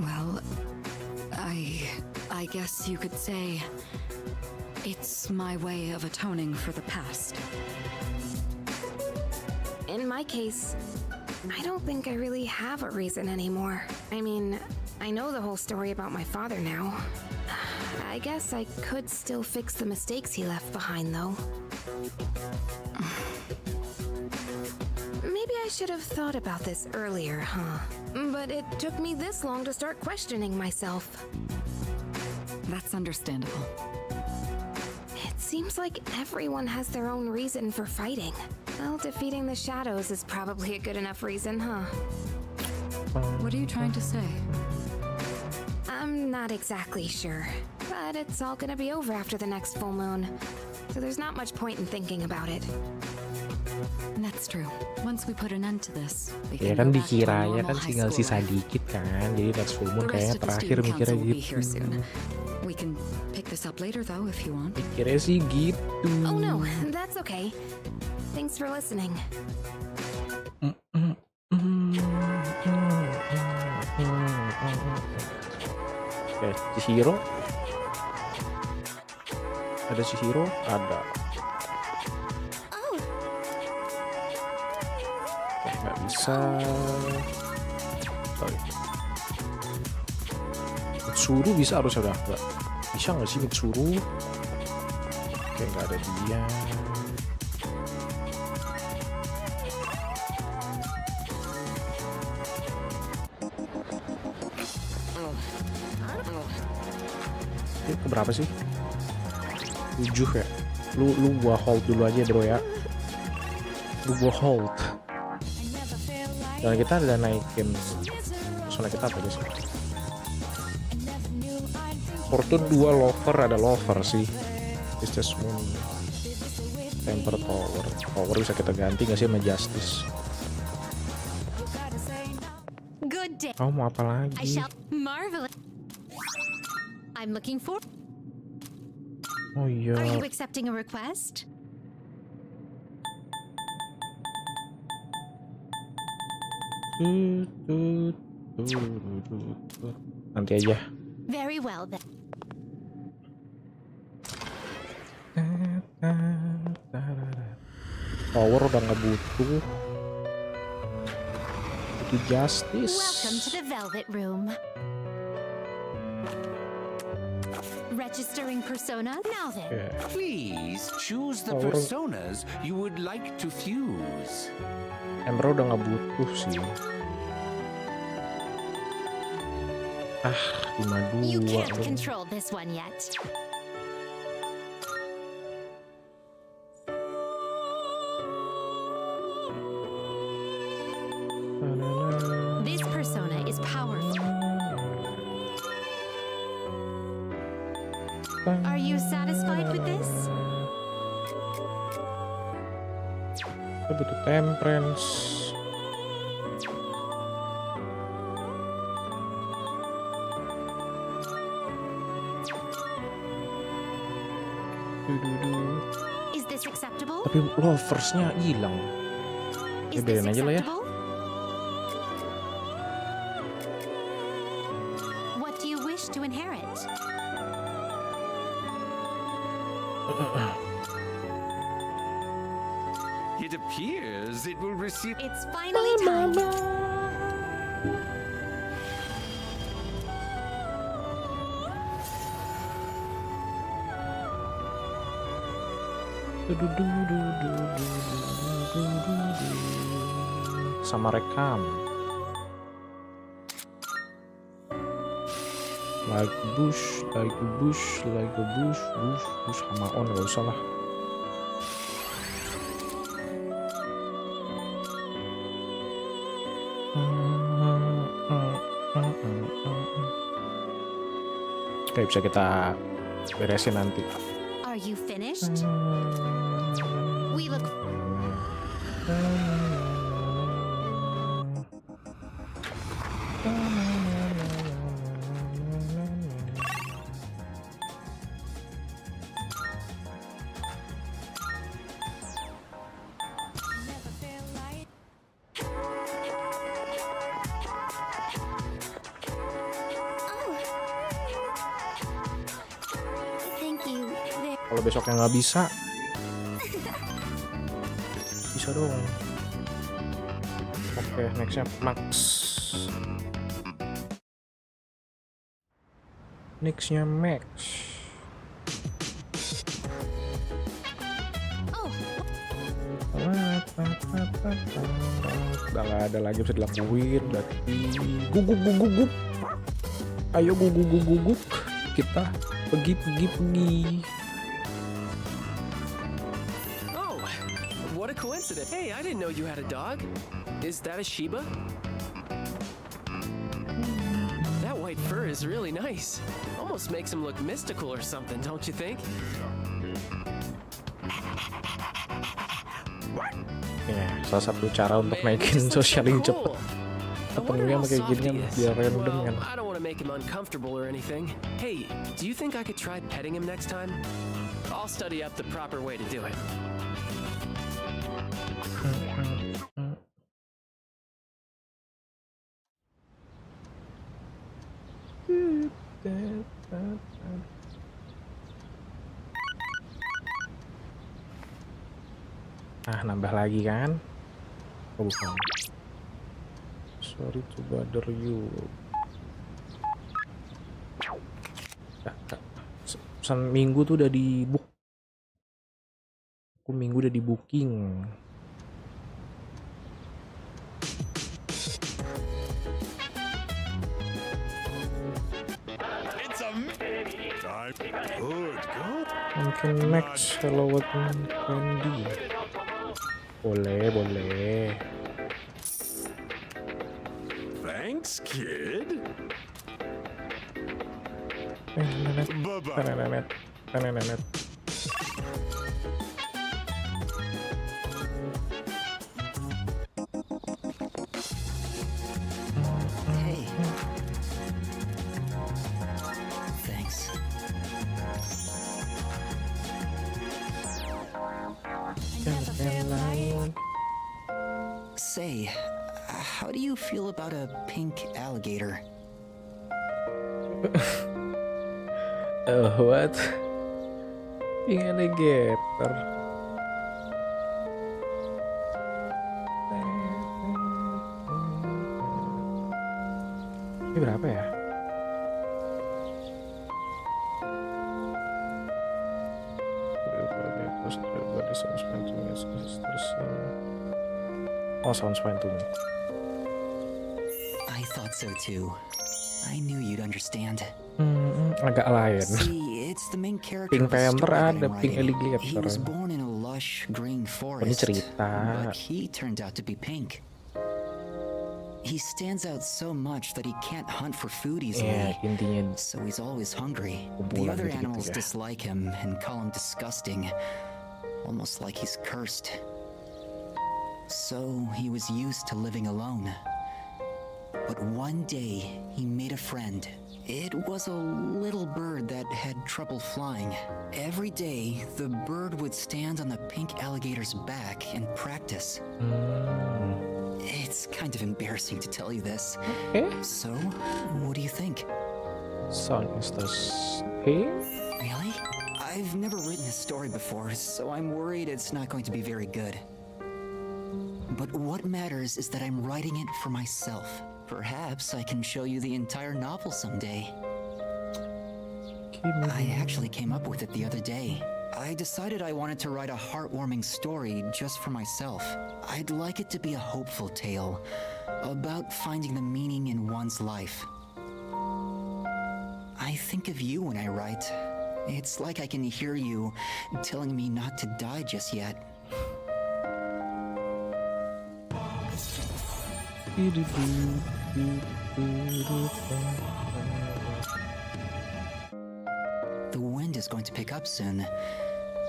Well, I guess you could say it's my way of atoning for the past. In my case, I don't think I really have a reason anymore. I mean, I know the whole story about my father now. I guess I could still fix the mistakes he left behind, though. Maybe I should have thought about this earlier, huh? But it took me this long to start questioning myself. That's understandable. It seems like everyone has their own reason for fighting. Well, defeating the shadows is probably a good enough reason, huh? What are you trying to say? I'm not exactly sure, but it's all gonna be over after the next full moon, so there's not much point in thinking about it. That's true. Once we put an end to this, we Ya can kan go back to our dikiranya normal kan high tinggal school sisa life. dikit kan, jadi next full moon The rest kayaknya of the terakhir student mikirnya council will be gitu. here soon. We can pick this up later though if you want. Mikirnya sih gitu. Oh no, that's okay. Thanks for listening. Oke, Chihiro. Ada Chihiro? Ada. Nggak bisa. Sorry. Mitsuru bisa harusnya udah nggak. Bisa nggak sih Mitsuru? Oke, nggak ada dia. Ini keberapa sih? 7 ya? Lu gua hold dulu aja bro ya. Lu gua hold. Dan kita udah naikin persona kita apa sih? Fortune 2 lover, ada lover sih. It's just moon. Temper tower. Tower bisa kita ganti nggak sih sama justice? Good day. Kamu mau apa I lagi? shall marvel. I'm looking for. Oh iya. Are you accepting a request? Nanti aja. Very well then. Power udah nggak butuh. Butuh justice. Welcome to the Velvet Room. Registering persona now then. Okay. Please choose the Power. personas you would like to fuse. Ember udah nggak butuh sih. Ah, 52. You can't dong. control this one yet. This persona is powerful. Are you satisfied with this? Kita butuh temperance. Is this acceptable? Tapi loversnya hilang. Ya Is this biarin aja lah ya. acceptable? What do you wish to inherit? It appears it will receive. It's finally time. Sama rekam. Like bush, like a bush, like a bush, bush sama on gak usah lah. Oke, bisa kita beresin nanti. Are you finished? We look. Kalau besoknya nggak bisa dong. Oke, nextnya Max. Nextnya Max. Udah nggak ada lagi bisa dilakuin. Berarti guguk. Ayo guguk. Kita pergi. What a coincidence. Hey, I didn't know you had a dog. Is that a Shiba? That white fur is really nice. Almost makes him look mystical or something, don't you think? Ya, salah satu cara untuk naikin sosialing cepet. Ketemunya sama kayak gini kan biar random kan. I don't want to make him uncomfortable or anything. Hey, do you think I could try petting him next time? I'll study up the proper way to do it. Nah, nambah lagi kan? Oh, bukan. Sorry to bother you. Pesan minggu tuh udah di book. Aku minggu udah di booking. Mungkin next hello what Wendy. Boleh. Thanks, kid. Nenet. Hey. Thanks. Say, how do you feel about a pink alligator? What? Pink alligator. Ini berapa ya? Oh, sounds fine to me. I thought so too. I knew you'd understand. Agak lain. See, it's the main character Pink of the Panther story that ada, I'm Pink writing. Alligator. He was born in a lush green forest, Ini cerita. but he turned out to be pink. He stands out so much that he can't hunt for food easily, intinya so he's always hungry. The kumpulan other gitu-gitu animals ya. dislike him and call him disgusting, almost like he's cursed. So he was used to living alone. But one day, he made a friend. It was a little bird that had trouble flying. Every day, the bird would stand on the pink alligator's back and practice. It's kind of embarrassing to tell you this. Okay. So, what do you think? Sound is the same? Really? I've never written a story before, so I'm worried it's not going to be very good. But what matters is that I'm writing it for myself. Perhaps I can show you the entire novel someday. I actually came up with it the other day. I decided I wanted to write a heartwarming story just for myself. I'd like it to be a hopeful tale about finding the meaning in one's life. I think of you when I write. It's like I can hear you telling me not to die just yet. The wind is going to pick up soon.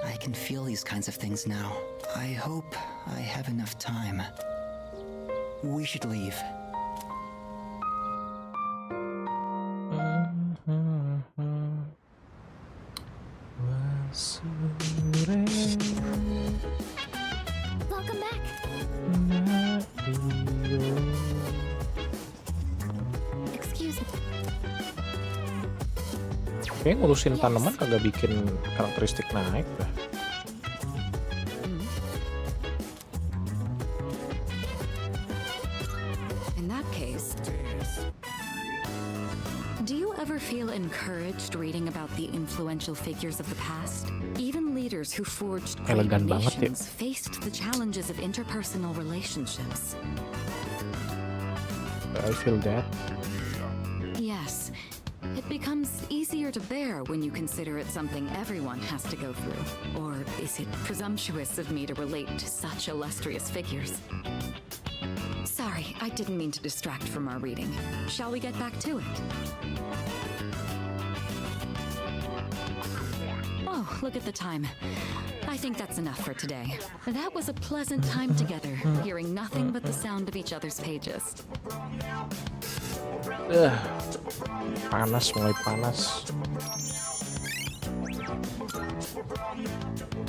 I can feel these kinds of things now. I hope I have enough time. We should leave. Welcome back. Excuse me. Kayaknya ngurusin tanaman kagak bikin karakteristik naik dah. In that case, do you ever feel encouraged reading about the influential figures of the past? Even leaders who forged great Elegan banget ya. nations faced the challenges of interpersonal relationships. I feel that. Yes, it becomes easier to bear when you consider it something everyone has to go through. Or is it presumptuous of me to relate to such illustrious figures? Sorry, I didn't mean to distract from our reading. Shall we get back to it? Oh, look at the time. I think that's enough for today. That was a pleasant time together, hearing nothing but the sound of each other's pages. Panas, mulai panas.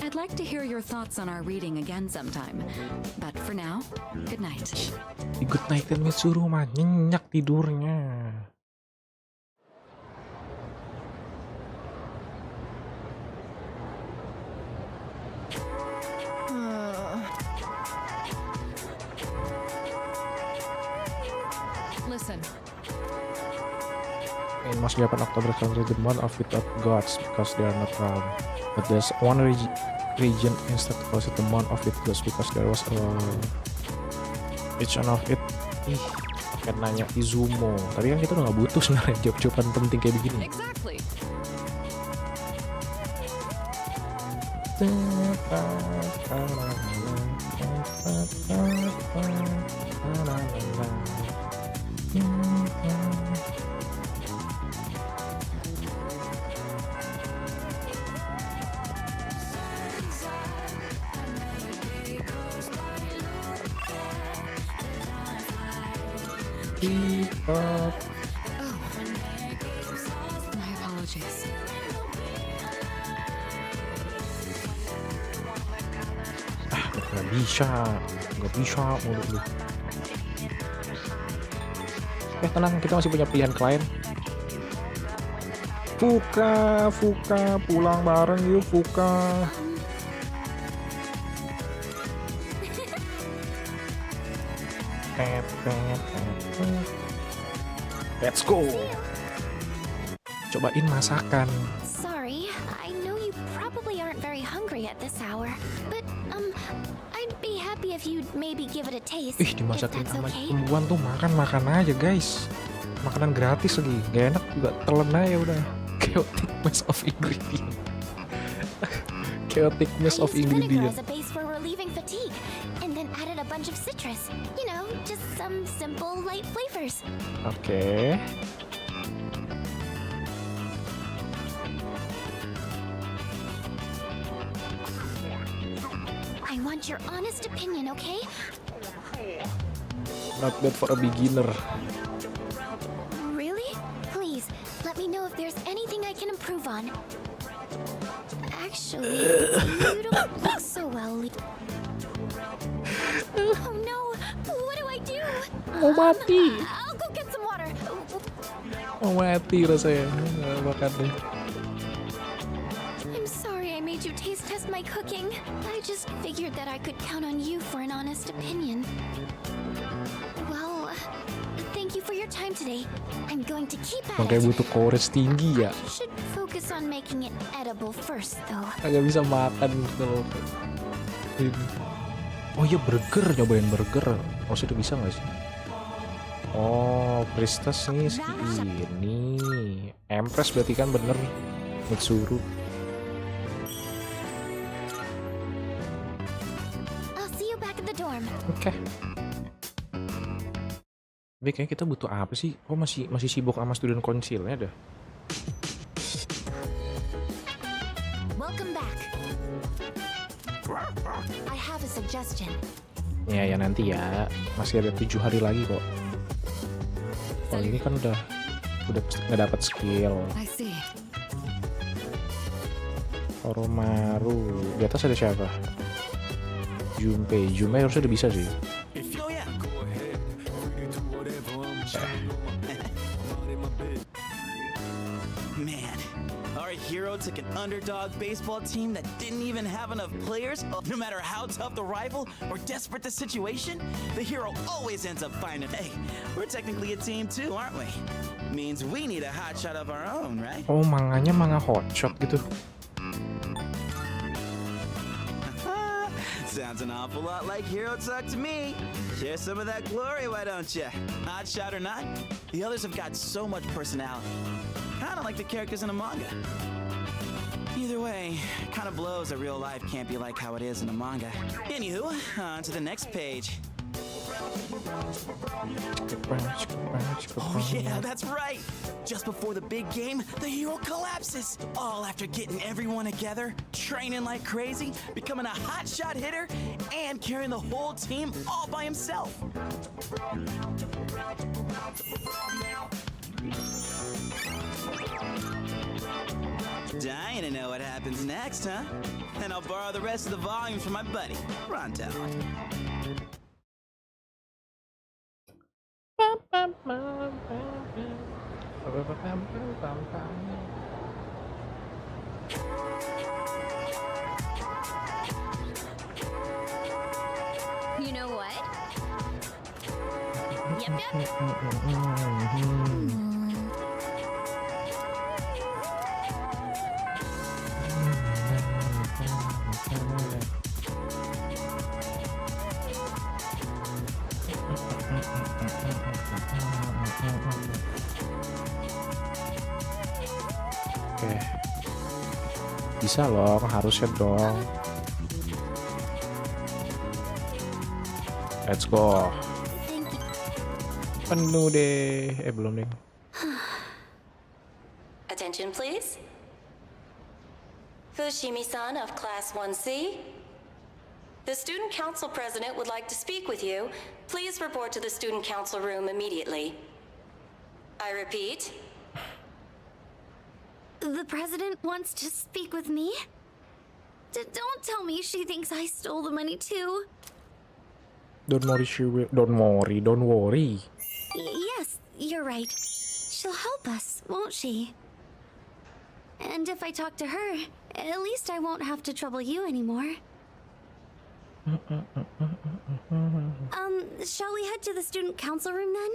I'd like to hear your thoughts on our reading again sometime. But for now, good night. Di good night-in Mitsuru mah nyenyak tidurnya. Listen. In Mas 8 Oktober considered the month of without gods because they are not round. But there's one region instead calls it the month of with gods because there was each one of it. Ih, pakai nanya Izumo. Tapi kan kita udah gak butuh sebenarnya jawab-jawaban penting kayak begini. Exactly. Oh, my apologies. Gak bisa mulu lu. Tenang, kita masih punya pilihan klien. Fuka, pulang bareng yuk Fuka. Let's go. Cobain masakan. Sorry, I know you probably aren't very hungry at this hour, but I'd be happy if you'd maybe give it a taste. Ih, dimasakin sama perempuan tuh makan aja guys. Makanan gratis lagi, gak enak juga telan aja udah. Chaotic mess of ingredient. Chaotic mess of ingredient. As a base for relieving fatigue, and then added a bunch of citrus. You know, just some simple light flavors. Oke. I want your honest opinion, okay? Not bad for a beginner. let me know if there's anything I can improve on. Actually, you don't look so well. Oh no! What do I do? Mau mati. I'll go get some water. Mau mati rasanya. Makan deh. I'm sorry I made you taste test my cooking. I just figured that I could count on you for an honest opinion. Well, thank you for your time today. I'm going to keep at Makanya it. butuh courage tinggi ya. Should focus on making it edible first, though. Agak bisa makan kalau ini. Oh iya, burger, nyobain burger. Oh sudah bisa nggak sih? Oh, Priestess nih ini. Empress berarti kan bener. Mitsuru. I'll see you back at the dorm. Oke. Tapi kayaknya kita butuh apa sih? Oh masih sibuk sama student council-nya dah. Welcome back. I have a suggestion. Ya nanti ya. Masih ada 7 hari lagi kok. Oh ini kan udah nggak dapat skill. I see. Oromaru. Di atas ada siapa? Junpei harusnya udah bisa sih. Man, our hero took an underdog baseball team that didn't even have enough players. No matter how tough the rival or desperate the situation, the hero always ends up finding. Hey, we're technically a team too, aren't we? Means we need a hot shot of our own, right? Oh, manganya manga hotshot gitu. Sounds an awful lot like Hero Talk to me. Share some of that glory, why don't ya? Hot shot or not, the others have got so much personality. Kinda like the characters in a manga. Either way, kinda blows that real life can't be like how it is in a manga. Anywho, on to the next page. Oh yeah, that's right! Just before the big game, the hero collapses! All after getting everyone together, training like crazy, becoming a hotshot hitter, and carrying the whole team all by himself! Dying to know what happens next, huh? And I'll borrow the rest of the volumes from my buddy, Ronto. You know what? Yep. Oke. Bisa loh, harusnya dong. Let's go. Penuh deh. Belum deh. Attention please. Fushimi-san of Class 1C. The Student Council President would like to speak with you. Please report to the Student Council room immediately. I repeat. The president wants to speak with me? Don't tell me she thinks I stole the money too. Don't worry. Yes, you're right. She'll help us, won't she? And if I talk to her, at least I won't have to trouble you anymore. Shall we head to the student council room then?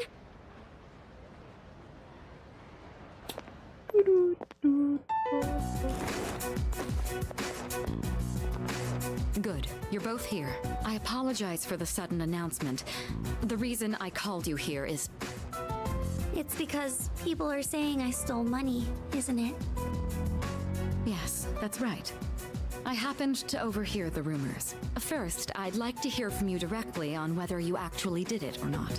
Good. You're both here. I apologize for the sudden announcement. The reason I called you here is... It's because people are saying I stole money, isn't it? Yes, that's right. I happened to overhear the rumors. First, I'd like to hear from you directly on whether you actually did it or not.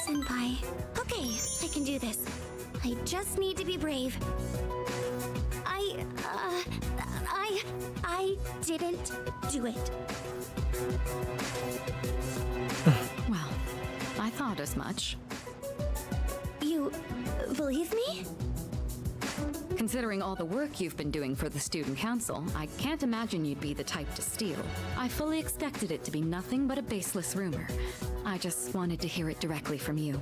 Senpai. Okay, I can do this. I just need to be brave. I didn't do it. as much. You believe me? Considering all the work you've been doing for the student council, I can't imagine you'd be the type to steal. I fully expected it to be nothing but a baseless rumor. I just wanted to hear it directly from you.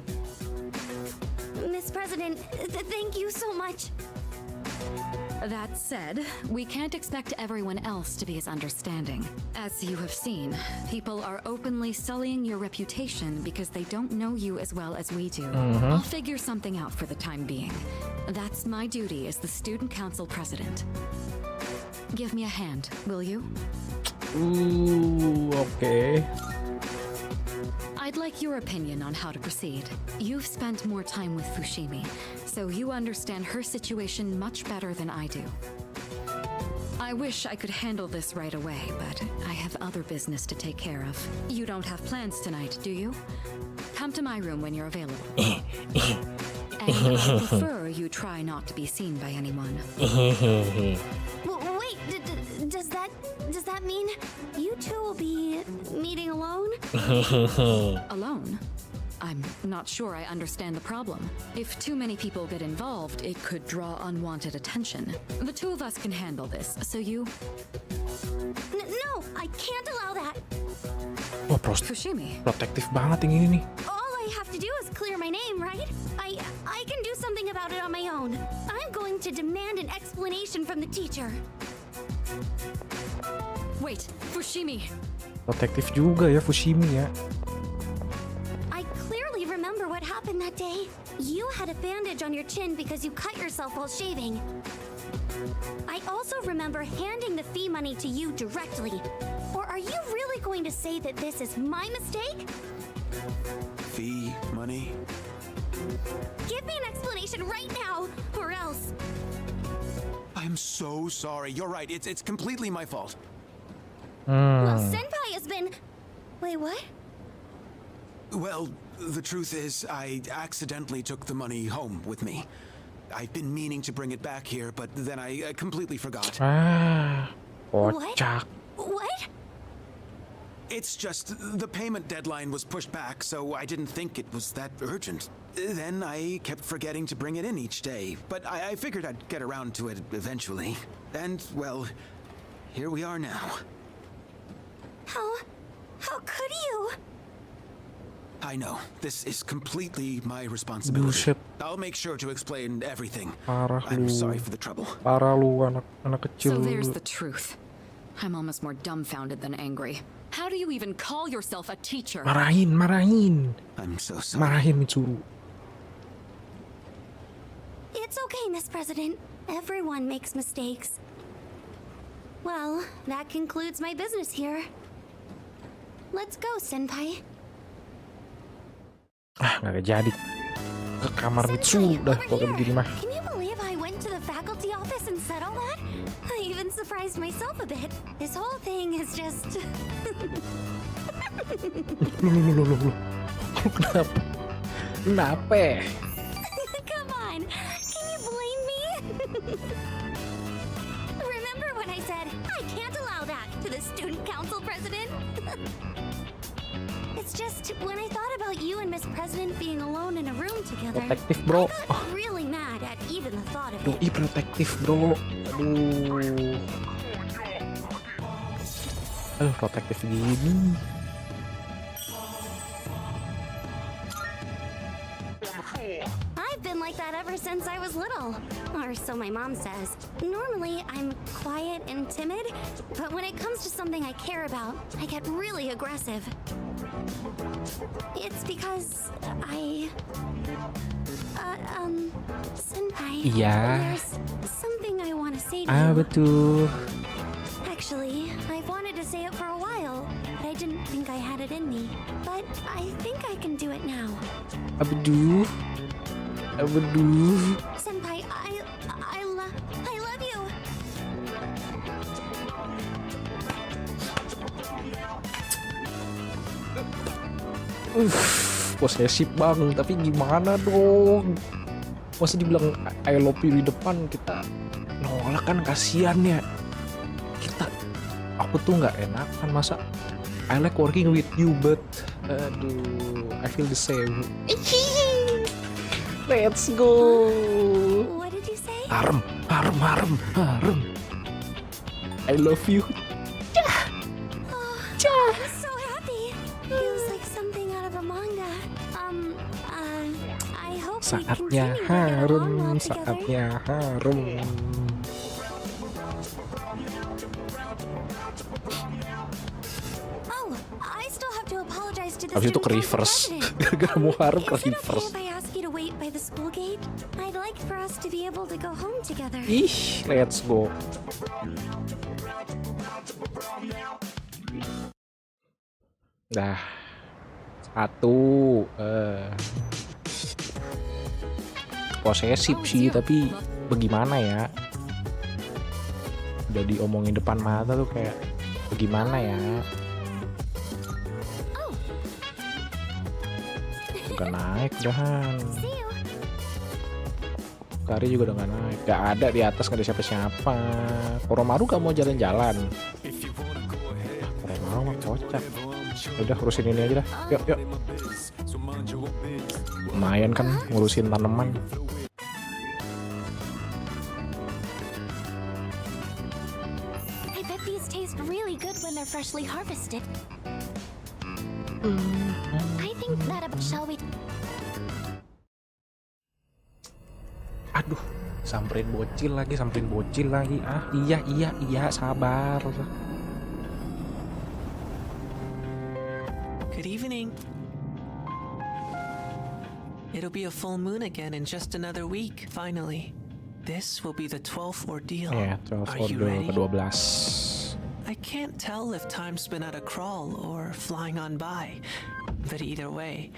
Miss President, thank you so much. That said, we can't expect everyone else to be as understanding. As you have seen, people are openly sullying your reputation because they don't know you as well as we do. I'll figure something out for the time being. That's my duty as the student council president. Give me a hand, will you? Ooh, okay. I'd like your opinion on how to proceed. You've spent more time with Fushimi, so you understand her situation much better than I do. I wish I could handle this right away, but I have other business to take care of. You don't have plans tonight, do you? Come to my room when you're available. And I prefer you try not to be seen by anyone. Wait, does that mean you two will be meeting alone? Alone? I'm not sure I understand the problem. If too many people get involved, it could draw unwanted attention. The two of us can handle this, so you... No, I can't allow that. Wah, Fushimi. protektif banget yang ini nih. All I have to do is clear my name, right? I can do something about it on my own. I'm going to demand an explanation from the teacher. Wait, Fushimi. Protektif juga ya Fushimi ya. I clearly remember what happened that day. You had a bandage on your chin because you cut yourself while shaving. I also remember handing the fee money to you directly. Or are you really going to say that this is my mistake? Fee, money? Give me an explanation right now, or else. I'm so sorry. You're right. It's completely my fault. Well, Senpai has been... Wait, what? Well, the truth is, I accidentally took the money home with me. I've been meaning to bring it back here, but then I completely forgot. Kocak. What? It's just the payment deadline was pushed back, so I didn't think it was that urgent. Then I kept forgetting to bring it in each day, but I figured I'd get around to it eventually. And, well, here we are now. How could you? I know, this is completely my responsibility. Buset. I'll make sure to explain everything. Parah I'm lu. sorry for the trouble. Parah lu, anak kecil. So there's the truth. I'm almost more dumbfounded than angry. How do you even call yourself a teacher? Marahin. I'm so sorry. Marahin Mitsuru. It's okay, Miss President. Everyone makes mistakes. Well, that concludes my business here. Let's go, Senpai. Nggak jadi. Ke kamar Mitsuru dah kalau kayak begini mah. Can you believe I went to the faculty office and said all that? I even surprised myself a bit. This whole thing is just... Loh. Kenapa? Kenapa? Come on, can you blame me? Remember when I said, I can't allow that to the student council president? It's just, when I thought about you and Miss President being alone in a room together, Protektif, bro. I got really mad at even the thought of it. Doi protektif, bro. Aduh, protektif gini. I've been like that ever since I was little. Or so my mom says. Normally, I'm quiet and timid, but when it comes to something I care about, I get really aggressive. It's because Senpai, Iya. there's something I want to say to Ah, you. betul. Actually, I've wanted to say it for a while, but I didn't think I had it in me. But I think I can do it now. Aduh. Senpai, I love you. Posesif bang, tapi gimana dong? Masa dibilang I love you di depan kita nolak kan, kasihan ya. Aku tuh nggak enakan masa I like working with you, but aduh, I feel the same. Let's go. What did you say? Harem. I love you. I'm so happy. Feels like something out of a manga. I hope we Saatnya continue to get along well harem, together. saatnya harem. Oh, I still have to apologize to the Habis itu student ke council reverse. president. Gara-gara mau harem ke Is it okay reverse. if I ask you to wait by the school gate? I'd like for us to be able to go home together. Ih, let's go. Dah. Satu. Posesif sih, tapi bagaimana ya? Udah diomongin depan mata tuh kayak bagaimana ya? Udah naik udahan. Kari juga udah gak naik. Gak ada di atas, gak ada siapa-siapa. Koromaru gak mau jalan-jalan. Koromaru mah kocak. Udah urusin ini aja dah. Yuk. Lumayan kan ngurusin tanaman. I bet these taste really good when they're freshly harvested. I think that shall we? Aduh, samperin bocil lagi. Ah, iya, sabar. Good evening. It'll be a full moon again in just another week, finally. This will be the 12th ordeal. Ya, 12 Are you order ready? ke-12. I can't tell if time's been at a crawl or flying on by. But either way,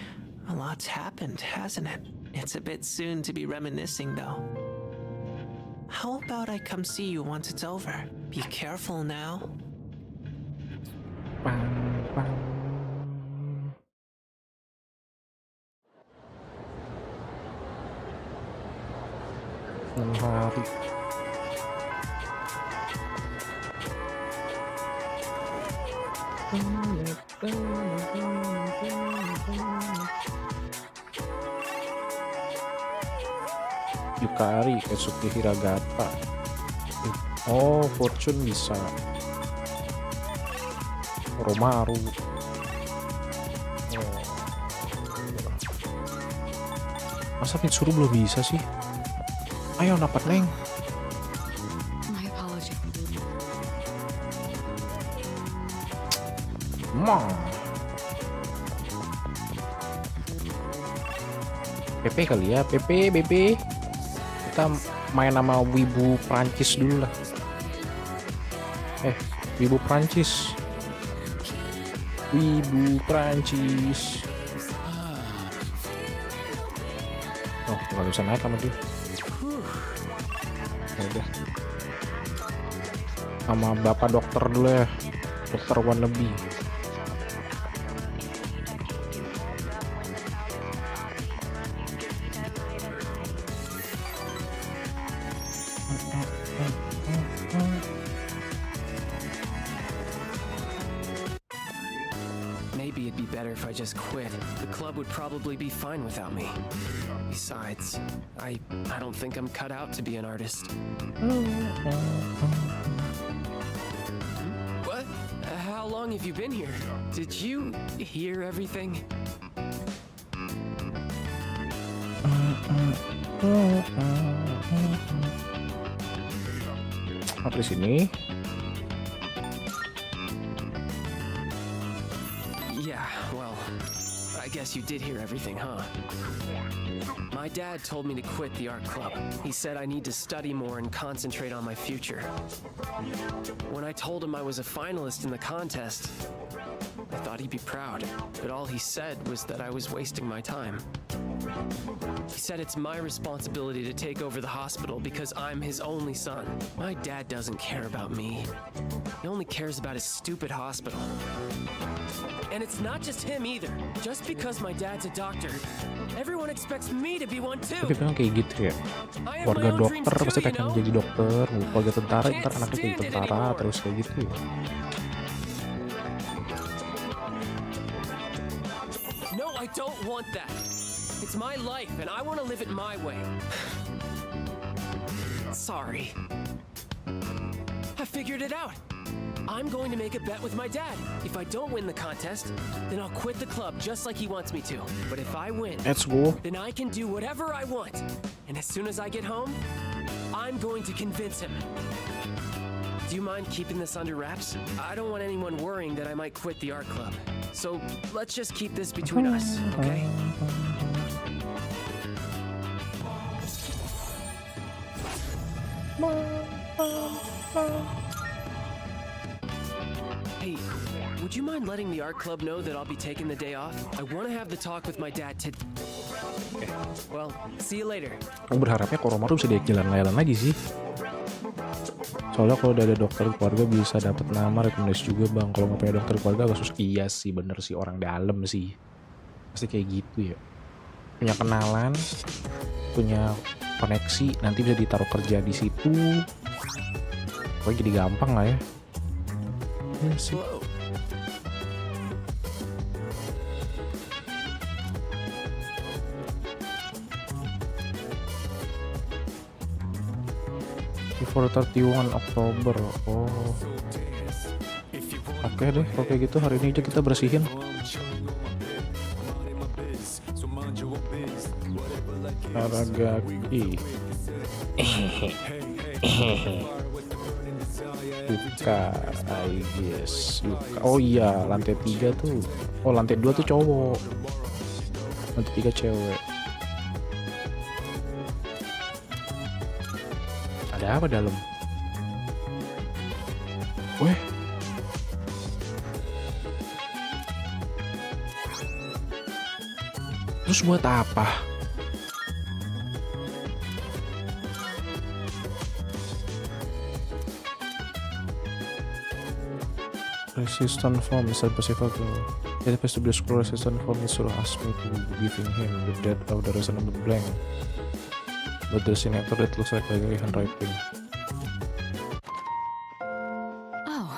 a lot's happened, hasn't it? It's a bit soon to be reminiscing, though. How about I come see you once it's over? Be careful now. Pang. 6 hari. Yukari, Kesuke Hiragata. Oh, Fortune bisa. Koromaru. Masa Mitsuru belum bisa sih? Ayo dapat Neng. My apology. PP kali ya, BP. Kita main nama wibu Prancis dulu lah. Wibu Prancis. Oh, nggak bisa naik sama dia. Udah. Sama bapak dokter dulu ya. Dokter wannabe. Maybe it'd be better if I just quit. The club would probably be fine without me. Besides, I don't think I'm cut out to be an artist. What? How long have you been here? Did you hear everything? Apa di sini? Yeah, well, I guess you did hear everything, huh? My dad told me to quit the art club. He said I need to study more and concentrate on my future. When I told him I was a finalist in the contest, I thought he'd be proud, but all he said was that I was wasting my time. He said it's my responsibility to take over the hospital because I'm his only son. My dad doesn't care about me. He only cares about his stupid hospital. And it's not just him either. Just because my dad's a doctor, everyone expects me to be one too. Tapi memang kayak gitu ya. Keluarga dokter pasti pengen jadi dokter, keluarga tentara ntar anaknya jadi tentara, terus kayak gitu ya. I don't want that. It's my life, and I want to live it my way. Sorry. I figured it out. I'm going to make a bet with my dad. If I don't win the contest, then I'll quit the club just like he wants me to. But if I win, let's go. Then I can do whatever I want. And as soon as I get home, I'm going to convince him. Do you mind keeping this under wraps? I don't want anyone worrying that I might quit the art club. So let's just keep this between us, okay? Hey, would you mind letting the art club know that I'll be taking the day off? I want to have the talk with my dad to... Well, see you later. Aku berharapnya Koromaru bisa jalan-jalan lagi sih. Soalnya kalau udah ada dokter keluarga bisa dapat nama rekomendasi juga bang. Kalau nggak punya dokter keluarga agak susah. Iya sih, bener sih, orang dalam sih. Pasti kayak gitu ya. Punya kenalan, punya koneksi, nanti bisa ditaruh kerja di situ. Pokoknya jadi gampang lah ya. Iya sih. Before 31 Oktober. Oh. Oke deh, kalau kayak gitu hari ini aja kita bersihin. Aragaki. Yuka, I guess. Yuka. Oh iya, lantai 3 tuh. Oh, lantai 2 tuh cowok. Lantai 3 cewek. Ada apa dalam? Weh. Terus buat apa? Resistant form is specific to it appears to be a scroll resistant form is sort of asked me to giving him the dead of the resonant blank. But there's an actor that looks like handwriting. Oh,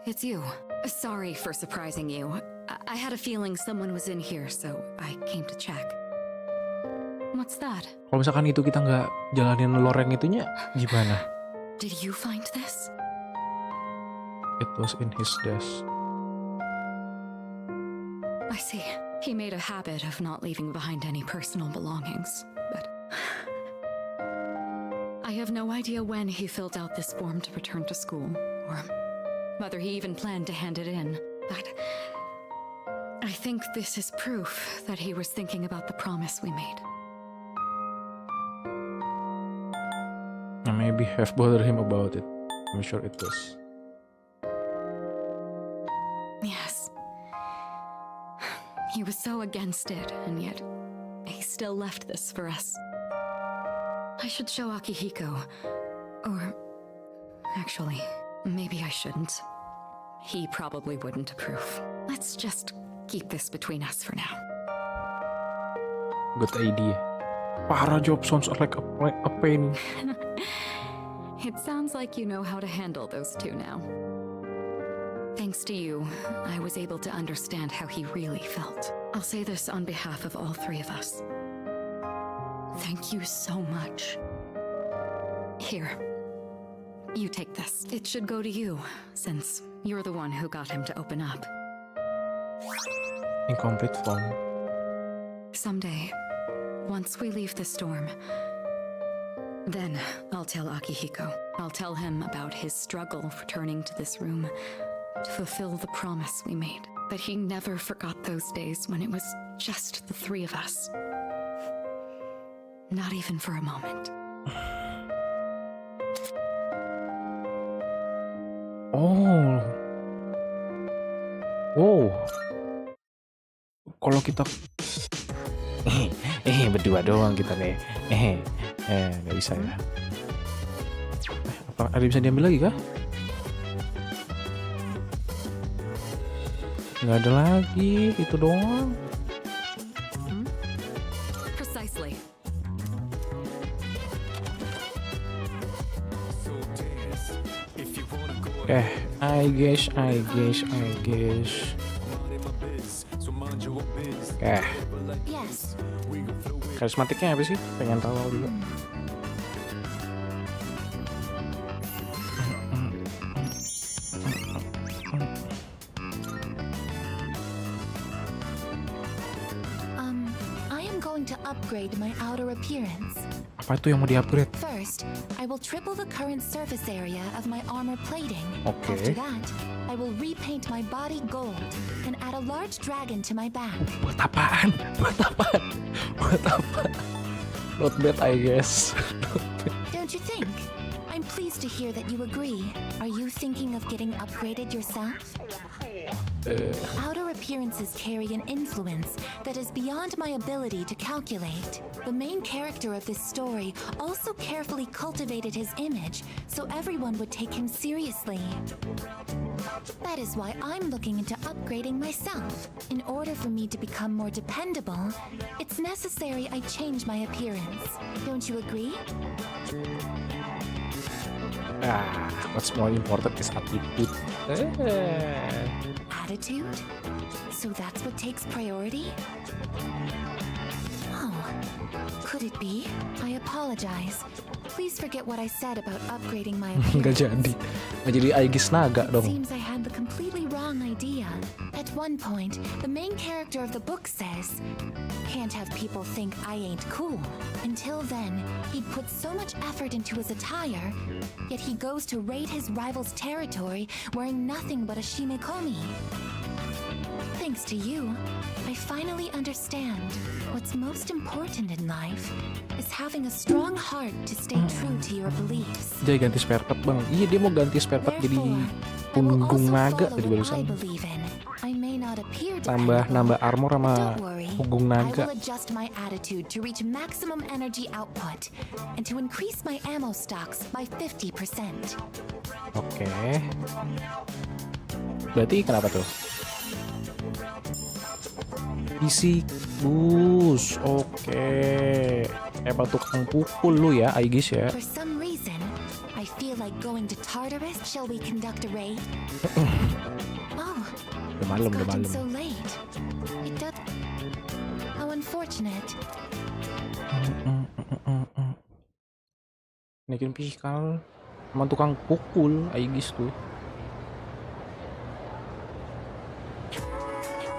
it's you. Sorry for surprising you. I had a feeling someone was in here, so I came to check. What's that? Kalau misalkan itu kita nggak jalanin loreng itunya, gimana? Did you find this? It was in his desk. I see. He made a habit of not leaving behind any personal belongings, but I have no idea when he filled out this form to return to school, or whether he even planned to hand it in. But I think this is proof that he was thinking about the promise we made. I maybe have bothered him about it. I'm sure it was. Yes. He was so against it, and yet he still left this for us. I should show Akihiko. Or... actually, maybe I shouldn't. He probably wouldn't approve. Let's just keep this between us for now. Good idea. Para job sounds like a pain. It sounds like you know how to handle those two now. Thanks to you, I was able to understand how he really felt. I'll say this on behalf of all three of us. Thank you so much. Here, you take this. It should go to you, since you're the one who got him to open up. Incomplete form. Someday, once we leave the storm, then I'll tell Akihiko. I'll tell him about his struggle returning to this room to fulfill the promise we made. But he never forgot those days when it was just the three of us. Not even for a moment. Oh. Wow. Kalau kita berdua doang kita nih. Nggak bisa ya. Apa ada bisa diambil lagi kah? Nggak ada lagi, itu doang. Precisely. I guess. Oke. Yes. Karismatiknya apa sih? Pengen tahu juga. I am going to upgrade my outer appearance. Apa itu yang mau di-upgrade? First, I will triple the current surface area of my armor plating. Oke. After that, I will repaint my body gold and add a large dragon to my back. Buat apaan? Buat apaan? Buat apa? Not bad, I guess. Don't you think? I'm pleased to hear that you agree. Are you thinking of getting upgraded yourself? Outer appearances carry an influence that is beyond my ability to calculate. The main character of this story also carefully cultivated his image so everyone would take him seriously. That is why I'm looking into upgrading myself. In order for me to become more dependable, it's necessary I change my appearance. Don't you agree? What's more important is attitude. Attitude? So that's what takes priority? Oh, could it be? I apologize. Please forget what I said about upgrading my appearance. Nggak jadi Aegis Naga dong. Seems I had the completely wrong idea. At one point, the main character of the book says, "Can't have people think I ain't cool." Until then, he'd put so much effort into his attire, yet he goes to raid his rival's territory wearing nothing but a shimekomi. Thanks to you, I finally understand what's most important in life is having a strong heart to stay true to your beliefs. Dia ganti spare part bang. Iya dia mau ganti spare part jadi punggung naga tadi barusan. Nambah armor sama punggung naga. I will adjust my attitude to reach maximum energy output and to increase my ammo stocks by 50%. Oke. Berarti kenapa tuh? Isi bus, oke. Emang tukang pukul lu ya, Aegis ya. For some reason, I feel like going to Tartarus. Shall we conduct a raid? Oh, udah malam. So late. It does. How unfortunate. Naikin fisikal. Emang tukang pukul, Aegis tuh.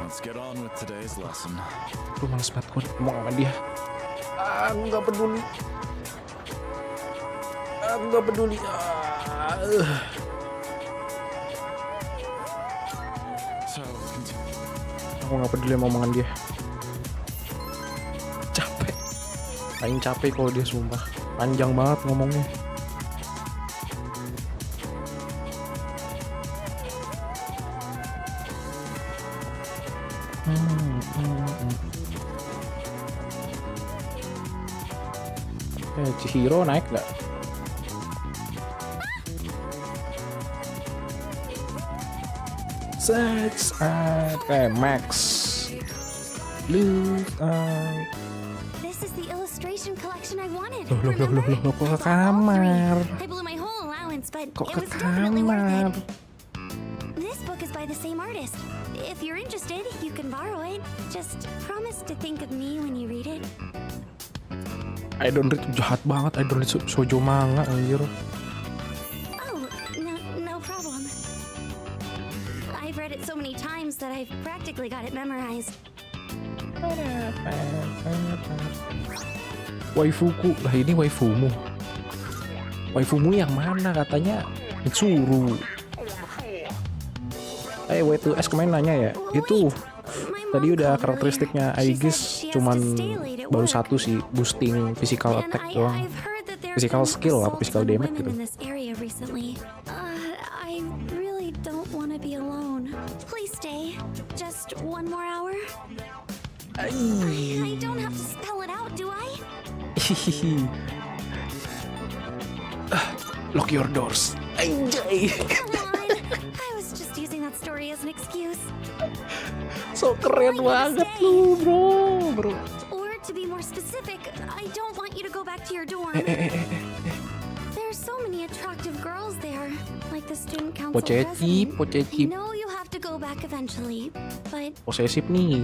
Let's get on with today's lesson. Aduh, males banget gue ngomong sama dia. Nggak peduli. Nggak peduli. Aku nggak peduli sama omongan dia. Capek. Paling capek kalau dia sumpah. Panjang banget ngomongnya. Chihiro naik nggak? Kayak Max. Look out. This is the illustration collection I wanted. Loh, kok ke kamar? I blew my whole allowance, but Kok it ke was definitely kamar? worth it. This book is by the same artist. If you're interested, you can borrow it. Just promise to think of me when you read it. I don't read, jahat banget. I don't read shoujo manga anjir. Oh, no problem. I've read it so many times that I've practically got it memorized. Waifuku, lah ini waifumu. Waifumu yang mana katanya? Mitsuru. W2S kemarin nanya ya. Itu tadi udah karakteristiknya Aegis cuman baru satu sih, boosting physical attack doang. Physical skill apa physical damage gitu. I really don't want to be alone. Please stay. Just one more hour. I don't have to spell it out, do I? Lock your doors. Anjay. Come on. I was just using that story as an excuse. So keren banget lu, bro. Or to be more specific, I don't want you to go back to your dorm. There's so many attractive girls there, like the student council president. Poceti. I know you have to go go back eventually, but Posesif nih.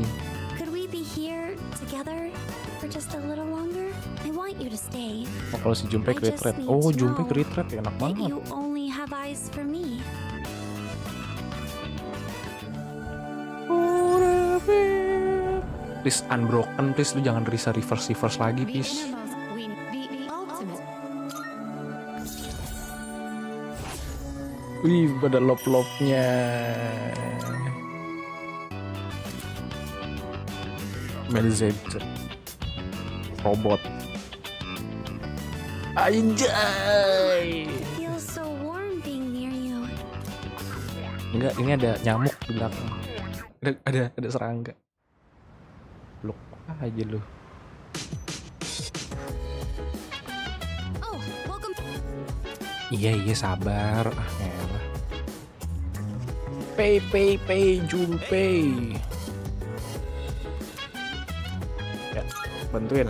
could we be here together for just a little longer? I want you to stay. Oh, kalau si Junpei I just retret. need Oh, to Junpei know retret ya, enak that banget. you only have eyes for me. Please unbroken, please lu jangan bisa reverse lagi, please. Wih, pada lop-lopnya. Melzed robot. Anjay. Feels so warm being near you. Enggak, ini ada nyamuk di belakang. Ada serangga. Blok aja lu. Oh, welcome. Iya sabar. Elah. Pay Junpei. Ya, bantuin.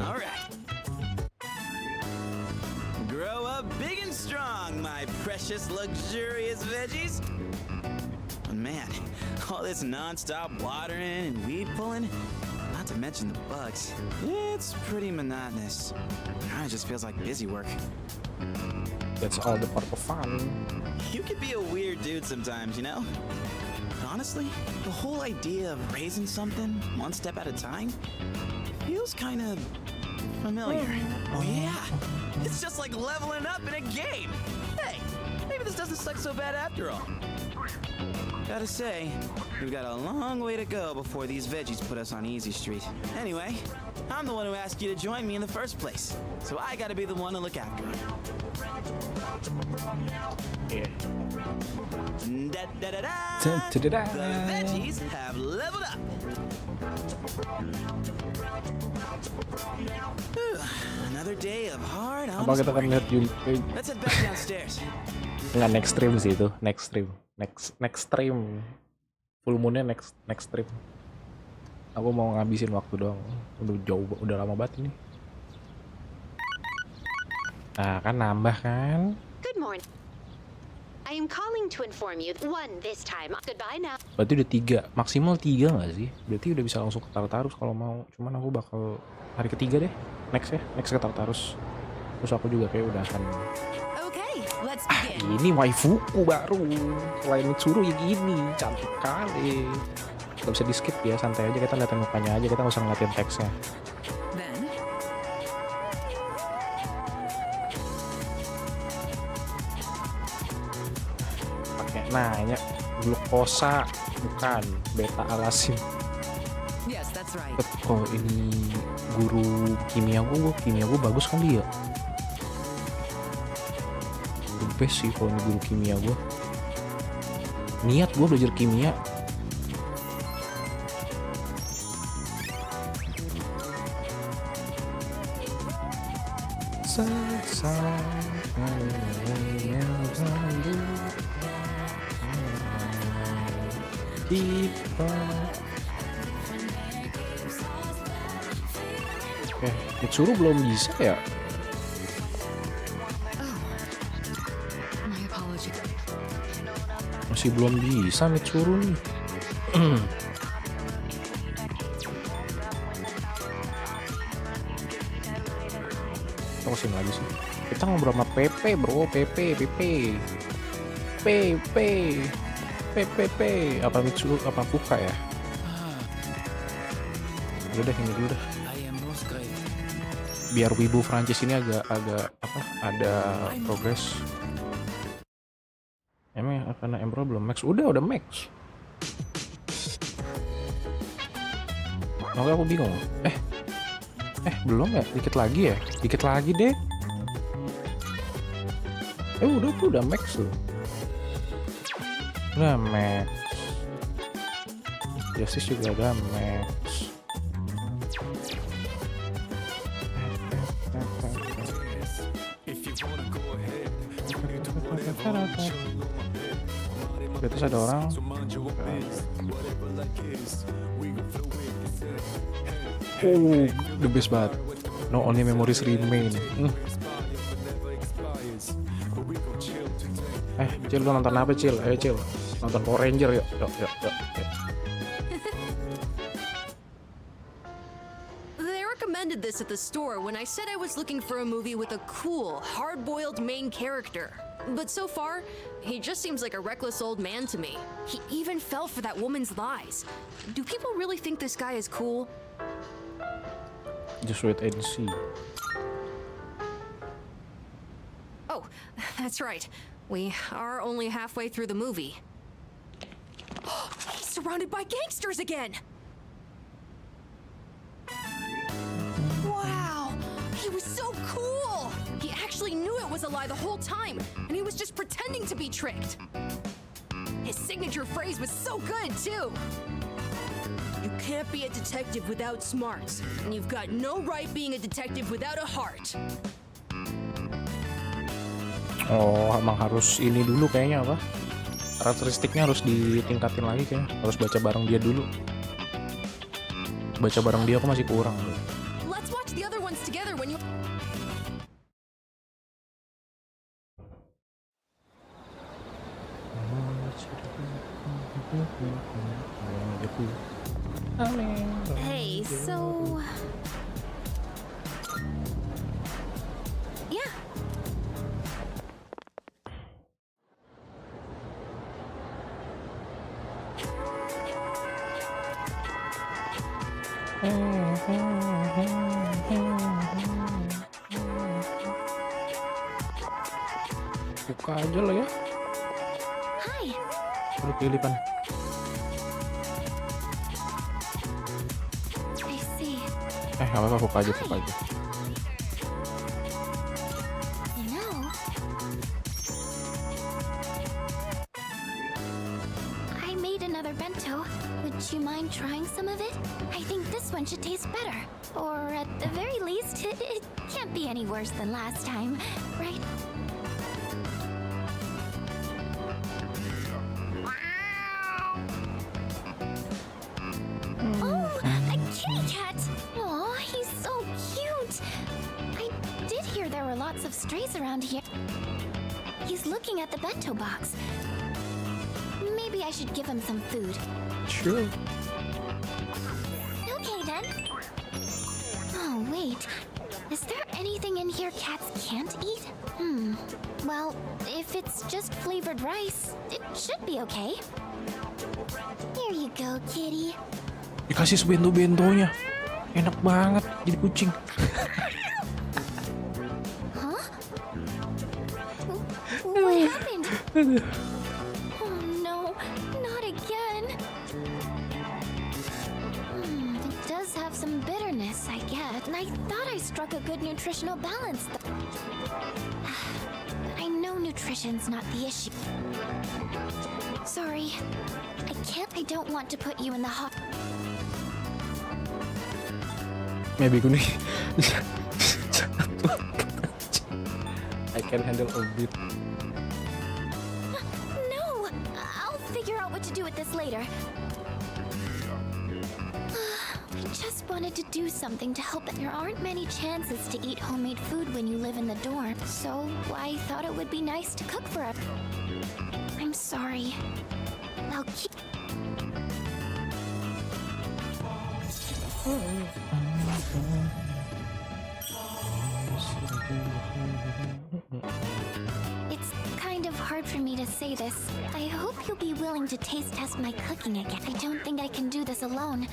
Grow up big and strong, my precious luxurious veggies. But man, all this non-stop watering and weed pulling, not to mention the bugs, it's pretty monotonous. Kinda just feels like busy work. That's all the part of fun. You could be a weird dude sometimes, you know? But honestly, the whole idea of raising something one step at a time feels kind of familiar. Oh yeah, it's just like leveling up in a game. Hey, maybe this doesn't suck so bad after all. Gotta say, we've got a long way to go before these veggies put us on Easy Street. Anyway, I'm the one who asked you to join me in the first place, so I gotta be the one to look after them. Yeah. Da-da-da-da! The veggies have leveled up! Another day of hard Apa kita akan lihat Junpei? Let's head back downstairs. Nggak next stream sih itu, next stream. Full moonnya next stream. Aku mau ngabisin waktu doang. Udah lama banget ini. Nah, kan nambah kan? Good morning. I am calling to inform you one this time. Goodbye now. Berarti udah 3, maksimal 3 nggak sih? Berarti udah bisa langsung ke Tartarus kalau mau. Cuman aku bakal hari ketiga deh. Next ke Tartarus. Terus aku juga kayak udah akan. Let's begin. Ini waifuku baru. Selain Mitsuru ya gini, cantik kali. Gak bisa di skip ya, santai aja kita liatin mukanya aja, kita nggak usah ngeliatin teksnya. Then Pakai nanya glukosa bukan beta alasin. yes, that's right. Oh ini guru kimia gue bagus kali ya. The best sih kalau ini guru kimia gue. Niat gue belajar kimia. Mitsuru belum bisa ya? My apologies. Masih belum bisa Mitsuru nih. Kita kesini lagi sih. Kita ngobrol sama PP bro, PP. Apa Mitsuru, apa Fuka ya? Udah deh, ini dulu dah. Biar wibu Prancis ini agak ada progres. Emang karena Emperor belum max? Udah max. Oke, aku bingung. Belum ya? Dikit lagi deh. Udah max loh. Udah max. Justice juga udah max. Di atas ada orang. The best banget. No only memories remain. Cil, lu nonton apa Cil? Ayo Cil. Nonton Power Ranger yuk. Yuk. They recommended this at the store when I said I was looking for a movie with a cool, hard-boiled main character. But so far, he just seems like a reckless old man to me. He even fell for that woman's lies. Do people really think this guy is cool? Just wait and see. Oh, that's right. We are only halfway through the movie. He's surrounded by gangsters again! Wow! He was so cool! He actually knew it was a lie the whole time, and he was just pretending to be tricked. His signature phrase was so good, too. You can't be a detective without smarts, and you've got no right being a detective without a heart. Oh, emang harus ini dulu kayaknya apa? Karakteristiknya harus ditingkatin lagi kayaknya. Harus baca bareng dia dulu. Baca bareng dia aku masih kurang. Let's watch the other ones together when you... Hey, so... Yeah. Buka aja lah ya. Hi. Udah pilihan. I see. Gak apa-apa, buka aja. You know, I made another bento. Would you mind trying some of it? I think this one should taste better. Or at the very least, it can't be any worse than last time, right? Oh, a kitty cat! Aw, he's so cute! I did hear there were lots of strays around here. He's looking at the bento box. Maybe I should give him some food. Sure. Okay then. Oh, wait. Is there anything in here cats can't eat? Well, if it's just flavored rice, it should be okay. Here you go, kitty. Dikasih sebento-bentonya. Enak banget jadi kucing. Huh? What happened? Oh no, not again. It does have some bitterness, I get. And I thought I struck a good nutritional balance. I know nutrition's not the issue. Sorry. I don't want to put you in the hot. Maybe gini. I can handle a bit. No! I'll figure out what to do with this later. I just wanted to do something to help. There aren't many chances to eat homemade food when you live in the dorm, so I thought it would be nice to cook for everyone. I'm sorry. I'll keep... It's kind of hard for me to say this. I hope you'll be willing to taste test my cooking again. I don't think I can do this alone.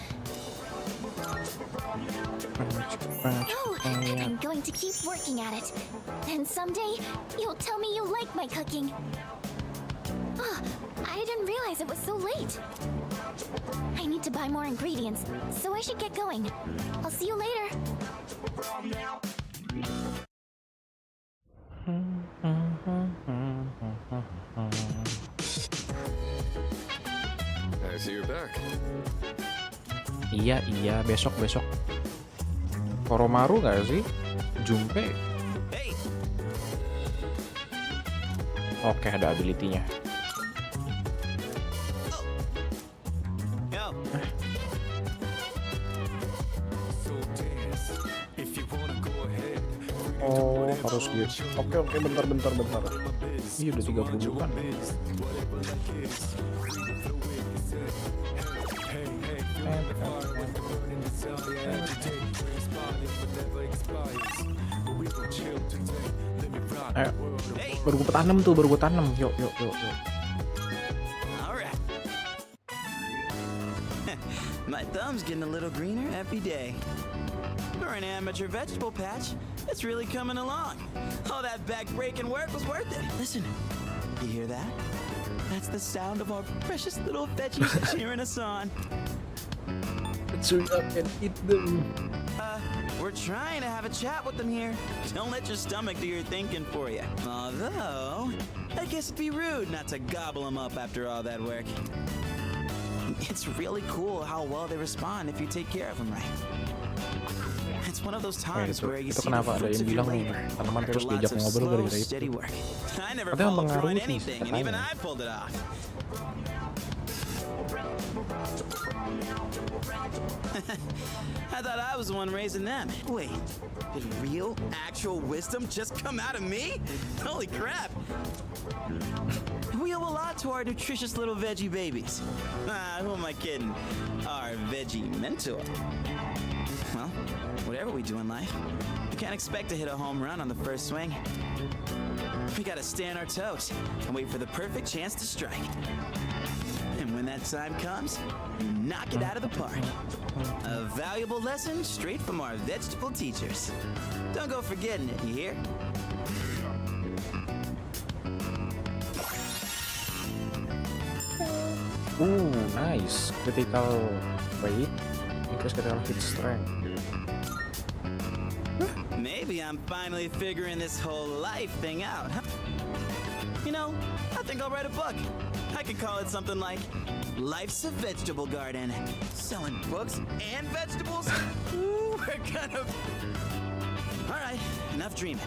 No, I'm going to keep working at it. And someday, you'll tell me you like my cooking. Oh, I didn't realize it was so late. I need to buy more ingredients, so I should get going. I'll see you later. I see you're back. Iya, besok. Koromaru gak sih? Junpei. Oke, ada ability-nya. Oh, harus gitu. Oke, bentar. Iya, udah 30 kan. Ayo, baru gue tanam tuh, baru gue tanam. Yuk. My thumb's getting a little greener every day. For an amateur vegetable patch, it's really coming along. All that back-breaking work was worth it. Listen, you hear that? That's the sound of our precious little veggies cheering us on. Let's hurry up and eat them. We're trying to have a chat with them here. Don't let your stomach do your thinking for you. Although, I guess it'd be rude not to gobble them up after all that work. It's really cool how well they respond if you take care of them right. It's one of those times where you see the fruits of your labor after lots of slow, steady work. I never followed through on anything, and even I pulled it off. I thought I was the one raising them. Wait, did real, actual wisdom just come out of me? Holy crap! We owe a lot to our nutritious little veggie babies. Who am I kidding? Our veggie mentor. Well, whatever we do in life, we can't expect to hit a home run on the first swing. We gotta stay on our toes and wait for the perfect chance to strike. And when that time comes, you knock it out of the park. A valuable lesson straight from our vegetable teachers. Don't go forgetting it, you hear? Nice. Critical weight, increase critical hit strength. Maybe I'm finally figuring this whole life thing out, huh? You know, I think I'll write a book. I could call it something like Life's a Vegetable Garden. Selling books and vegetables? Ooh, we're gonna... All right, enough dreaming.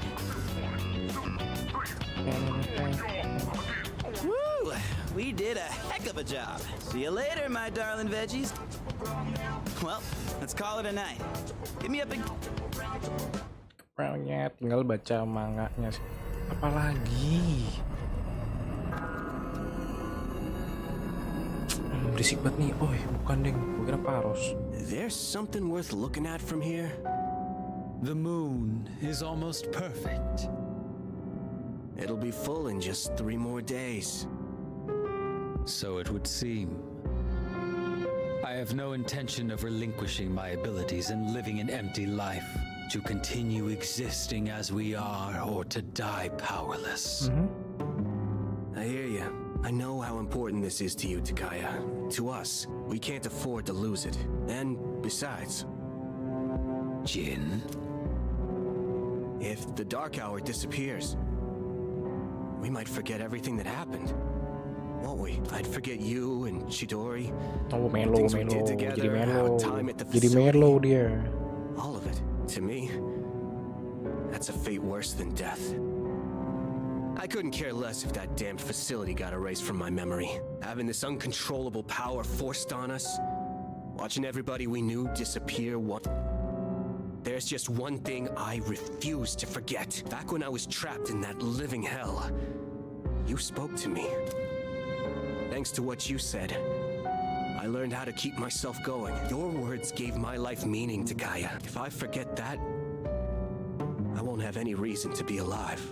Woo! We did a heck of a job. See you later, my darling veggies. Well, let's call it a night. Give me a big... Tinggal baca manganya sih. Apalagi? Berisik banget nih. Oh, bukan deng. Gue kira Harus. There's something worth looking at from here. The moon is almost perfect. It'll be full in just 3 more days. So it would seem. I have no intention of relinquishing my abilities and living an empty life to continue existing as we are or to die powerless. I hear you. I know how important this is to you, Takaya. To us, we can't afford to lose it. And besides... Jin? If the Dark Hour disappears, we might forget everything that happened. Won't we? I'd forget you and Chidori. Oh, Melo. Jadi Melo. Jadi facility. Melo dia. All of it. To me, that's a fate worse than death. I couldn't care less if that damned facility got erased from my memory. Having this uncontrollable power forced on us, watching everybody we knew disappear. There's just one thing I refuse to forget. Back when I was trapped in that living hell, you spoke to me. Thanks to what you said, I learned how to keep myself going. Your words gave my life meaning, Takaya. If I forget that, I won't have any reason to be alive.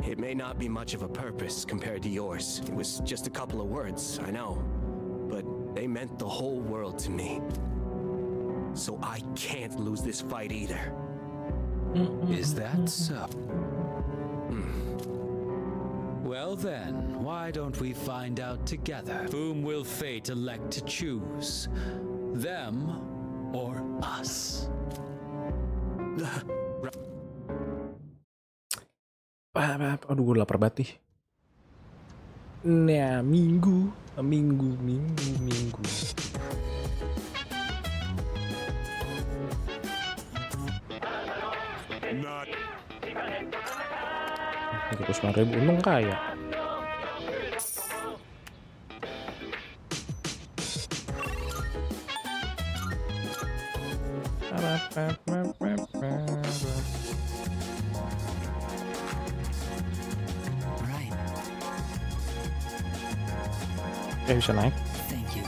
It may not be much of a purpose compared to yours. It was just a couple of words, I know. But they meant the whole world to me. So I can't lose this fight either. Is that so? Well then, why don't we find out together? Whom will fate elect to choose? Them or us? Aduh, gue lapar banget nih. Nah, minggu. $39.000 untung kaya. Bisa naik. Thank you.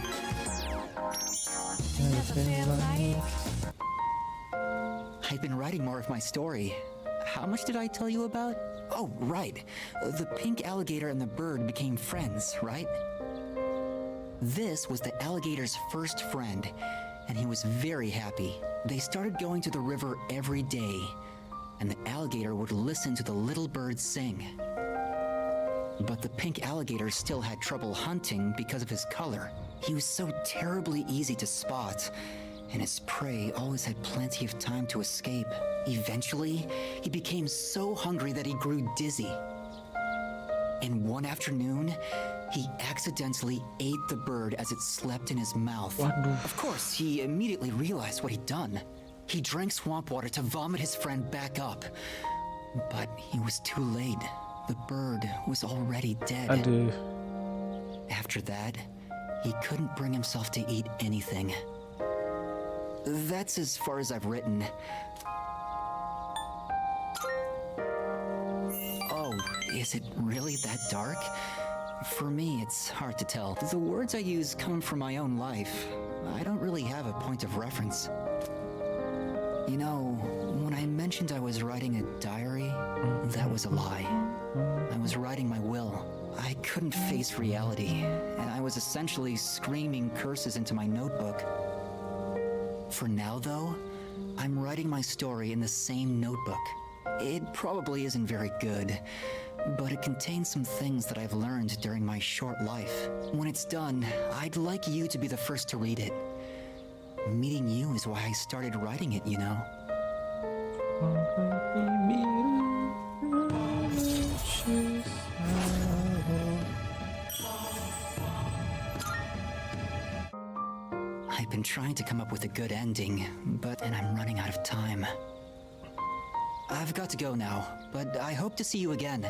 I've been writing more of my story. How much did I tell you about? Oh, right. The pink alligator and the bird became friends, right? This was the alligator's first friend, and he was very happy. They started going to the river every day, and the alligator would listen to the little bird sing. But the pink alligator still had trouble hunting because of his color. He was so terribly easy to spot, and his prey always had plenty of time to escape. Eventually, he became so hungry that he grew dizzy. And one afternoon, he accidentally ate the bird as it slept in his mouth. Of course, he immediately realized what he'd done. He drank swamp water to vomit his friend back up. But he was too late. The bird was already dead. After that, he couldn't bring himself to eat anything. That's as far as I've written. Oh, is it really that dark? For me, it's hard to tell. The words I use come from my own life. I don't really have a point of reference. You know, when I mentioned I was writing a diary, that was a lie. I was writing my will. I couldn't face reality, and I was essentially screaming curses into my notebook. For now, though, I'm writing my story in the same notebook. It probably isn't very good, but it contains some things that I've learned during my short life. When it's done, I'd like you to be the first to read it. Meeting you is why I started writing it, you know? I've been trying to come up with a good ending, and I'm running out of time. I've got to go now, but I hope to see you again.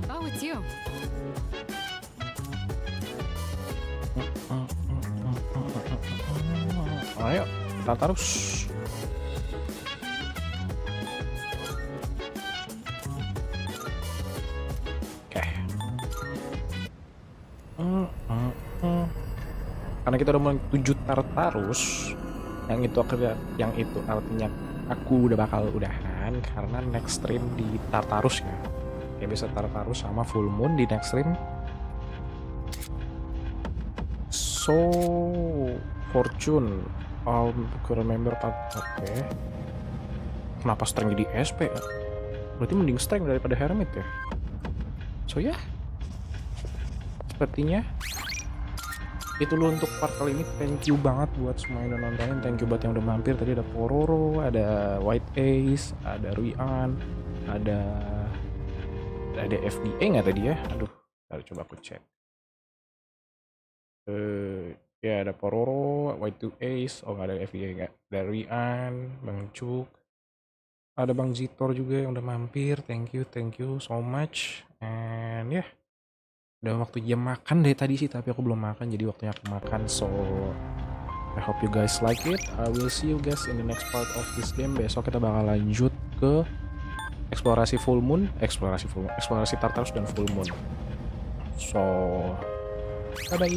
Oh, it's you. Ayo, kita terus. Karena kita udah menuju Tartarus, yang itu artinya aku udah bakal udahan karena next stream di Tartarus ya. Kayak bisa Tartarus sama full moon di next stream. So fortune, remember oke. Kenapa strength jadi SP ya? Berarti mending strength daripada hermit ya. So ya, sepertinya itu dulu untuk part kali ini. Thank you banget buat semua yang udah nontonin. Thank you buat yang udah mampir. Tadi ada Pororo, ada White Ace, ada Ruian, ada FDA nggak tadi ya? Aduh, coba aku cek. Ya ada Pororo, White Ace, oh nggak ada FDA nggak. Ada Ruian, Bang Cuk, ada Bang Zitor juga yang udah mampir. Thank you so much. And ya. Udah waktu jam makan dari tadi sih, tapi aku belum makan, jadi waktunya aku makan. So I hope you guys like it. I will see you guys in the next part of this game. Besok kita bakal lanjut ke eksplorasi Tartarus dan full moon. So bye bye.